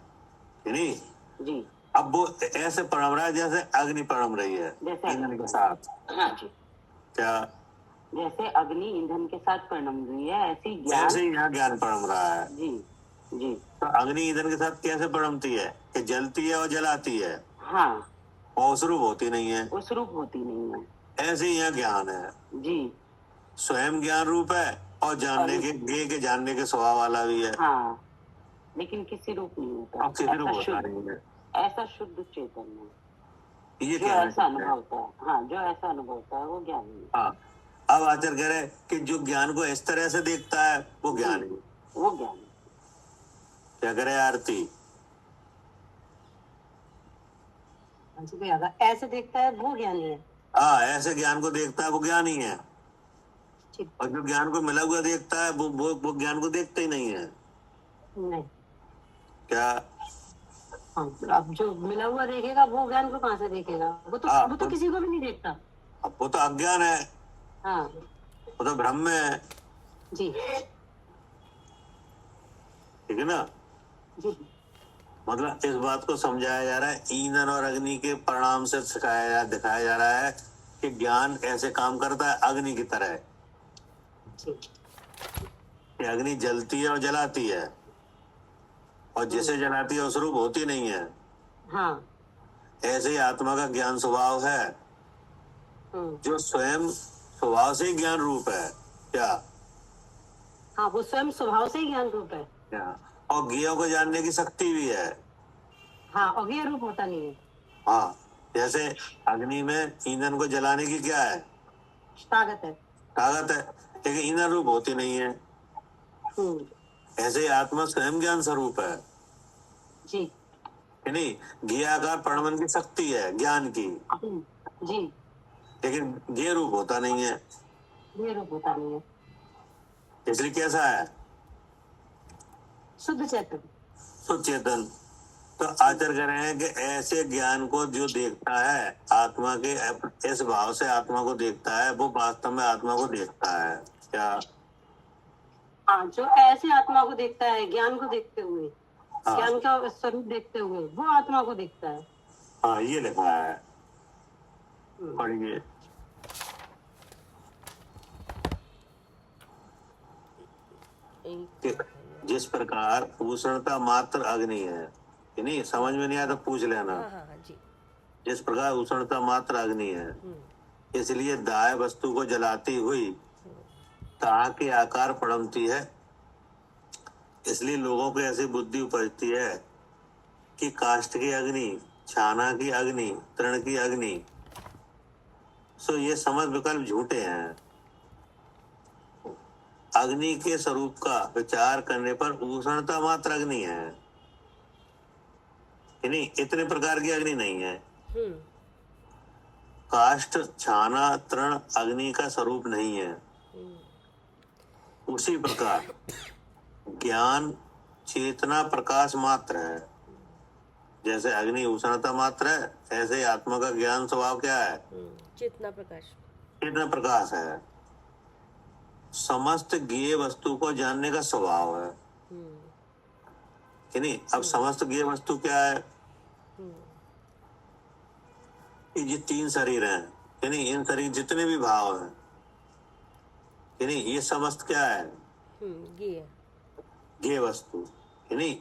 Speaker 1: कि नहीं?
Speaker 3: जी,
Speaker 1: अब वो ऐसे परम रहा है जैसे अग्नि परम रही है
Speaker 3: जैसे
Speaker 1: ईंधन के साथ।
Speaker 3: हाँ जी,
Speaker 1: क्या?
Speaker 3: जैसे अग्नि ईंधन के साथ परिणम हुई है, ऐसी ज्ञान।
Speaker 1: ऐसे ही यहाँ ज्ञान परम रहा है।
Speaker 3: जी, जी,
Speaker 1: तो अग्नि ईंधन के साथ कैसे परमती है? कि जलती है और जलाती है
Speaker 3: हाँ,
Speaker 1: और उस रूप होती नहीं है।
Speaker 3: उस रूप होती नहीं है।
Speaker 1: ऐसे ही यहाँ ज्ञान है,
Speaker 3: जी,
Speaker 1: स्वयं ज्ञान रूप है और जानने के ज्ञेय के जानने के स्वभाव वाला भी है।
Speaker 3: हाँ, लेकिन किसी रूप नहीं होता।
Speaker 1: अब किसी रूप होता नहीं है।
Speaker 3: ऐसा शुद्ध चेतन है
Speaker 1: ये
Speaker 3: जो
Speaker 1: कहना
Speaker 3: ऐसा
Speaker 1: चाहते हैं।
Speaker 3: अनुभवता है। हाँ, जो ऐसा अनुभवता है वो ज्ञान है।
Speaker 1: हाँ, अब आचार्य कह रहे कि जो ज्ञान को इस तरह से देखता है वो ज्ञान है।
Speaker 3: वो ज्ञान है।
Speaker 1: क्या करे आरती?
Speaker 5: ऐसे देखता है वो ज्ञानी है।
Speaker 1: हाँ, ऐसे ज्ञान को देखता है वो ज्ञानी है,
Speaker 5: ठीक।
Speaker 1: और जो ज्ञान को मिला हुआ देखता है वो ज्ञान को देखता ही नहीं है।
Speaker 5: नहीं,
Speaker 1: क्या?
Speaker 5: हाँ, अब जो मिला हुआ देखेगा वो ज्ञान को कहाँ से देखेगा? वो तो किसी को भी नहीं देखता।
Speaker 1: अब वो तो अज्ञान है,
Speaker 5: हाँ
Speaker 1: वो तो भ्रम में है,
Speaker 5: जी,
Speaker 1: ठीक है ना?
Speaker 5: जी,
Speaker 1: मतलब इस बात को समझाया जा रहा है, ईंधन और अग्नि के परिणाम से दिखाया जा रहा है कि ज्ञान ऐसे काम करता है अग्नि की तरह।
Speaker 5: जी।
Speaker 1: कि अग्नि जलती है और जलाती है, और जिसे जलाती है उस रूप होती नहीं है।
Speaker 5: हाँ।
Speaker 1: ऐसे ही आत्मा का ज्ञान स्वभाव है, जो स्वयं स्वभाव से ही ज्ञान रूप है। क्या?
Speaker 5: हाँ, वो स्वयं स्वभाव से ही ज्ञान रूप है।
Speaker 1: क्या? और ज्ञेयों को जानने की शक्ति भी है।
Speaker 5: हाँ, और ये रूप होता नहीं है।
Speaker 1: हाँ, जैसे अग्नि में ईंधन को जलाने की क्या है?
Speaker 5: ताकत है।
Speaker 1: ताकत है, लेकिन ईंधन रूप होती नहीं है। ऐसे ही आत्मा स्वयं ज्ञान स्वरूप है।
Speaker 5: जी।
Speaker 1: है नहीं? ज्ञेयाकार प्रणवन की शक्ति है ज्ञान की,
Speaker 5: जी।
Speaker 1: लेकिन ज्ञेय रूप होता नहीं है।
Speaker 5: ये रूप होता नहीं है।
Speaker 1: इसलिए कैसा है?
Speaker 5: शुद्ध चेतन।
Speaker 1: शुद्ध चेतन। तो आचार्य कह रहे हैं कि ऐसे ज्ञान को जो देखता है, आत्मा के इस भाव से आत्मा को देखता है, वो वास्तव में आत्मा को देखता है। क्या?
Speaker 5: हाँ, जो ऐसे आत्मा को देखता है, ज्ञान को देखते हुए,
Speaker 1: हाँ,
Speaker 5: ज्ञान का स्वरूप देखते हुए, वो आत्मा को देखता है।
Speaker 1: हाँ, ये लिखा है, पढ़िए। कि जिस प्रकार उष्णता मात्र अग्नि है, कि नहीं? समझ में नहीं आया तो पूछ लेना।
Speaker 2: हाँ हाँ हाँ जी।
Speaker 1: जिस प्रकार उष्णता मात्र अग्नि है, इसलिए दाह्य वस्तु को जलाती हुई ताह के आकार पड़मती है। इसलिए लोगों को ऐसी बुद्धि उपजती है कि काष्ठ की अग्नि, छाना की अग्नि, तृण की अग्नि, सो ये समझ विकल्प झूठे हैं। अग्नि के स्वरूप का विचार करने पर उष्णता मात्र अग्नि है, कि नहीं? इतने प्रकार की अग्नि नहीं है। काष्ठ, छाना, तृण अग्नि का स्वरूप नहीं है। उसी प्रकार ज्ञान चेतना प्रकाश मात्र है। जैसे अग्नि उष्णता मात्र है, ऐसे ही आत्मा का ज्ञान स्वभाव क्या है?
Speaker 2: चेतना प्रकाश।
Speaker 1: चेतना प्रकाश है। समस्त ज्ञेय वस्तु को जानने का स्वभाव है, कि नहीं? अब समस्त ज्ञेय वस्तु क्या है? ये 3 शरीर हैं, कि नहीं? इन शरीर जितने भी भाव हैं, कि नहीं? ये समस्त क्या है? ज्ञेय वस्तु, कि नहीं?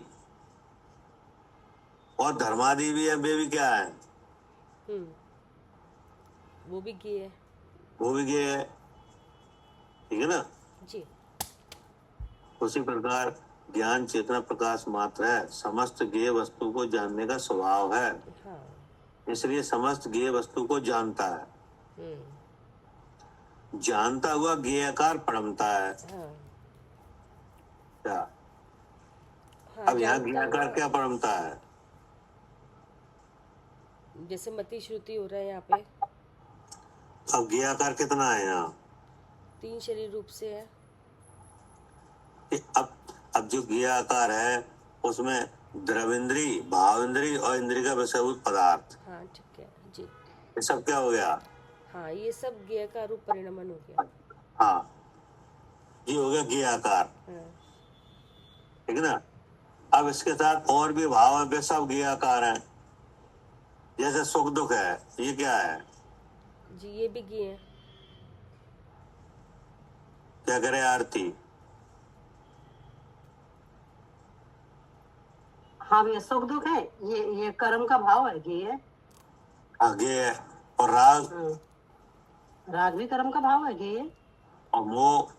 Speaker 1: और धर्मादि भी है, वे भी क्या है?
Speaker 2: वो भी ज्ञेय है।
Speaker 1: वो भी ज्ञेय है, ठीक है ना
Speaker 2: जी।
Speaker 1: उसी प्रकार ज्ञान चेतना प्रकाश मात्र है, समस्त ज्ञेय वस्तु को जानने का स्वभाव है।
Speaker 2: हाँ।
Speaker 1: इसलिए समस्त ज्ञेय वस्तु को जानता है। जानता हुआ ज्ञेयाकार पड़मता है। क्या? अब यहाँ ज्ञेयाकार क्या पड़मता है?
Speaker 2: जैसे मति श्रुति हो रहा है यहाँ पे।
Speaker 1: अब ज्ञेयाकार कितना है यहाँ?
Speaker 2: 3 शरीर रूप से है।
Speaker 1: अब जो ज्ञेयाकार है उसमें द्रविंद्री, भावेंद्री और इंद्री का विषयभूत पदार्थ।
Speaker 2: हाँ ठीक है जी।
Speaker 1: ये सब क्या हो गया?
Speaker 2: हाँ, ये सब ज्ञेय का रूप परिणमन हो गया।
Speaker 1: हाँ, ये हो गया ज्ञेयाकार, ठीक है ना? अब इसके साथ और भी भाव है, वे सब ज्ञेयाकार हैं। जैसे सुख दुख है, ये क्या है?
Speaker 2: जी, ये भी ज्ञेय है।
Speaker 1: क्या करे आरती?
Speaker 5: हाँ भैया, सुख दुख है, ये कर्म का भाव है, ये है।
Speaker 1: आगे है। और राग?
Speaker 5: राग भी कर्म का भाव है, ये है।
Speaker 1: और मोह?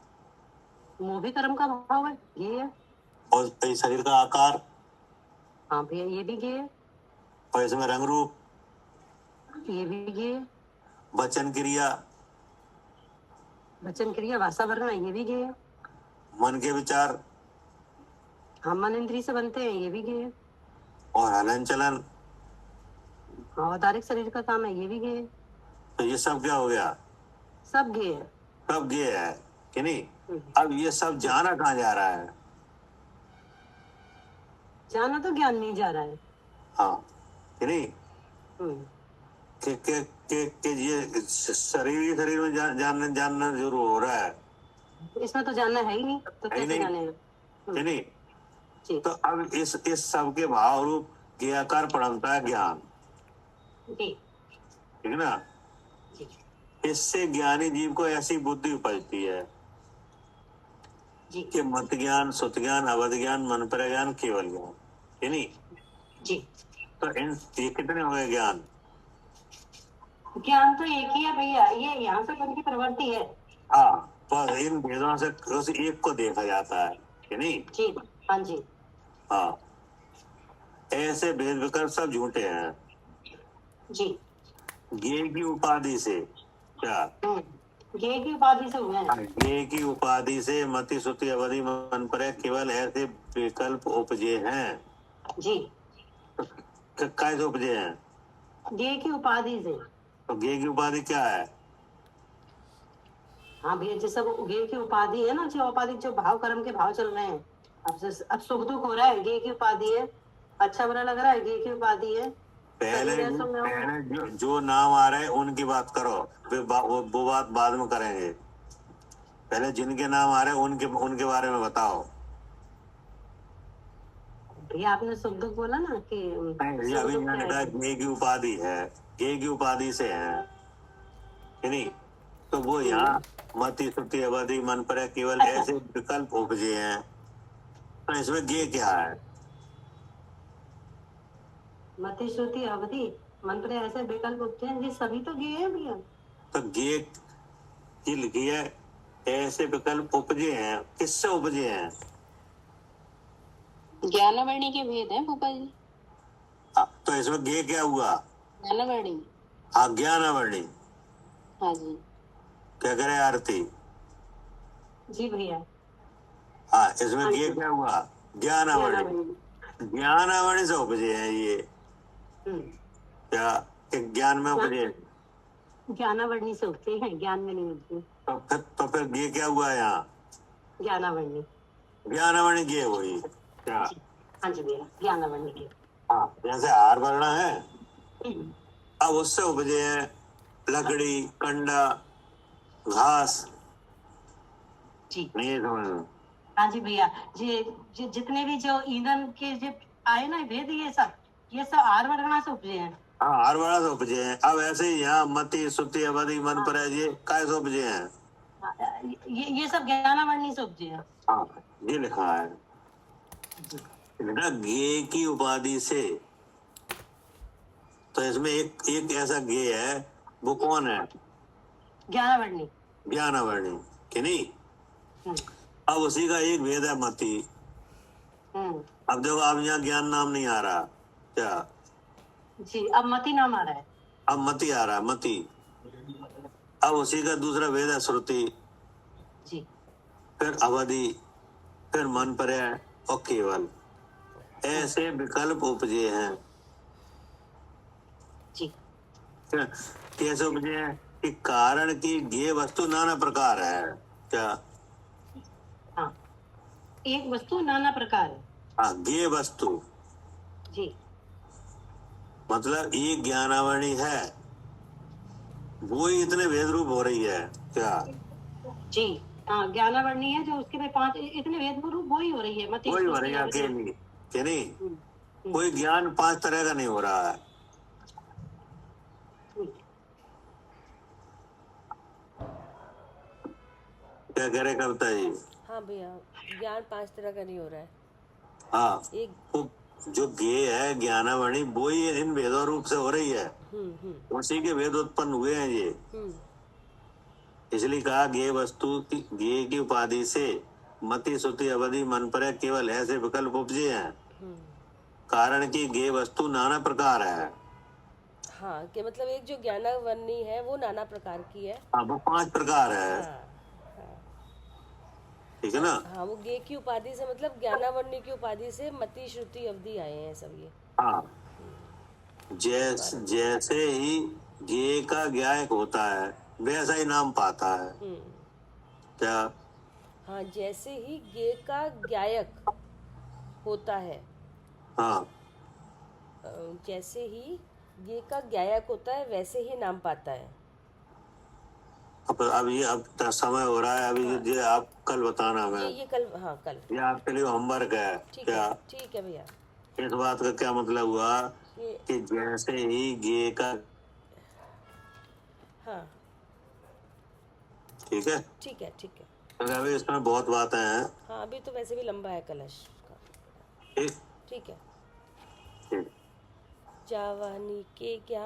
Speaker 5: मोह भी कर्म का भाव है, ये है।
Speaker 1: और इस शरीर का आकार?
Speaker 5: हाँ भैया, ये भी ये है।
Speaker 1: और इसमें रंग रूप?
Speaker 5: ये भी ये है।
Speaker 1: वचन क्रिया?
Speaker 5: वचन क्रिया भाषा वर्ण, ये भी ये है।
Speaker 1: मन के विचार?
Speaker 5: हम मन इंद्री से बनते हैं, ये भी ये है।
Speaker 1: और हलन चलन?
Speaker 5: औदारिक शरीर का काम है, ये भी ये है।
Speaker 1: तो ये सब क्या हो गया?
Speaker 5: सब ये है।
Speaker 1: सब ये है, कि नहीं? अब ये सब जाना कहाँ जा रहा है?
Speaker 5: जाना तो ज्ञान नहीं जा रहा है।
Speaker 1: हाँ, कि नहीं? कि ये शरीर में जानना जरूर हो रहा है।
Speaker 5: इसमें तो जानना है ही नहीं, तो कैसे जानेगा?
Speaker 1: कि नहीं? तो अब इस सब के भाव रूप ज्ञेयाकार पड़मता है ज्ञान, ठीक है ना? इससे ज्ञानी जीव को ऐसी बुद्धि उपजती है
Speaker 5: जी
Speaker 1: कि मत ज्ञान, सुत ज्ञान, अवध ज्ञान, मन पर ज्ञान, केवल ज्ञान, है नहीं?
Speaker 5: जी।
Speaker 1: तो ये कितने हो गए ज्ञान?
Speaker 5: ज्ञान तो एक ही है भैया, ये यहाँ से मन की प्रवृत्ति है।
Speaker 1: हाँ, पर इन भेदों से उस एक को देखा जाता है नहीं?
Speaker 5: जी हाँ जी।
Speaker 1: हाँ, ऐसे भेद विकल्प सब झूठे हैं।
Speaker 5: जी
Speaker 1: ज्ञेय की उपाधि से क्या?
Speaker 5: ज्ञेय की उपाधि से हुए हैं।
Speaker 1: ज्ञेय की उपाधि से मति, श्रुति, अवधि, मन पर केवल ऐसे विकल्प उपजे हैं।
Speaker 5: जी
Speaker 1: कैसे उपजे हैं?
Speaker 5: ज्ञेय की उपाधि से।
Speaker 1: तो ज्ञेय की उपाधि क्या है?
Speaker 5: हाँ भैया, जैसे वो ज्ञेय की उपाधि है ना, जो उपाधि, जो भाव कर्म के भाव चल रहे हैं, अब सुख दुख हो रहा है, ज्ञेय की उपाधि है। अच्छा बुरा लग रहा है, ज्ञेय की उपाधि है।
Speaker 1: पहले
Speaker 5: शरीर ऐसा में हो-
Speaker 1: पहले जो नाम आ रहे हैं उनकी बात करो, फिर वो बात बाद में करेंगे। पहले जिनके नाम आ रहे हैं उनके बारे में बताओ।
Speaker 5: भैया आपने सुख दुख बोला ना कि
Speaker 1: नहीं,
Speaker 5: सुख
Speaker 1: अभी
Speaker 5: दुख
Speaker 1: मैंने
Speaker 5: क्या
Speaker 1: कहा
Speaker 5: है?
Speaker 1: ज्ञेय की उपाधि है, ज्ञेय की उपाधि से है कि नहीं? तो वो यहाँ मति, श्रुति, अवधि, मन पर केवल
Speaker 5: अच्छा।
Speaker 1: ऐसे विकल्प उपजे हैं। तो इसमें ज्ञेय क्या है?
Speaker 5: मति, श्रुति, अवधि, मन पर ऐसे विकल्प उपजे हैं, ये सभी तो ज्ञेय है भैया।
Speaker 1: तो ज्ञेय की लिखी है ऐसे विकल्प उपजे हैं, किससे उपजे हैं?
Speaker 4: ज्ञानावरणी के भेद हैं भूपा जी।
Speaker 1: तो इसमें ज्ञेय क्या हुआ?
Speaker 4: ज्ञानावरणी।
Speaker 1: अज्ञानावरणी।
Speaker 4: हाँ जी।
Speaker 1: क्या करे आरती?
Speaker 5: जी भैया।
Speaker 1: हाँ, इसमें ज्ञेय क्या हुआ? ज्ञानावरणी। ज्ञानावरणी से उपजे हैं ये। क्या एक ज्ञान में उपजे?
Speaker 5: ज्ञानावरणी से उठते हैं, ज्ञान में नहीं उठते।
Speaker 1: तो फिर ज्ञेय क्या हुआ यहाँ?
Speaker 5: ज्ञानावरणी।
Speaker 1: ज्ञानावरणी ज्ञेय हुई क्या?
Speaker 5: हाँ जी भैया, ज्ञानावरणी के।
Speaker 1: हाँ, जैसे हार वर्ण है, अब उससे उपजे हैं लकड़ी, कंडा, घास।
Speaker 5: जी
Speaker 1: नहीं समझ?
Speaker 5: हाँ जी भैया, ये जितने भी जो ईंधन के जो आए ना भेद, ये सब आर वर्णना से उपजे हैं।
Speaker 1: हाँ, हार वर्ण से उपजे हैं। अब ऐसे ही यहाँ मति, श्रुति, अवधि, मन पर ये काय से उपजे हैं?
Speaker 5: ये सब ज्ञानावरणी से उपजे हैं।
Speaker 1: हाँ, ये लिखा है बेटा, ज्ञेय की उपाधि से। तो इसमें एक ऐसा ज्ञेय है, वो कौन है?
Speaker 5: ज्ञानावरणी।
Speaker 1: ज्ञानावरणी कि नहीं? अब उसी का एक भेद है मति। अब देखो, अब यहाँ ज्ञान नाम नहीं आ रहा क्या?
Speaker 5: जी, अब मति नाम आ रहा है।
Speaker 1: अब मति आ रहा है, मति। अब उसी का दूसरा भेद है श्रुति,
Speaker 5: जी
Speaker 1: फिर अवधि, फिर मन पर्याय और केवल। ऐसे विकल्प उपजे हैं।
Speaker 5: जी
Speaker 1: कैसे उपजे हैं? कि कारण की ज्ञेय वस्तु नाना प्रकार है क्या?
Speaker 5: हाँ, एक वस्तु नाना प्रकार है।
Speaker 1: हाँ, ज्ञेय वस्तु
Speaker 5: जी
Speaker 1: मतलब एक ज्ञानावरणी है, वो ही इतने भेद रूप हो रही है क्या?
Speaker 5: जी हाँ, ज्ञानावरणी है जो उसके में 5 इतने भेद रूप वो ही हो रही है। मति,
Speaker 1: वही हो रही है
Speaker 5: श्रुति,
Speaker 1: अकेली कि नहीं? कोई ज्ञान 5 तरह का नहीं हो रहा है। क्या कह रहे कविता जी?
Speaker 2: हाँ भैया, ज्ञान 5 तरह का नहीं हो रहा है।
Speaker 1: हाँ,
Speaker 2: एक
Speaker 1: वो जो ज्ञेय है ज्ञानावरणी, वो ही इन भेदों रूप से हो रही है। उसी के भेद उत्पन्न हुए हैं ये। इसलिए कहा ज्ञेय वस्तु की, ज्ञेय की उपाधि से मति, श्रुति, अवधि, मन पर केवल ऐसे विकल्प उपजे हैं। कारण की ज्ञेय वस्तु नाना प्रकार है।
Speaker 2: हाँ, कि मतलब एक जो ज्ञानावरणी है वो नाना प्रकार की है।
Speaker 1: हाँ, वो 5 प्रकार है।
Speaker 2: हाँ
Speaker 1: ठीक है ना?
Speaker 2: हाँ, वो ज्ञेय की उपाधि से मतलब ज्ञानावरणी की उपाधि से मति, श्रुति, अवधि आए हैं सब ये।
Speaker 1: हाँ, जैसे ही ज्ञेय का ज्ञायक होता है वैसा ही नाम पाता है क्या?
Speaker 2: हाँ, जैसे ही ज्ञेय का ज्ञायक होता है,
Speaker 1: हाँ,
Speaker 2: जैसे ही ज्ञेय का ज्ञायक होता है वैसे ही नाम पाता है।
Speaker 1: अब ये समय हो रहा है, अभी ये आप कल बताना हमें।
Speaker 2: ये कल, हाँ कल।
Speaker 1: ये आपके लिए होमवर्क है क्या?
Speaker 2: ठीक है भैया।
Speaker 1: इस बात का क्या मतलब हुआ
Speaker 2: ये
Speaker 1: कि जैसे ही ज्ञेय का,
Speaker 2: हाँ
Speaker 1: ठीक है?
Speaker 2: ठीक है।
Speaker 1: क्योंकि अभी इसमें बहुत बातें हैं।
Speaker 2: हाँ अभी तो वैसे भी लंबा है कलश का।
Speaker 1: ठीक
Speaker 2: ठीक है।
Speaker 1: ठीक।
Speaker 2: जवानी के ज्ञान